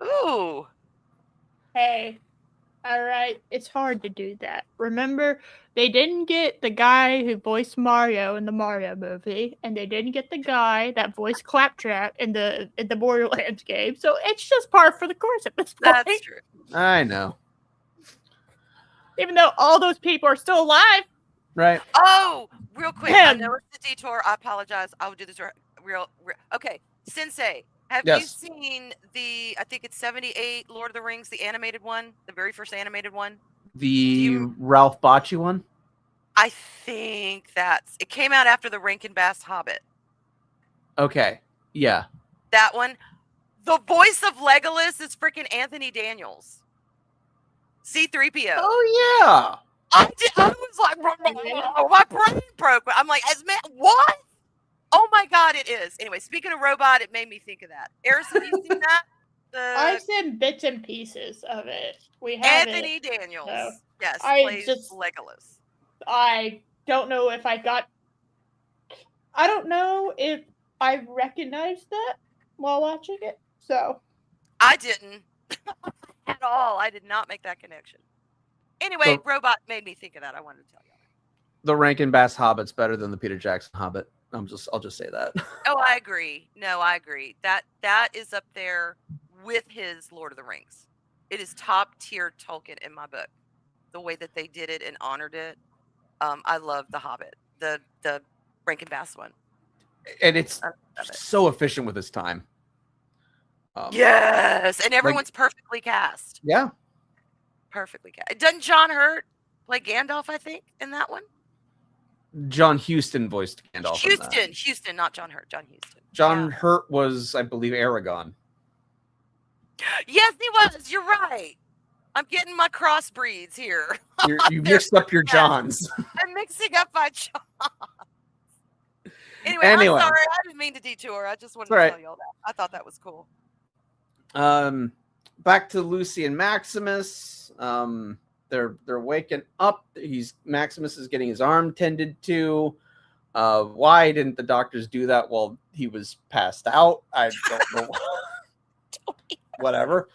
Ooh. Hey. All right. It's hard to do that. Remember, they didn't get the guy who voiced Mario in the Mario movie, and they didn't get the guy that voiced Claptrap in the Borderlands game. So it's just par for the course at this point. That's true. I know. Even though all those people are still alive. Right. Oh, real quick. I know it's a detour. I apologize. I will do this real. Okay. Sensei, have you seen I think it's 78 Lord of the Rings, the animated one, the very first animated one? The Ralph Bakshi one? I think it came out after the Rankin Bass Hobbit. Okay. Yeah. That one. The voice of Legolas is freaking Anthony Daniels. C-3PO. Oh, yeah. I was like, my brain broke. I'm like, what? Oh my God, it is. Anyway, speaking of robot, it made me think of that. Eris, have you seen that? I've seen bits and pieces of it. We have Anthony Daniels. So yes, plays Legolas. I don't know if I don't know if I recognized that while watching it. So I didn't at all. I did not make that connection. Anyway, robot made me think of that. I wanted to tell you. The Rankin Bass Hobbit's better than the Peter Jackson Hobbit. I'll just say that. Oh, I agree. No, I agree. That is up there with his Lord of the Rings. It is top tier Tolkien in my book. The way that they did it and honored it. I love The Hobbit, the Rankin Bass one. And it's I love it. so efficient with his time. Yes, and everyone's perfectly cast. Yeah. Perfectly cast. Doesn't John Hurt play Gandalf, I think, in that one? John Huston voiced Gandalf. Houston, not John Hurt. John Huston. John Hurt was, I believe, Aragorn. Yes, he was. You're right. I'm getting my crossbreeds here. You mixed up your Johns. I'm mixing up my Johns. Anyway, I'm sorry. I didn't mean to detour. I just wanted to tell you all that. I thought that was cool. Back to Lucy and Maximus. They're waking up. Maximus is getting his arm tended to. Why didn't the doctors do that while he was passed out? I don't know. Whatever.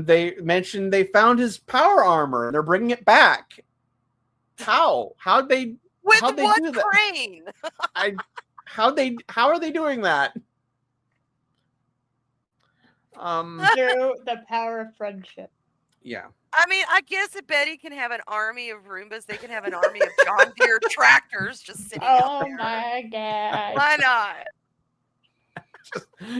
They mentioned they found his power armor and they're bringing it back. How? How'd they do that? Brain? How are they doing that? Through the power of friendship. Yeah. I mean, I guess if Betty can have an army of Roombas, they can have an army of John Deere tractors just sitting out there. Oh my god. Why not?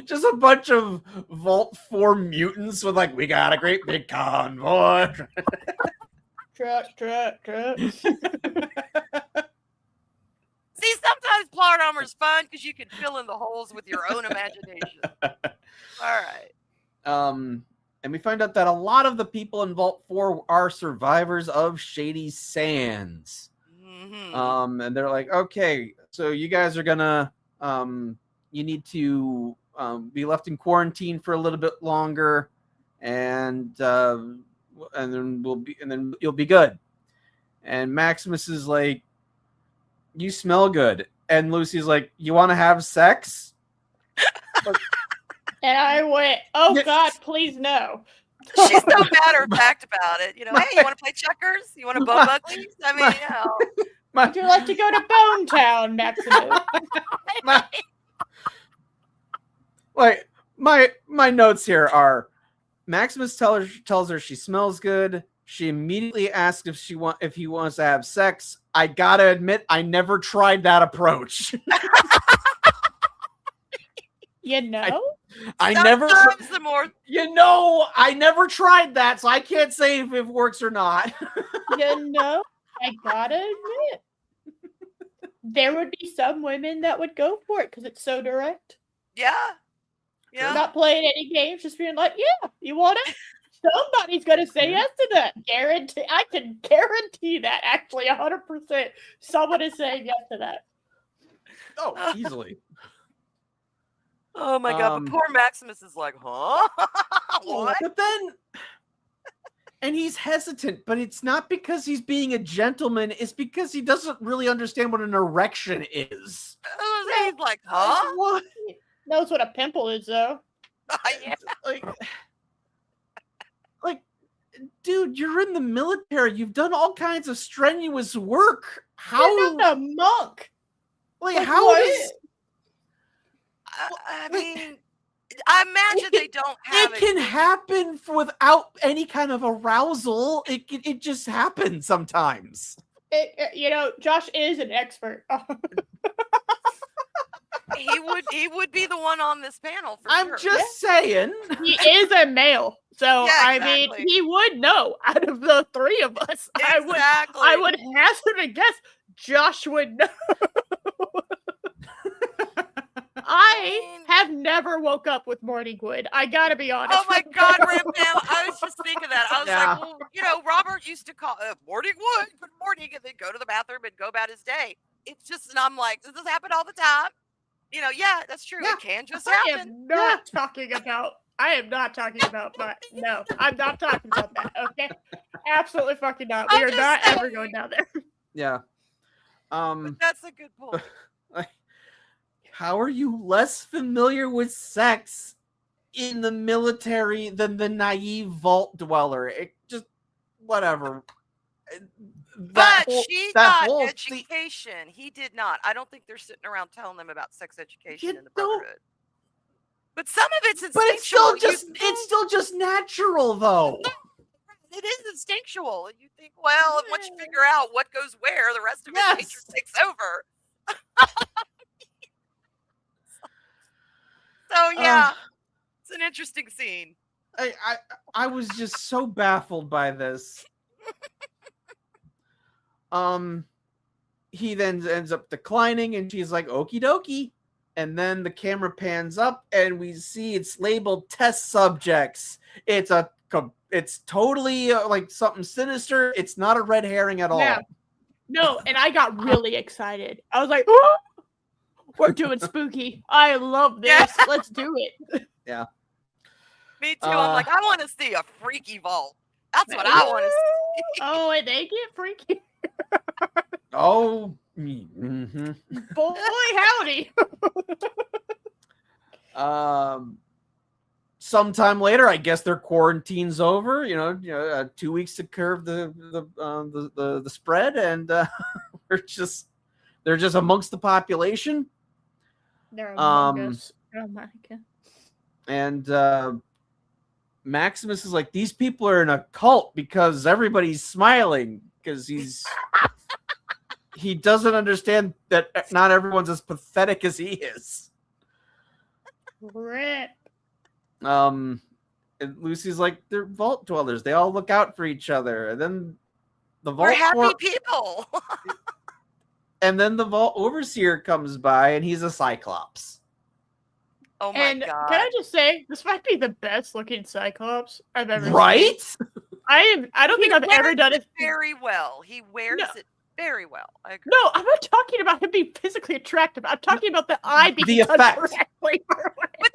Just a bunch of Vault 4 mutants with we got a great big convoy. Truck. See, sometimes plot armor is fun because you can fill in the holes with your own imagination. All right. And we find out that a lot of the people in Vault 4 are survivors of Shady Sands. Mm-hmm. And they're like, okay, so you guys are gonna, you need to be left in quarantine for a little bit longer, and then you'll be good. And Maximus is like, you smell good. And Lucy's like, you want to have sex? And I went, oh God, please no. She's so matter of fact about it. Hey, you want to play checkers? You want to bone uglies? I mean, Would you like to go to Bone Town, Maximus? My notes here are: Maximus tells her she smells good. She immediately asks if he wants to have sex. I gotta admit, I never tried that approach. I never tried that, so I can't say if it works or not. I gotta admit, there would be some women that would go for it because it's so direct. Yeah. Not playing any games, just being like, yeah, you want it? Somebody's gonna say yes to that. I can guarantee that actually 100% someone is saying yes to that. Oh, easily. Oh my God, but poor Maximus is like, huh? What? But then, and he's hesitant, but it's not because he's being a gentleman, it's because he doesn't really understand what an erection is. He's like, huh? What? He knows what a pimple is, though. Yeah. Like, dude, you're in the military. You've done all kinds of strenuous work. You're not a monk. How does... I mean, I imagine they don't have it. It can happen without any kind of arousal. It just happens sometimes. Josh is an expert. He would be the one on this panel for sure. I'm just saying. He is a male. So, exactly. I mean, he would know out of the three of us. Exactly. I would hazard a guess Josh would know. I have never woke up with morning wood. I gotta be honest. Oh my God, Ram Pam, I was just thinking that. I was like, well, Robert used to call morning wood, good morning, and then go to the bathroom and go about his day. It's just, and I'm like, does this happen all the time? Yeah, that's true. Yeah. It can just happen. I am not talking about no, I'm not talking about that, okay? Absolutely fucking not. We are not ever going down there. Yeah. But that's a good point. How are you less familiar with sex in the military than the naive vault dweller? It just, whatever. But she got education. He did not. I don't think they're sitting around telling them about sex education in the Brotherhood. But some of it's instinctual. But it's still just natural, though. it is instinctual. And you think, well, once you figure out what goes where, the rest of his nature takes over. So yeah, it's an interesting scene. I was just so baffled by this. He then ends up declining, and she's like, "Okie dokie." And then the camera pans up, and we see it's labeled test subjects. It's totally like something sinister. It's not a red herring at all. Yeah. No, and I got really excited. I was like, "Oh, we're doing spooky. I love this. Let's do it." Yeah. Me too. I'm like, I want to see a freaky vault. That's what I want to see. Oh, and they get freaky. Oh, mm-hmm. Boy, howdy. Sometime later, I guess their quarantine's over. 2 weeks to curb the spread, and they're just amongst the population. They're among us. Oh my God. And Maximus is like, these people are in a cult because everybody's smiling because he doesn't understand that not everyone's as pathetic as he is. Rip. And Lucy's like, they're vault dwellers. They all look out for each other. And then we're happy people. And then the vault overseer comes by, and he's a cyclops. Oh my God. Can I just say, this might be the best looking Cyclops I've ever seen. I don't think I've ever done it very well. He wears it very well. I agree. No, I'm not talking about him being physically attractive. I'm talking about the eye being the effect. But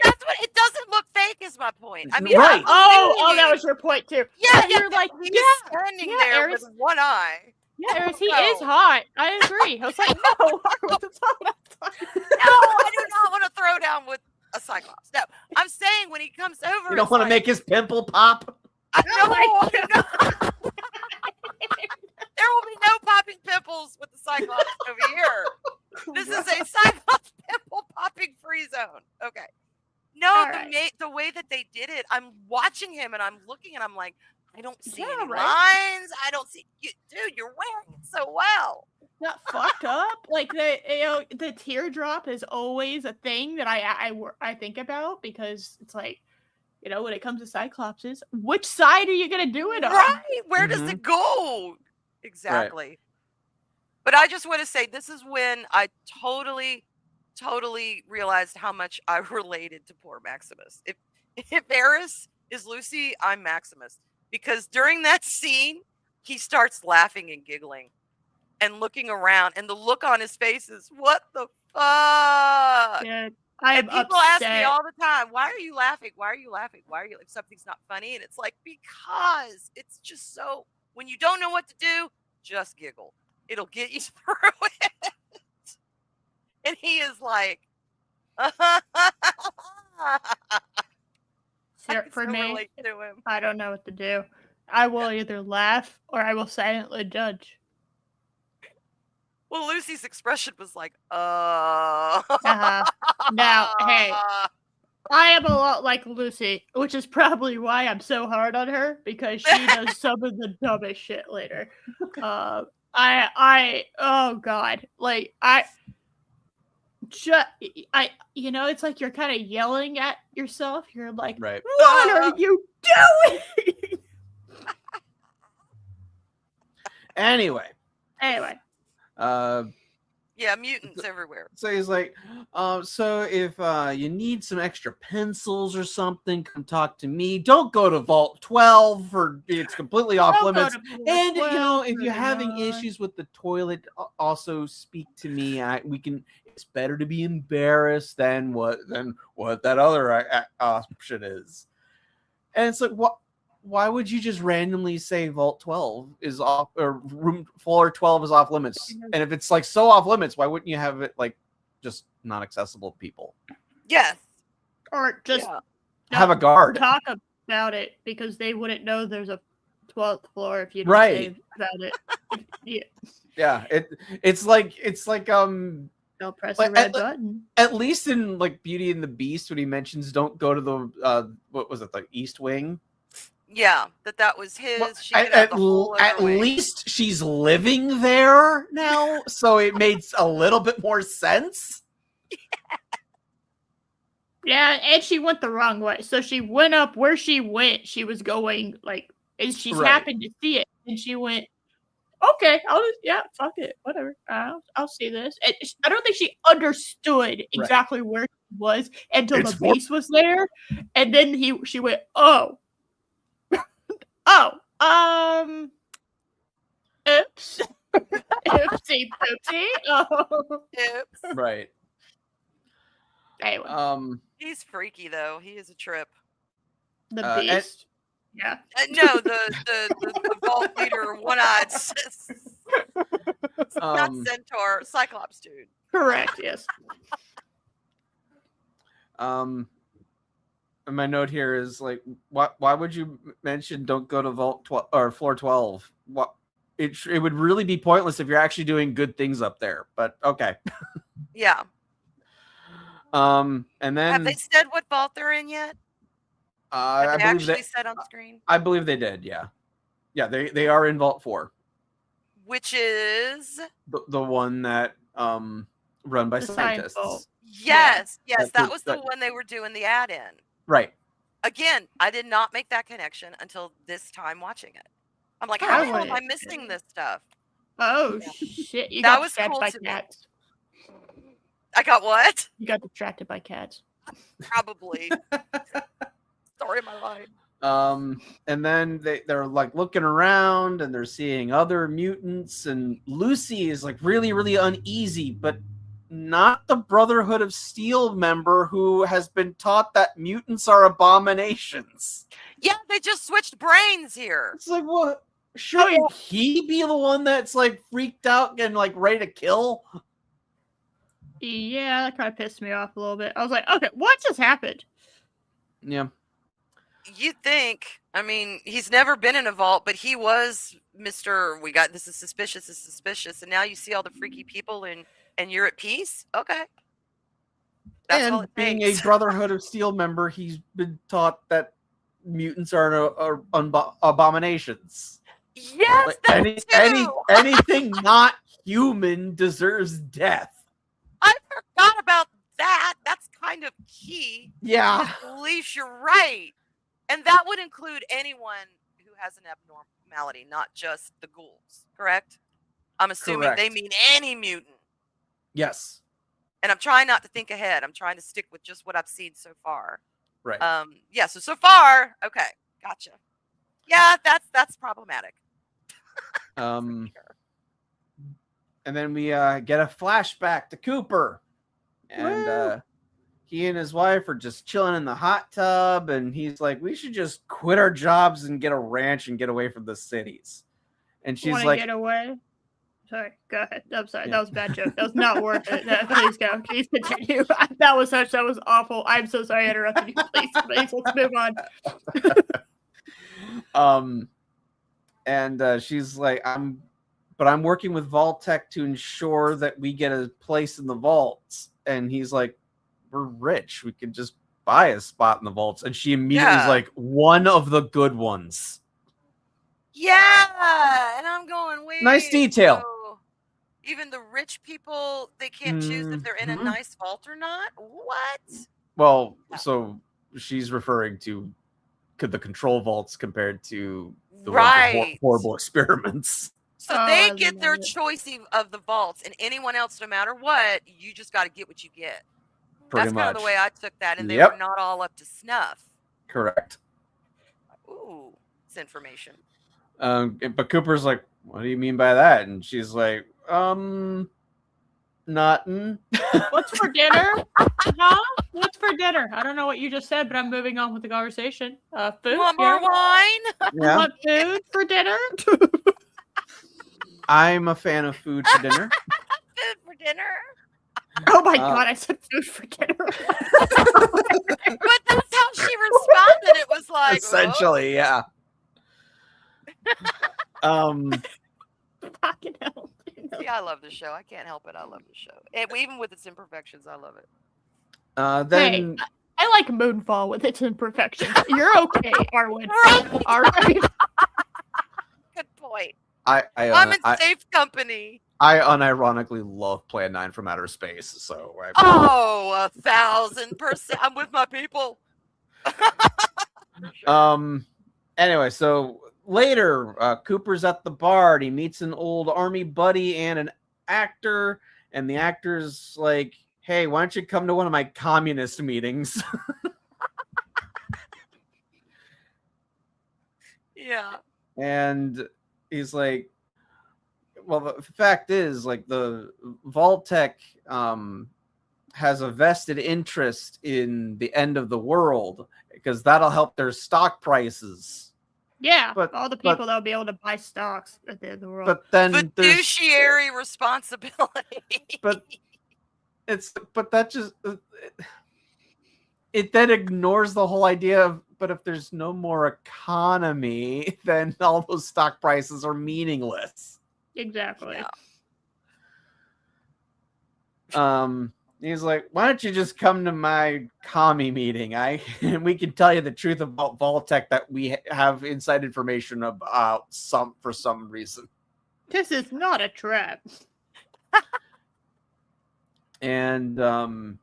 that's what it doesn't look fake. Is my point. I mean, right? Oh, that was your point too. Yeah, you're like, he's standing there with one eye. Yeah, Eris, he is hot. I agree. I was like, no, that's not what I'm talking about. No, I do not want to throw down with a Cyclops. No, I'm saying when he comes over, you don't want to make his pimple pop. No. There will be no popping pimples with the Cyclops over here. This is a Cyclops pimple popping free zone. Okay. No, the way that they did it, I'm watching him and I'm looking and I'm like, I don't see any lines. I don't see you, dude. You're wearing it so well. Not fucked up. Like the teardrop is always a thing that I think about because it's like, when it comes to Cyclopses, which side are you gonna do it on? Right? Where does it go? Exactly. Right. But I just want to say this is when I totally realized how much I related to poor Maximus. If Eris is Lucy, I'm Maximus. Because during that scene, he starts laughing and giggling and looking around, and the look on his face is, what the fuck? Yeah, and people ask me all the time, why are you laughing? Why are you laughing? Why are you like something's not funny? And it's like, because it's just so, when you don't know what to do, just giggle. It'll get you through it. And he is like, for me, I don't know what to do. I will either laugh or I will silently judge. Well, Lucy's expression was like, Now, hey, I am a lot like Lucy, which is probably why I'm so hard on her, because she does some of the dumbest shit later. Oh God, like it's like you're kind of yelling at yourself. You're like, right. What are you doing? Anyway. Yeah, mutants everywhere. So he's like, so if you need some extra pencils or something, come talk to me. Don't go to Vault 12 or it's completely off limits. And if you're having issues with the toilet, also speak to me. It's better to be embarrassed than what that other option is. And it's like, what? Why would you just randomly say Vault 12 is off, or room floor 12 is off limits? And if it's like so off limits, why wouldn't you have it like just not accessible to people? Yes. Or just have a guard. Talk about it because they wouldn't know there's a 12th floor if you didn't say about it. Yeah. It's like they'll press the red button. At least in like Beauty and the Beast, when he mentions don't go to the what was it, the East Wing? Yeah, that was his. Well, She could have the whole at other wing. least she's living there now, so it made a little bit more sense. Yeah, and she went the wrong way. So she went up where she went. She was going like, and she Right. happened to see it, and she went, "Okay, fuck it, whatever. I'll see this." And I don't think she understood exactly where she was until the beast was there, and then she went, "Oh, oh, oops, oopsie poopsie." Oh, Oops. Right. Anyway, He's freaky though. He is a trip. the beast. Yeah. No, the vault leader, one-eyed, not centaur, Cyclops dude. Correct. Yes. And my note here is like, why would you mention don't go to vault 12 or floor 12? What it would really be pointless if you're actually doing good things up there. But okay. Yeah. And then Have they said what vault they're in yet? Have they actually said on screen? I believe they did. Yeah. Yeah. They are in vault 4, which is the one that run by The science scientists. vault. Yes, that was the one they were doing the ad in. Right. Again, I did not make that connection until this time watching it. I'm like, how the hell am I missing this stuff? Oh shit! You That got was distracted cool by to me. cats. I got what? You got distracted by cats. Probably. Story of my life. And then they're like looking around and they're seeing other mutants, and Lucy is like really, really uneasy, but not the Brotherhood of Steel member who has been taught that mutants are abominations. Yeah, they just switched brains here. It's like, what? Shouldn't he be the one that's like freaked out and like ready to kill? Yeah, that kind of pissed me off a little bit. I was like, okay, what just happened? Yeah. You think, I mean, he's never been in a vault, but he was Mr. We got this is suspicious, and now you see all the freaky people and you're at peace? Okay. That's all And it being takes. a Brotherhood of Steel member, he's been taught that mutants are abominations. Yes, Like, that too. anything not human deserves death. I forgot about that. That's kind of key. Yeah. His beliefs, you're right. And that would include anyone who has an abnormality, not just the ghouls, correct? I'm assuming they mean any mutant. Yes. And I'm trying not to think ahead. I'm trying to stick with just what I've seen so far. Right. Yeah, so far, okay, gotcha. Yeah, that's problematic. And then we get a flashback to Cooper. And he and his wife are just chilling in the hot tub, and he's like, we should just quit our jobs and get a ranch and get away from the cities. And she's like, get away? Sorry, go ahead. I'm sorry. Yeah. That was a bad joke. That was not worth it. No, please go. Please continue. That was awful. I'm so sorry I interrupted you. Please, let's move on. And she's like, I'm working with Vault-Tec to ensure that we get a place in the vaults. And he's like, we're rich. We could just buy a spot in the vaults. And she immediately is like, one of the good ones. Yeah, and I'm going, wait. Nice detail. So even the rich people, they can't choose if they're in a nice vault or not? What? Well, so she's referring to the control vaults compared to the horrible experiments. So they get their choice of the vaults, and anyone else, no matter what, you just got to get what you get. Pretty That's much. kind of the way I took that, and they were not all up to snuff. Correct. Ooh, it's information. But Cooper's like, what do you mean by that? And she's like, nothing. What's for dinner? Huh? What's for dinner? I don't know what you just said, but I'm moving on with the conversation. Food. Want more wine? Yeah. Want food for dinner? I'm a fan of food for dinner. Food for dinner? Oh my god, I said food for dinner. But that's how she responded. It was like, essentially, yeah. Fucking hell. See, I love the show. I can't help it. I love the show. And even with its imperfections, I love it. Then I like Moonfall with its imperfections. You're okay, Arwen. All right. Good point. I'm I'm in safe company. I unironically love Plan 9 from Outer Space, so Oh, 1,000%. I'm with my people. Sure. Anyway, so later, Cooper's at the bar and he meets an old army buddy and an actor, and the actor's like, "Hey, why don't you come to one of my communist meetings?" Yeah. And he's like, well, the fact is, like, the Vault-Tec has a vested interest in the end of the world because that'll help their stock prices. Yeah, But all the people that'll be able to buy stocks at the end of the world. But then fiduciary responsibility. But that just it then ignores the whole idea of, but if there's no more economy, then all those stock prices are meaningless. Exactly. Yeah. He's like, why don't you just come to my commie meeting? And we can tell you the truth about Vault-Tec that we have inside information about for some reason. This is not a trap. And no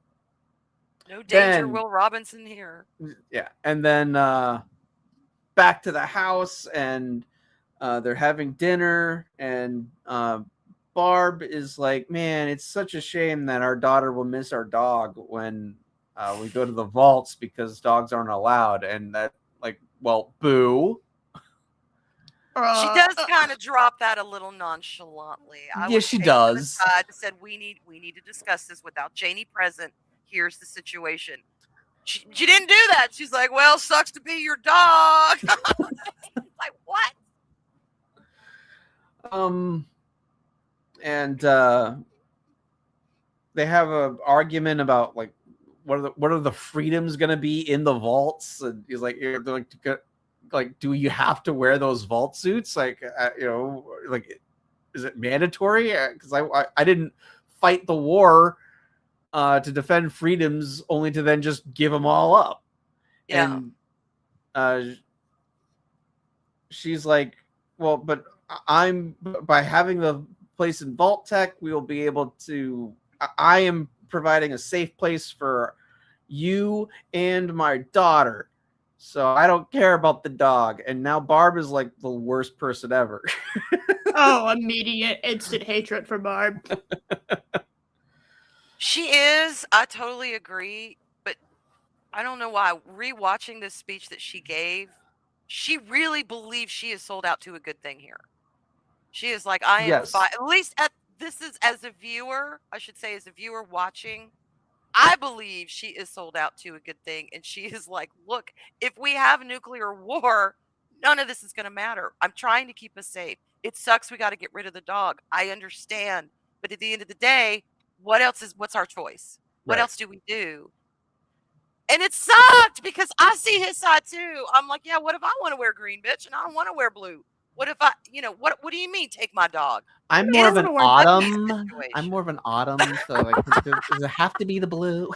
danger, Will Robinson here. Yeah, and then back to the house, and they're having dinner, and Barb is like, man, it's such a shame that our daughter will miss our dog when we go to the vaults because dogs aren't allowed. And that, like, well, boo. She does kind of drop that a little nonchalantly. Yes, she does. I said we need to discuss this without Janie present. Here's the situation. She didn't do that. She's like, well, sucks to be your dog. Like, what? And they have an argument about, like, what are the freedoms going to be in the vaults? And he's like, like, do you have to wear those vault suits? Like, like, is it mandatory? Because I didn't fight the war to defend freedoms only to then just give them all up. Yeah. And she's like, well, but by having the place in Vault-Tec, we will be able to, I am providing a safe place for you and my daughter. So I don't care about the dog. And now Barb is like the worst person ever. Oh, immediate instant hatred for Barb. She is. I totally agree. But I don't know why. Rewatching this speech that she gave, she really believes she is sold out to a good thing here. She is like, I am, yes. At least this is as a viewer, I should say, as a viewer watching, I believe she is sold out to a good thing. And she is like, look, if we have nuclear war, none of this is going to matter. I'm trying to keep us safe. It sucks. We got to get rid of the dog. I understand. But at the end of the day, what's our choice? What else do we do? And it sucked because I see his side too. I'm like, yeah, what if I want to wear green, bitch, and I don't want to wear blue? What if I, what do you mean take my dog? I'm more of an autumn. I'm more of an autumn. So, like, does it have to be the blue?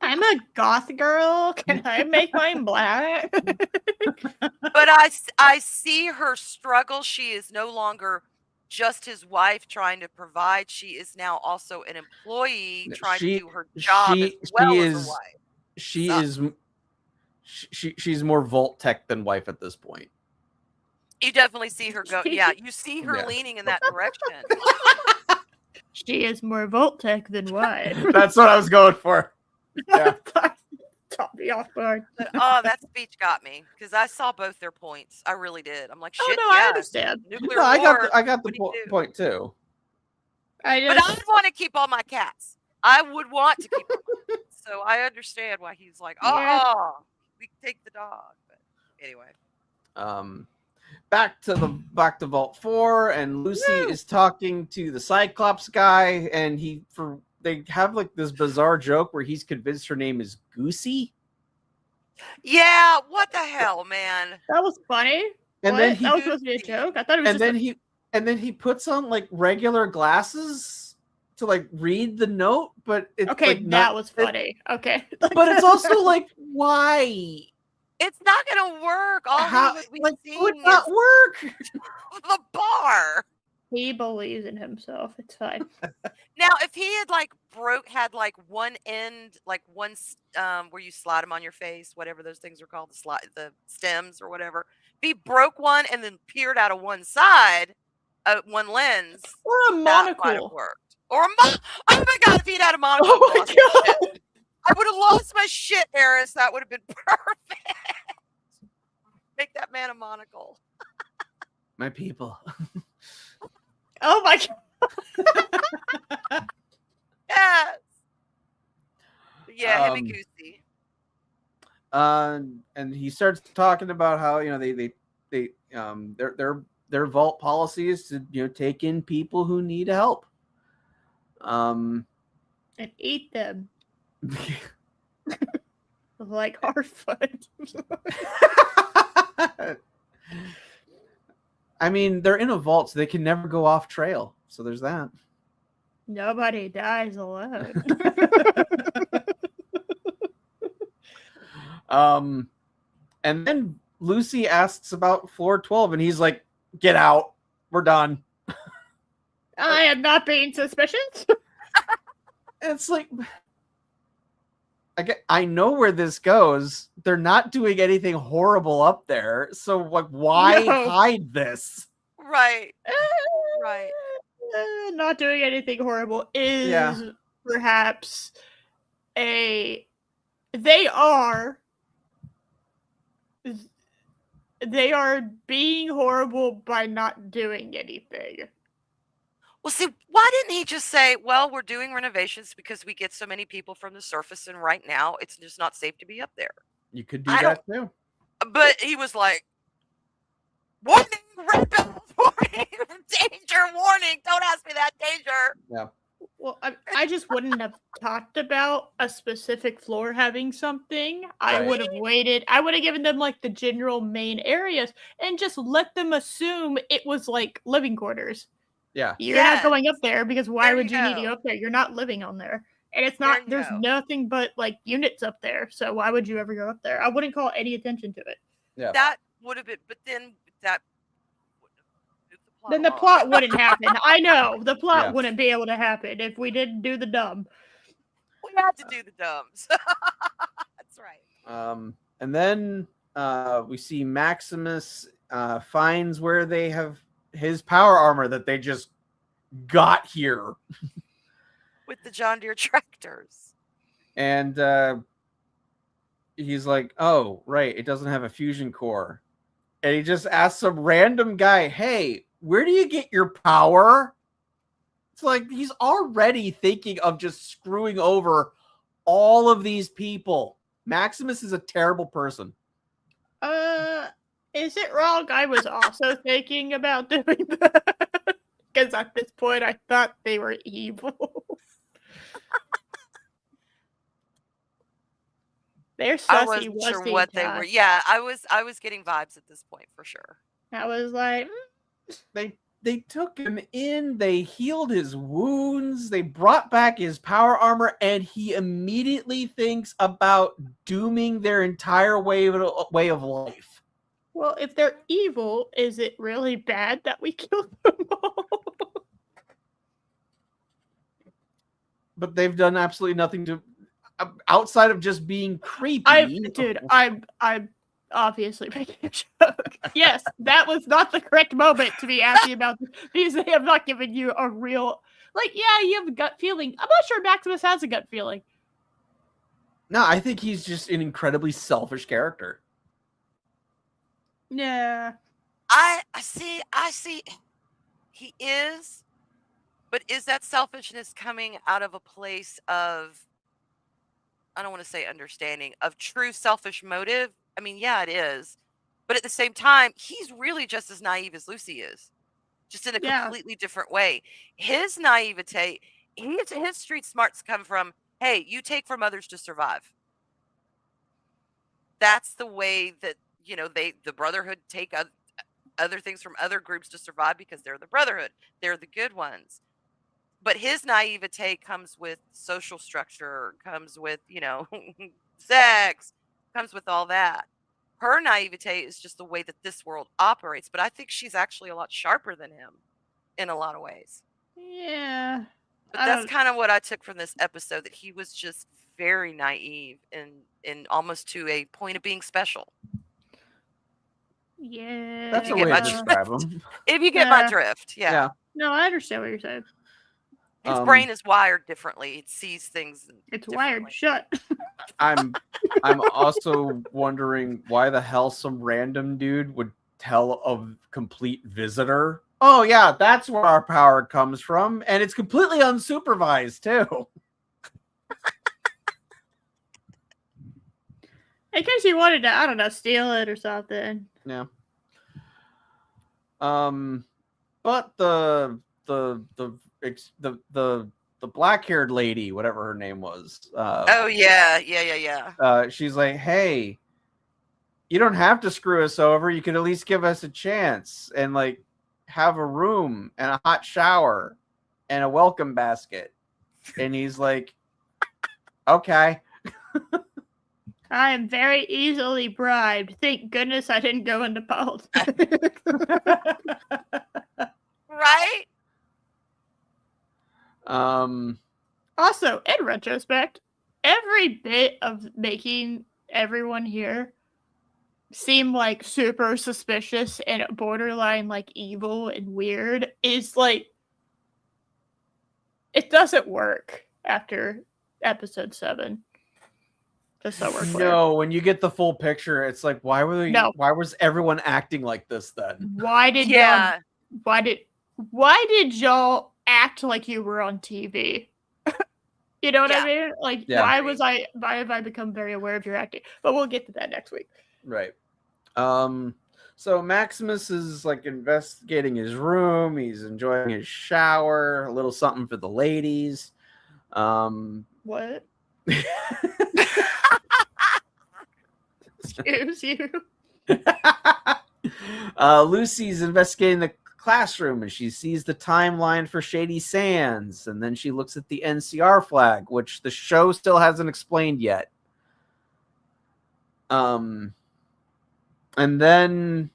I'm a goth girl. Can I make mine black? But I see her struggle. She is no longer just his wife trying to provide. She is now also an employee trying to do her job as well as her wife. She's more Vault-Tec than wife at this point. You definitely see her go. Yeah, you see her leaning in that direction. She is more Vault-Tec than wife. That's what I was going for. Yeah. Caught me off guard. But, that speech got me because I saw both their points. I really did. I'm like, shit. I understand. Nuclear war. I got the point too. But I would want to keep all my cats. I would want to keep all my cats. So I understand why he's like, we can take the dog. But anyway. Back to Vault 4, and Lucy is talking to the Cyclops guy, and they have like this bizarre joke where he's convinced her name is Goosey. Yeah, what the hell, man? That was funny. And then that was supposed to be a joke. I thought it was. And then he puts on like regular glasses to like read the note, but it's Okay, like that not, was funny. Okay. but it's also like, why? It's not gonna work. All How he would be like would seeing not is work? the bar. He believes in himself. It's fine. Now, if he had like had like one end, like where you slide them on your face, whatever those things are called, the stems or whatever. If he broke one and then peered out of one side, one lens, Or a that might have monocle. worked. Or oh my god, if he'd had a monocle, Oh my God. I would have lost my shit, Eris. That would have been perfect. Make that man a monocle. My people. Oh my god. Yes. Yeah, him and Goosey. And he starts talking about how their vault policy is to take in people who need help. And eat them. Like Harfoot. I mean, they're in a vault, so they can never go off trail. So there's that. Nobody dies alone. And then Lucy asks about floor 12, and he's like, "Get out. We're done." I am not being suspicious. It's like, I know where this goes. They're not doing anything horrible up there, so like, why hide this? Right. Right. Not doing anything horrible is perhaps they are being horrible by not doing anything. Well, see, why didn't he just say, well, we're doing renovations because we get so many people from the surface, and right now it's just not safe to be up there. You could do that too. But he was like, warning, red bells, warning, danger, warning, don't ask me that, danger. Yeah. Well, I just wouldn't have talked about a specific floor having something. I would have waited. I would have given them like the general main areas and just let them assume it was like living quarters. Yeah. You're not going up there because why would you need to go up there? You're not living on there. And it's not, there's nothing but like units up there. So why would you ever go up there? I wouldn't call any attention to it. Yeah. That would have been, but then that then the plot wouldn't happen. I know the plot wouldn't be able to happen if we didn't do the dumb. We had to do the dumbs. That's right. And then we see Maximus finds where they have his power armor that they just got here with the John Deere tractors. And he's like, "Oh, right, it doesn't have a fusion core." And he just asks some random guy, "Hey, where do you get your power?" It's like he's already thinking of just screwing over all of these people. Maximus is a terrible person. Is it wrong? I was also thinking about doing that. Because at this point, I thought they were evil. They're sussy. I wasn't sure what they were. Yeah, I was getting vibes at this point for sure. I was like, They took him in, they healed his wounds, they brought back his power armor, and he immediately thinks about dooming their entire way of life. Well, if they're evil, is it really bad that we killed them all? But they've done absolutely nothing to outside of just being creepy. I'm obviously making a joke. Yes, that was not the correct moment to be happy about this, because they have not given you a real, like, yeah, you have a gut feeling. I'm not sure Maximus has a gut feeling. No, I think he's just an incredibly selfish character. Yeah. I see. He is, but is that selfishness coming out of a place of, I don't want to say understanding, of true selfish motive? I mean, yeah, it is. But at the same time, he's really just as naive as Lucy is, just in a completely different way. His naivete, his street smarts come from, hey, you take from others to survive. That's the way that, the Brotherhood take other things from other groups to survive because they're the Brotherhood. They're the good ones. But his naivete comes with social structure, comes with, sex, comes with all that. Her naivete is just the way that this world operates. But I think she's actually a lot sharper than him in a lot of ways. Yeah. But that's kind of what I took from this episode, that he was just very naive and almost to a point of being special. Yeah. That's a way to describe him. If you get my drift, yeah. No, I understand what you're saying. His brain is wired differently. It sees things. It's wired shut. I'm also wondering why the hell some random dude would tell a complete visitor, "Oh yeah, that's where our power comes from," and it's completely unsupervised too. In case he wanted to, I don't know, steal it or something. Yeah. But the black-haired lady, whatever her name was. Oh yeah. She's like, "Hey, you don't have to screw us over. You could at least give us a chance and like have a room and a hot shower and a welcome basket." And he's like, "Okay." I am very easily bribed. Thank goodness I didn't go into politics. Right? Also, in retrospect, every bit of making everyone here seem like super suspicious and borderline like evil and weird is like, it doesn't work after episode 7. Just so we're clear. No, when you get the full picture, it's like, why was everyone acting like this then? Why did y'all act like you were on TV? You know what I mean? Like, why have I become very aware of your acting? But we'll get to that next week. Right. So Maximus is like investigating his room. He's enjoying his shower, a little something for the ladies. What? Excuse you. Lucy's investigating the classroom and she sees the timeline for Shady Sands, and then she looks at the NCR flag, which the show still hasn't explained yet. And then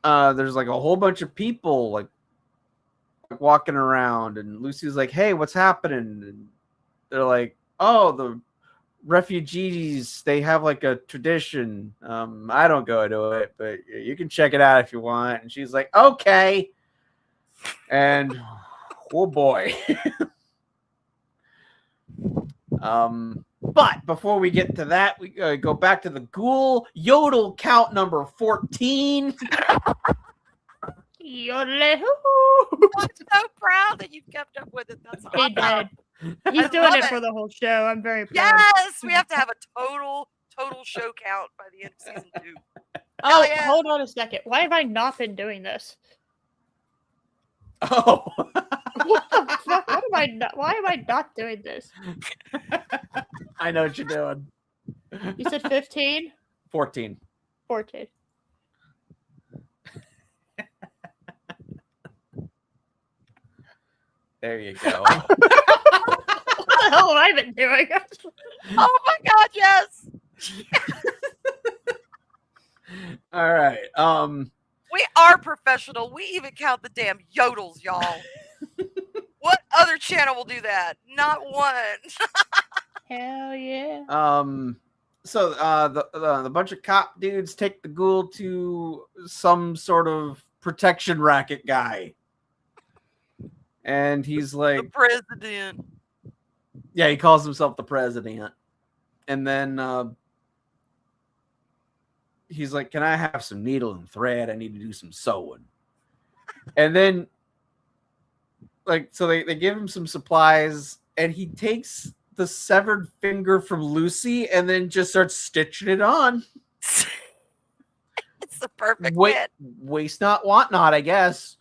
there's like a whole bunch of people like walking around, and Lucy's like, "Hey, what's happening?" And they're like, "Oh, the refugees, they have like a tradition. I don't go to it, but you can check it out if you want." And she's like, "Okay." And oh boy. But before we get to that, we go back to the ghoul yodel count number 14. Yodel-hoo. I'm so proud that you've kept up with it. That's awesome. He did. He's doing it for the whole show. I'm very proud. Yes, we have to have a total show count by the end of season 2. Oh, hold on a second. Why have I not been doing this? Oh. What the fuck? Why am I not doing this? I know what you're doing. You said 15? 14. 14. There you go. What the hell have I been doing? Oh my god, yes. All right. We are professional. We even count the damn yodels, y'all. What other channel will do that? Not one. Hell yeah. So the bunch of cop dudes take the ghoul to some sort of protection racket guy. And he's like, the president. Yeah, he calls himself the president. And then he's like, "Can I have some needle and thread? I need to do some sewing." And then, like, so they give him some supplies, and he takes the severed finger from Lucy and then just starts stitching it on. It's the perfect fit. Waste not, want not, I guess.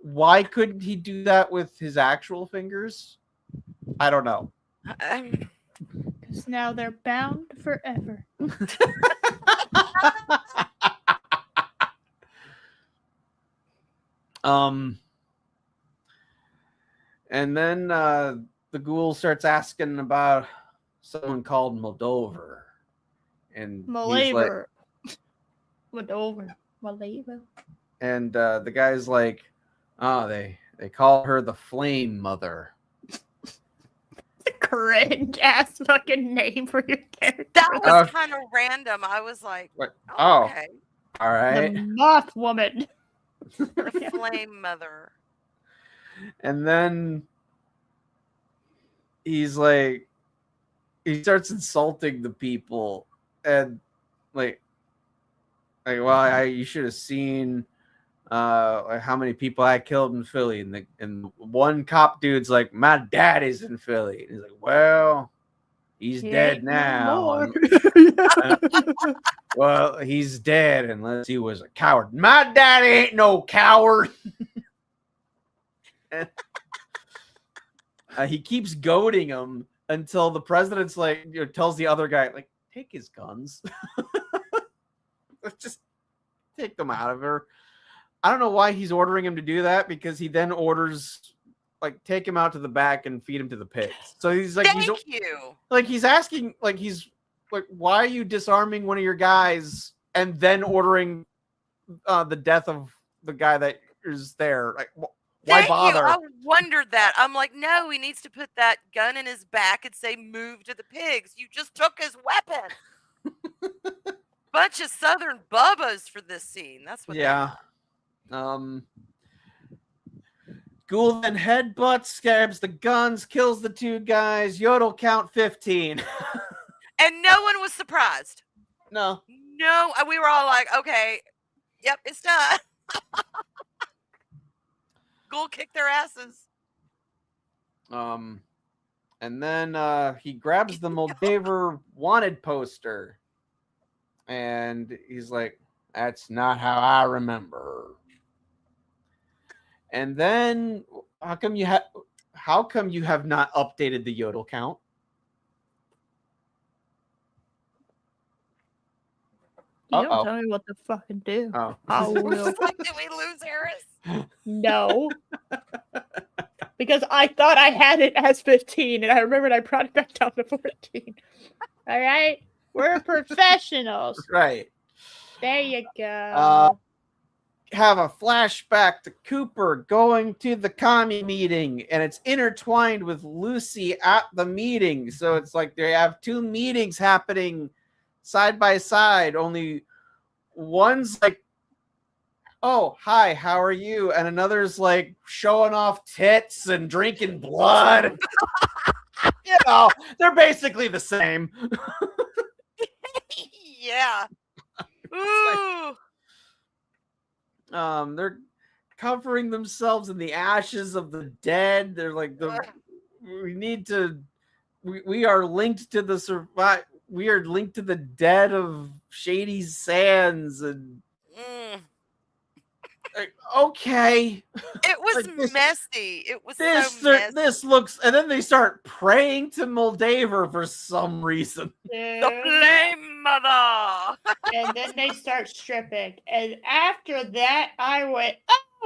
Why couldn't he do that with his actual fingers? I don't know. Because now they're bound forever. And then the ghoul starts asking about someone called Moldover. And he's like, Malaver. Moldover. Malaver. and the guy's like, oh, they call her the Flame Mother. Cringe ass fucking name for your character. That was kind of random. I was like, What? oh, okay. All right. The Moth Woman. The Flame Mother. And then he's like, he starts insulting the people, and like well, you should have seen like how many people I killed in Philly, and one cop dude's like, my daddy's in Philly, and he's like, well, he's dead now. Well, he's dead unless he was a coward. My daddy ain't no coward. And, he keeps goading him until the president's like, tells the other guy, like, take his guns. Just take them out of her. I don't know why he's ordering him to do that, because he then orders, like, take him out to the back and feed him to the pigs. So he's like, he's asking, like, he's like, why are you disarming one of your guys and then ordering the death of the guy that is there? Like, why bother? I wondered that. I'm like, no, he needs to put that gun in his back and say, move to the pigs. You just took his weapon. Bunch of Southern bubbas for this scene. That's what. Yeah. Ghoul then headbutts, grabs the guns, kills the two guys. Yodel count 15. And no one was surprised. No. No, we were all like, okay, yep, it's done. Ghoul kicked their asses. And then he grabs the Moldaver wanted poster, and he's like, that's not how I remember. And then how come you have not updated the Yodel count? You don't tell me what to fucking do. Oh. I will. Like, did we lose Harris? No. Because I thought I had it as 15, and I remembered I brought it back down to 14. All right? We're professionals. Right. There you go. Have a flashback to Cooper going to the commie meeting, and it's intertwined with Lucy at the meeting. So it's like they have two meetings happening side by side, only one's like, oh, hi, how are you? And another's like showing off tits and drinking blood. You know, they're basically the same. Yeah. Ooh. They're covering themselves in the ashes of the dead. They're like, we are linked to the we are linked to the dead of Shady Sands, and like, okay. It was like messy. It was so messy. This looks, and then they start praying to Moldaver for some reason. The Flame Mother. And then they start stripping. And after that, I went,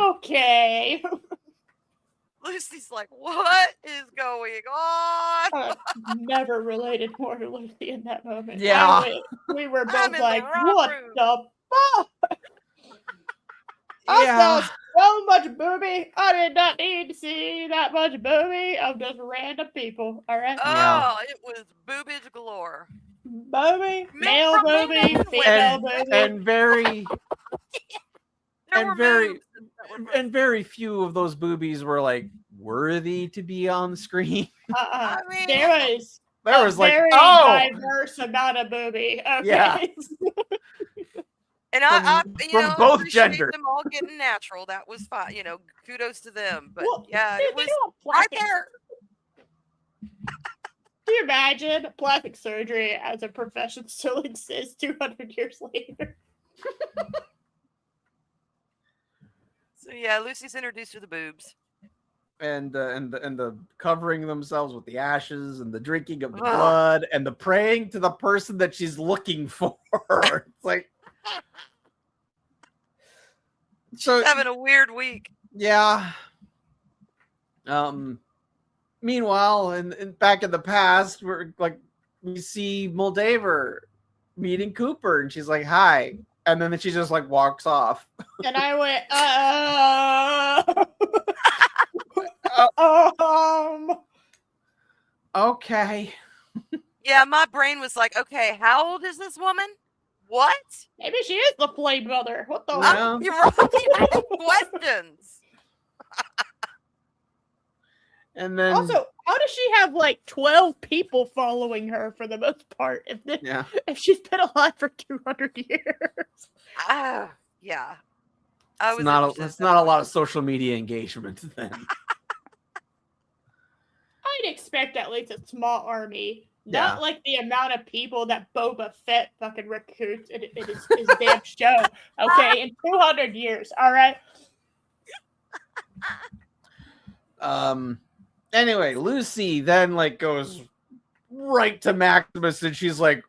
okay. Lucy's like, what is going on? I never related more to Lucy in that moment. Yeah. We were both like, wrong what room. the fuck? I saw so much booby. I did not need to see that much booby of just random people. All right. Oh, it was boobage galore. Booby, male booby, female booby, and very There and very few of those boobies were like worthy to be on screen. I mean, there was like, very diverse amount of booby. Okay. Yeah. And I from both appreciate genders. them all getting natural. That was fine. You know, kudos to them. But Well, yeah, dude, it was they do right plastic- there. Do you imagine plastic surgery as a profession still exists 200 years later? So yeah, Lucy's introduced to the boobs. And the covering themselves with the ashes and the drinking of the blood and the praying to the person that she's looking for. It's like, so having a weird week. Yeah. Meanwhile, in back in the past, we see Moldaver meeting Cooper, and she's like, "Hi," and then she just like walks off. And I went, Okay. Yeah, my brain was like, okay, how old is this woman? What? maybe she is the Flame Mother. What the Yeah. You're right. I have questions. And then Also, how does she have like 12 people following her for the most part yeah. if she's been alive for 200 years? Yeah. That's not a lot of social media engagement then. I'd expect at least a small army. Yeah. Not like the amount of people that Boba Fett fucking recruits in his damn show. Okay, in 200 years, all right? Anyway, Lucy then like goes right to Maximus and she's like,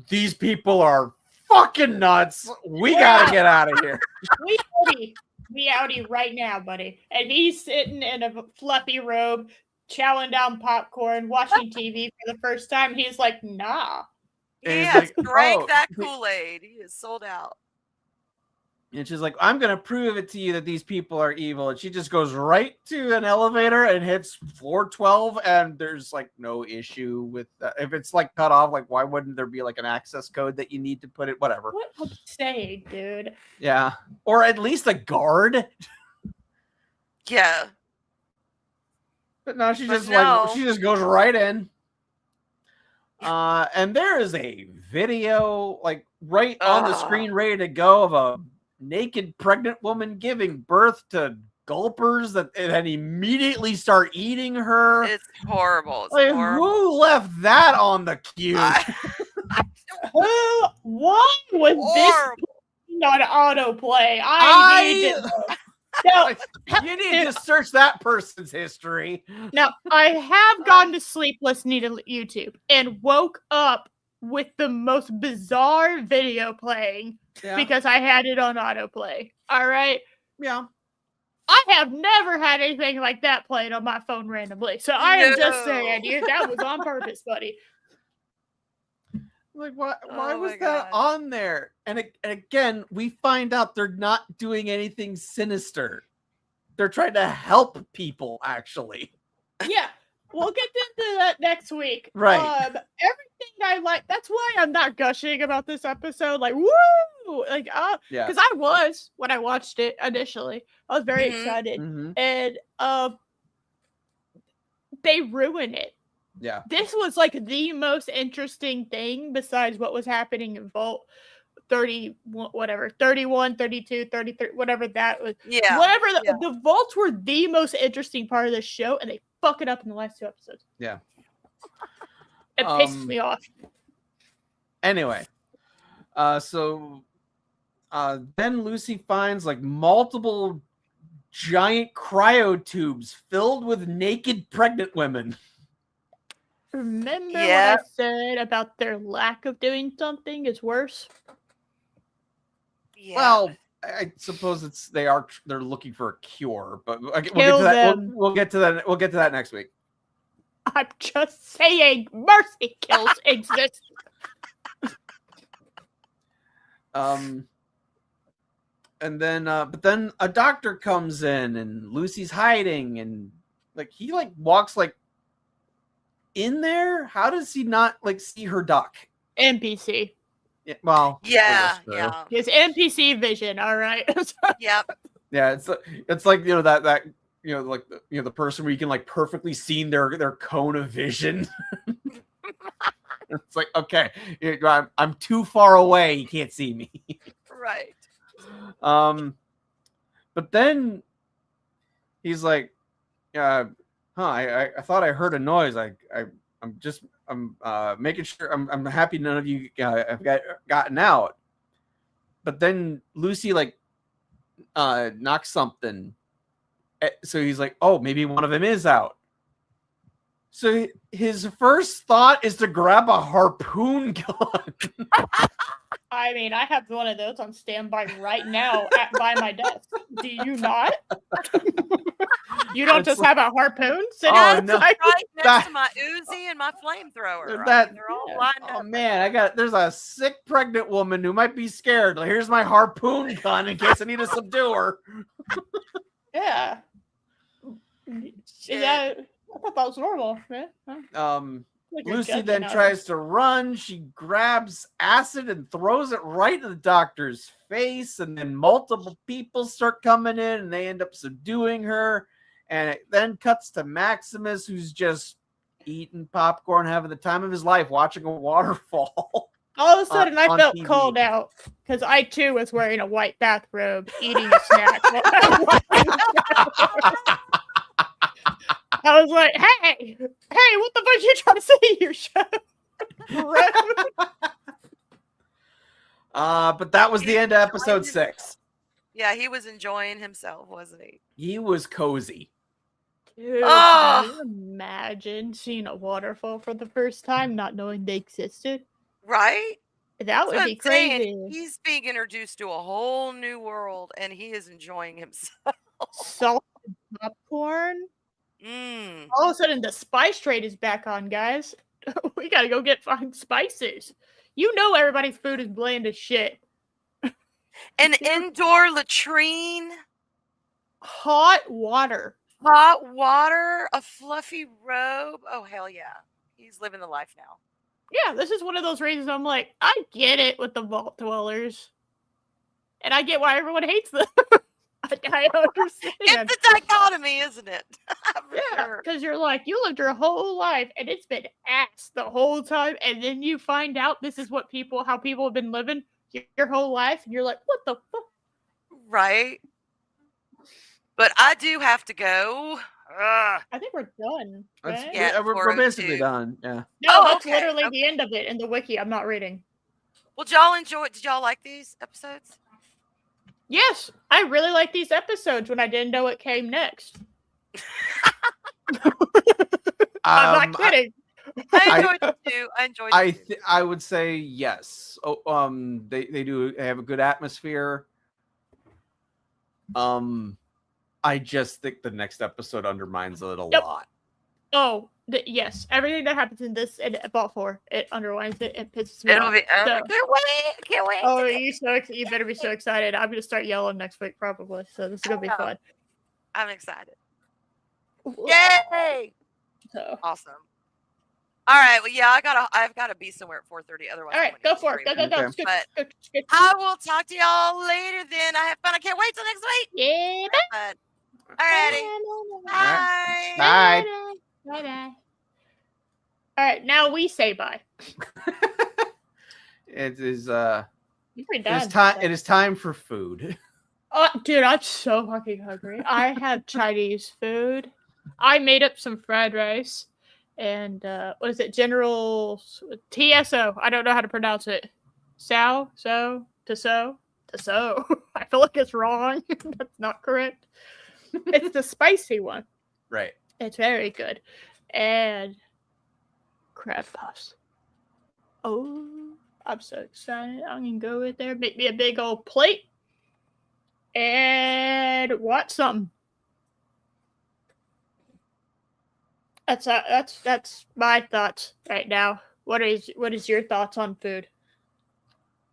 "These people are fucking nuts. We gotta get out of here." We outie right now, buddy. And he's sitting in a fluffy robe, chowing down popcorn, watching TV for the first time. He's like, nah. And He he's has like, drank "Oh." that Kool-Aid. He is sold out. And she's like, "I'm gonna prove it to you that these people are evil." And she just goes right to an elevator and hits floor 12, and there's like no issue with that. If it's like cut off, like why wouldn't there be like an access code that you need to put it? Whatever. What am I saying, dude? Yeah, or at least a guard. Yeah. But no, she But just no. like she just goes right in. And there is a video like right on the screen ready to go of a naked pregnant woman giving birth to gulpers that then immediately start eating her. It's horrible. It's Like, horrible. who left that on the queue? Why was Horrible. this on autoplay? I need to know. You need to search that person's history. Now, I have gone to sleepless needle YouTube and woke up with the most bizarre video playing because I had it on autoplay. All right. Yeah. I have never had anything like that played on my phone randomly. So I am just saying, that was on purpose, buddy. Like, why Oh was my that God. on there? And again, we find out they're not doing anything sinister. They're trying to help people, actually. Yeah. We'll get into that next week. Right. Everything I like, that's why I'm not gushing about this episode. Like, woo! Like, Yeah. because I was when I watched it initially. I was very excited. Mhm. And they ruin it. Yeah. This was like the most interesting thing besides what was happening in Vault 30, whatever, 31, 32, 33, whatever that was. Yeah. Whatever, the Vaults were the most interesting part of the show, and they fuck it up in the last 2 episodes. Yeah. It pisses me off. Anyway, so then Lucy finds like multiple giant cryo tubes filled with naked pregnant women. Remember Yeah. what I said about their lack of doing something is worse? Yeah. Well, I suppose they're looking for a cure, but we'll get Kill to that. them. We'll get to that. We'll get to that next week. I'm just saying, mercy kills exist. And then, but then a doctor comes in, and Lucy's hiding, and like he like walks like in there. How does he not like see her duck? NPC. Yeah, well, Yeah. true. Yeah. His NPC vision, all right? Yep. Yeah, it's like that like the person where you can like perfectly see their cone of vision. It's like, okay, I'm too far away, you can't see me. Right. But then he's like, I thought I heard a noise. I'm making sure. I'm happy none of you have gotten out. But then Lucy like knocks something. So he's like, oh, maybe one of them is out. So his first thought is to grab a harpoon gun. I mean, I have one of those on standby right now by my desk. Do you not? You don't It's just like- have a harpoon sitting Oh, on no. like, Right next That- to my Uzi and my flamethrower. I That- mean, they're all yeah. lined Oh up. man, there's a sick pregnant woman who might be scared. Like, here's my harpoon gun in case I need to subdue her. yeah. Shit. I thought that was normal, man. Huh? Like you're Lucy judging then us. tries to run. She grabs acid and throws it right in the doctor's face. And then multiple people start coming in and they end up subduing her. And it then cuts to Maximus, who's just eating popcorn, having the time of his life, watching a waterfall. All of a sudden, I on felt TV. called out because I too was wearing a white bathrobe, eating a snack. I was like, "Hey, what the fuck you trying to say in your show?" But that was the end of episode Enjoying 6. Yeah, he was enjoying himself, wasn't he? He was cozy. Dude, Oh! can you imagine seeing a waterfall for the first time, not knowing they existed? Right? That That's would what be I'm saying. crazy. He's being introduced to a whole new world, and he is enjoying himself. Salted popcorn. Mm. All of a sudden, the spice trade is back on, guys. We gotta go find spices. You know everybody's food is bland as shit. An indoor latrine, Hot water. hot water, a fluffy robe. Oh, hell yeah. He's living the life now. Yeah, this is one of those reasons I'm like, I get it with the vault dwellers. And I get why everyone hates them. I understand. It's a dichotomy, isn't it? For Yeah, sure. because you're like, you lived your whole life and it's been ass the whole time, and then you find out this is how people have been living your whole life, and you're like, what the fuck? Right? But I do have to go. Ugh. I think we're done. That's, Right? Yeah, we're basically 402. done. Yeah. No, Oh, that's okay, literally okay. the end of it in the wiki. I'm not reading. Well, did y'all enjoy it? Did y'all like these episodes? Yes, I really like these episodes when I didn't know what came next. I'm not kidding. I enjoyed it too. I enjoyed it too. I would say yes. Oh, they have a good atmosphere. I just think the next episode undermines it a Yep. lot. Oh, yes. Everything that happens in this and Vault 4, it underlines it and pisses me It'll off. be. I So- can't wait! Can't wait! Oh, you better be so excited. I'm going to start yelling next week probably. So this is going to be Oh. fun. I'm excited. Yay! So, Awesome. All right. Well, yeah, I've got to be somewhere at 4:30. Otherwise, all right, go for it. Go. Okay. Skip, But skip, skip. I will talk to y'all later. Then I have fun. I can't wait till next week. Yeah, But, alrighty. bye. Bye. Bye. Bye. All right, now we say bye. It is We're done. time. It is time for food. Oh, dude, I'm so fucking hungry. I have Chinese food. I made up some fried rice and what is it? General TSO. I don't know how to pronounce it. Taso. I feel like it's wrong. That's not correct. It's the spicy one. Right. It's very good. And crab puffs. Oh, I'm so excited. I'm gonna go in there, make me a big old plate, and watch something. That's my thoughts right now. What is your thoughts on food?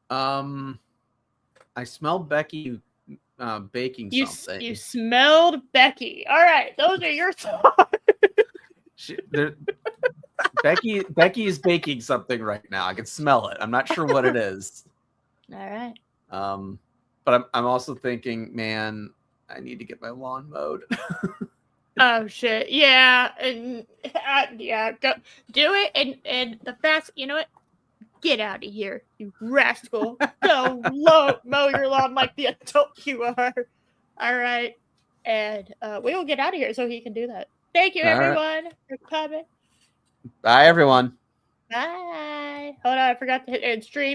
I smell Becky baking something. You smelled Becky. All right, those are your thoughts. Becky is baking something right now. I can smell it. I'm not sure what it is. All right. But I'm also thinking, man, I need to get my lawn mowed. Oh shit! Yeah, and yeah, go do it. And the fast, you know what? Get out of here, you rascal! Go mow your lawn like the adult you are. All right, and we will get out of here so he can do that. Thank you, All right. everyone, for coming. Bye, everyone. Bye. Hold on, I forgot to hit end stream.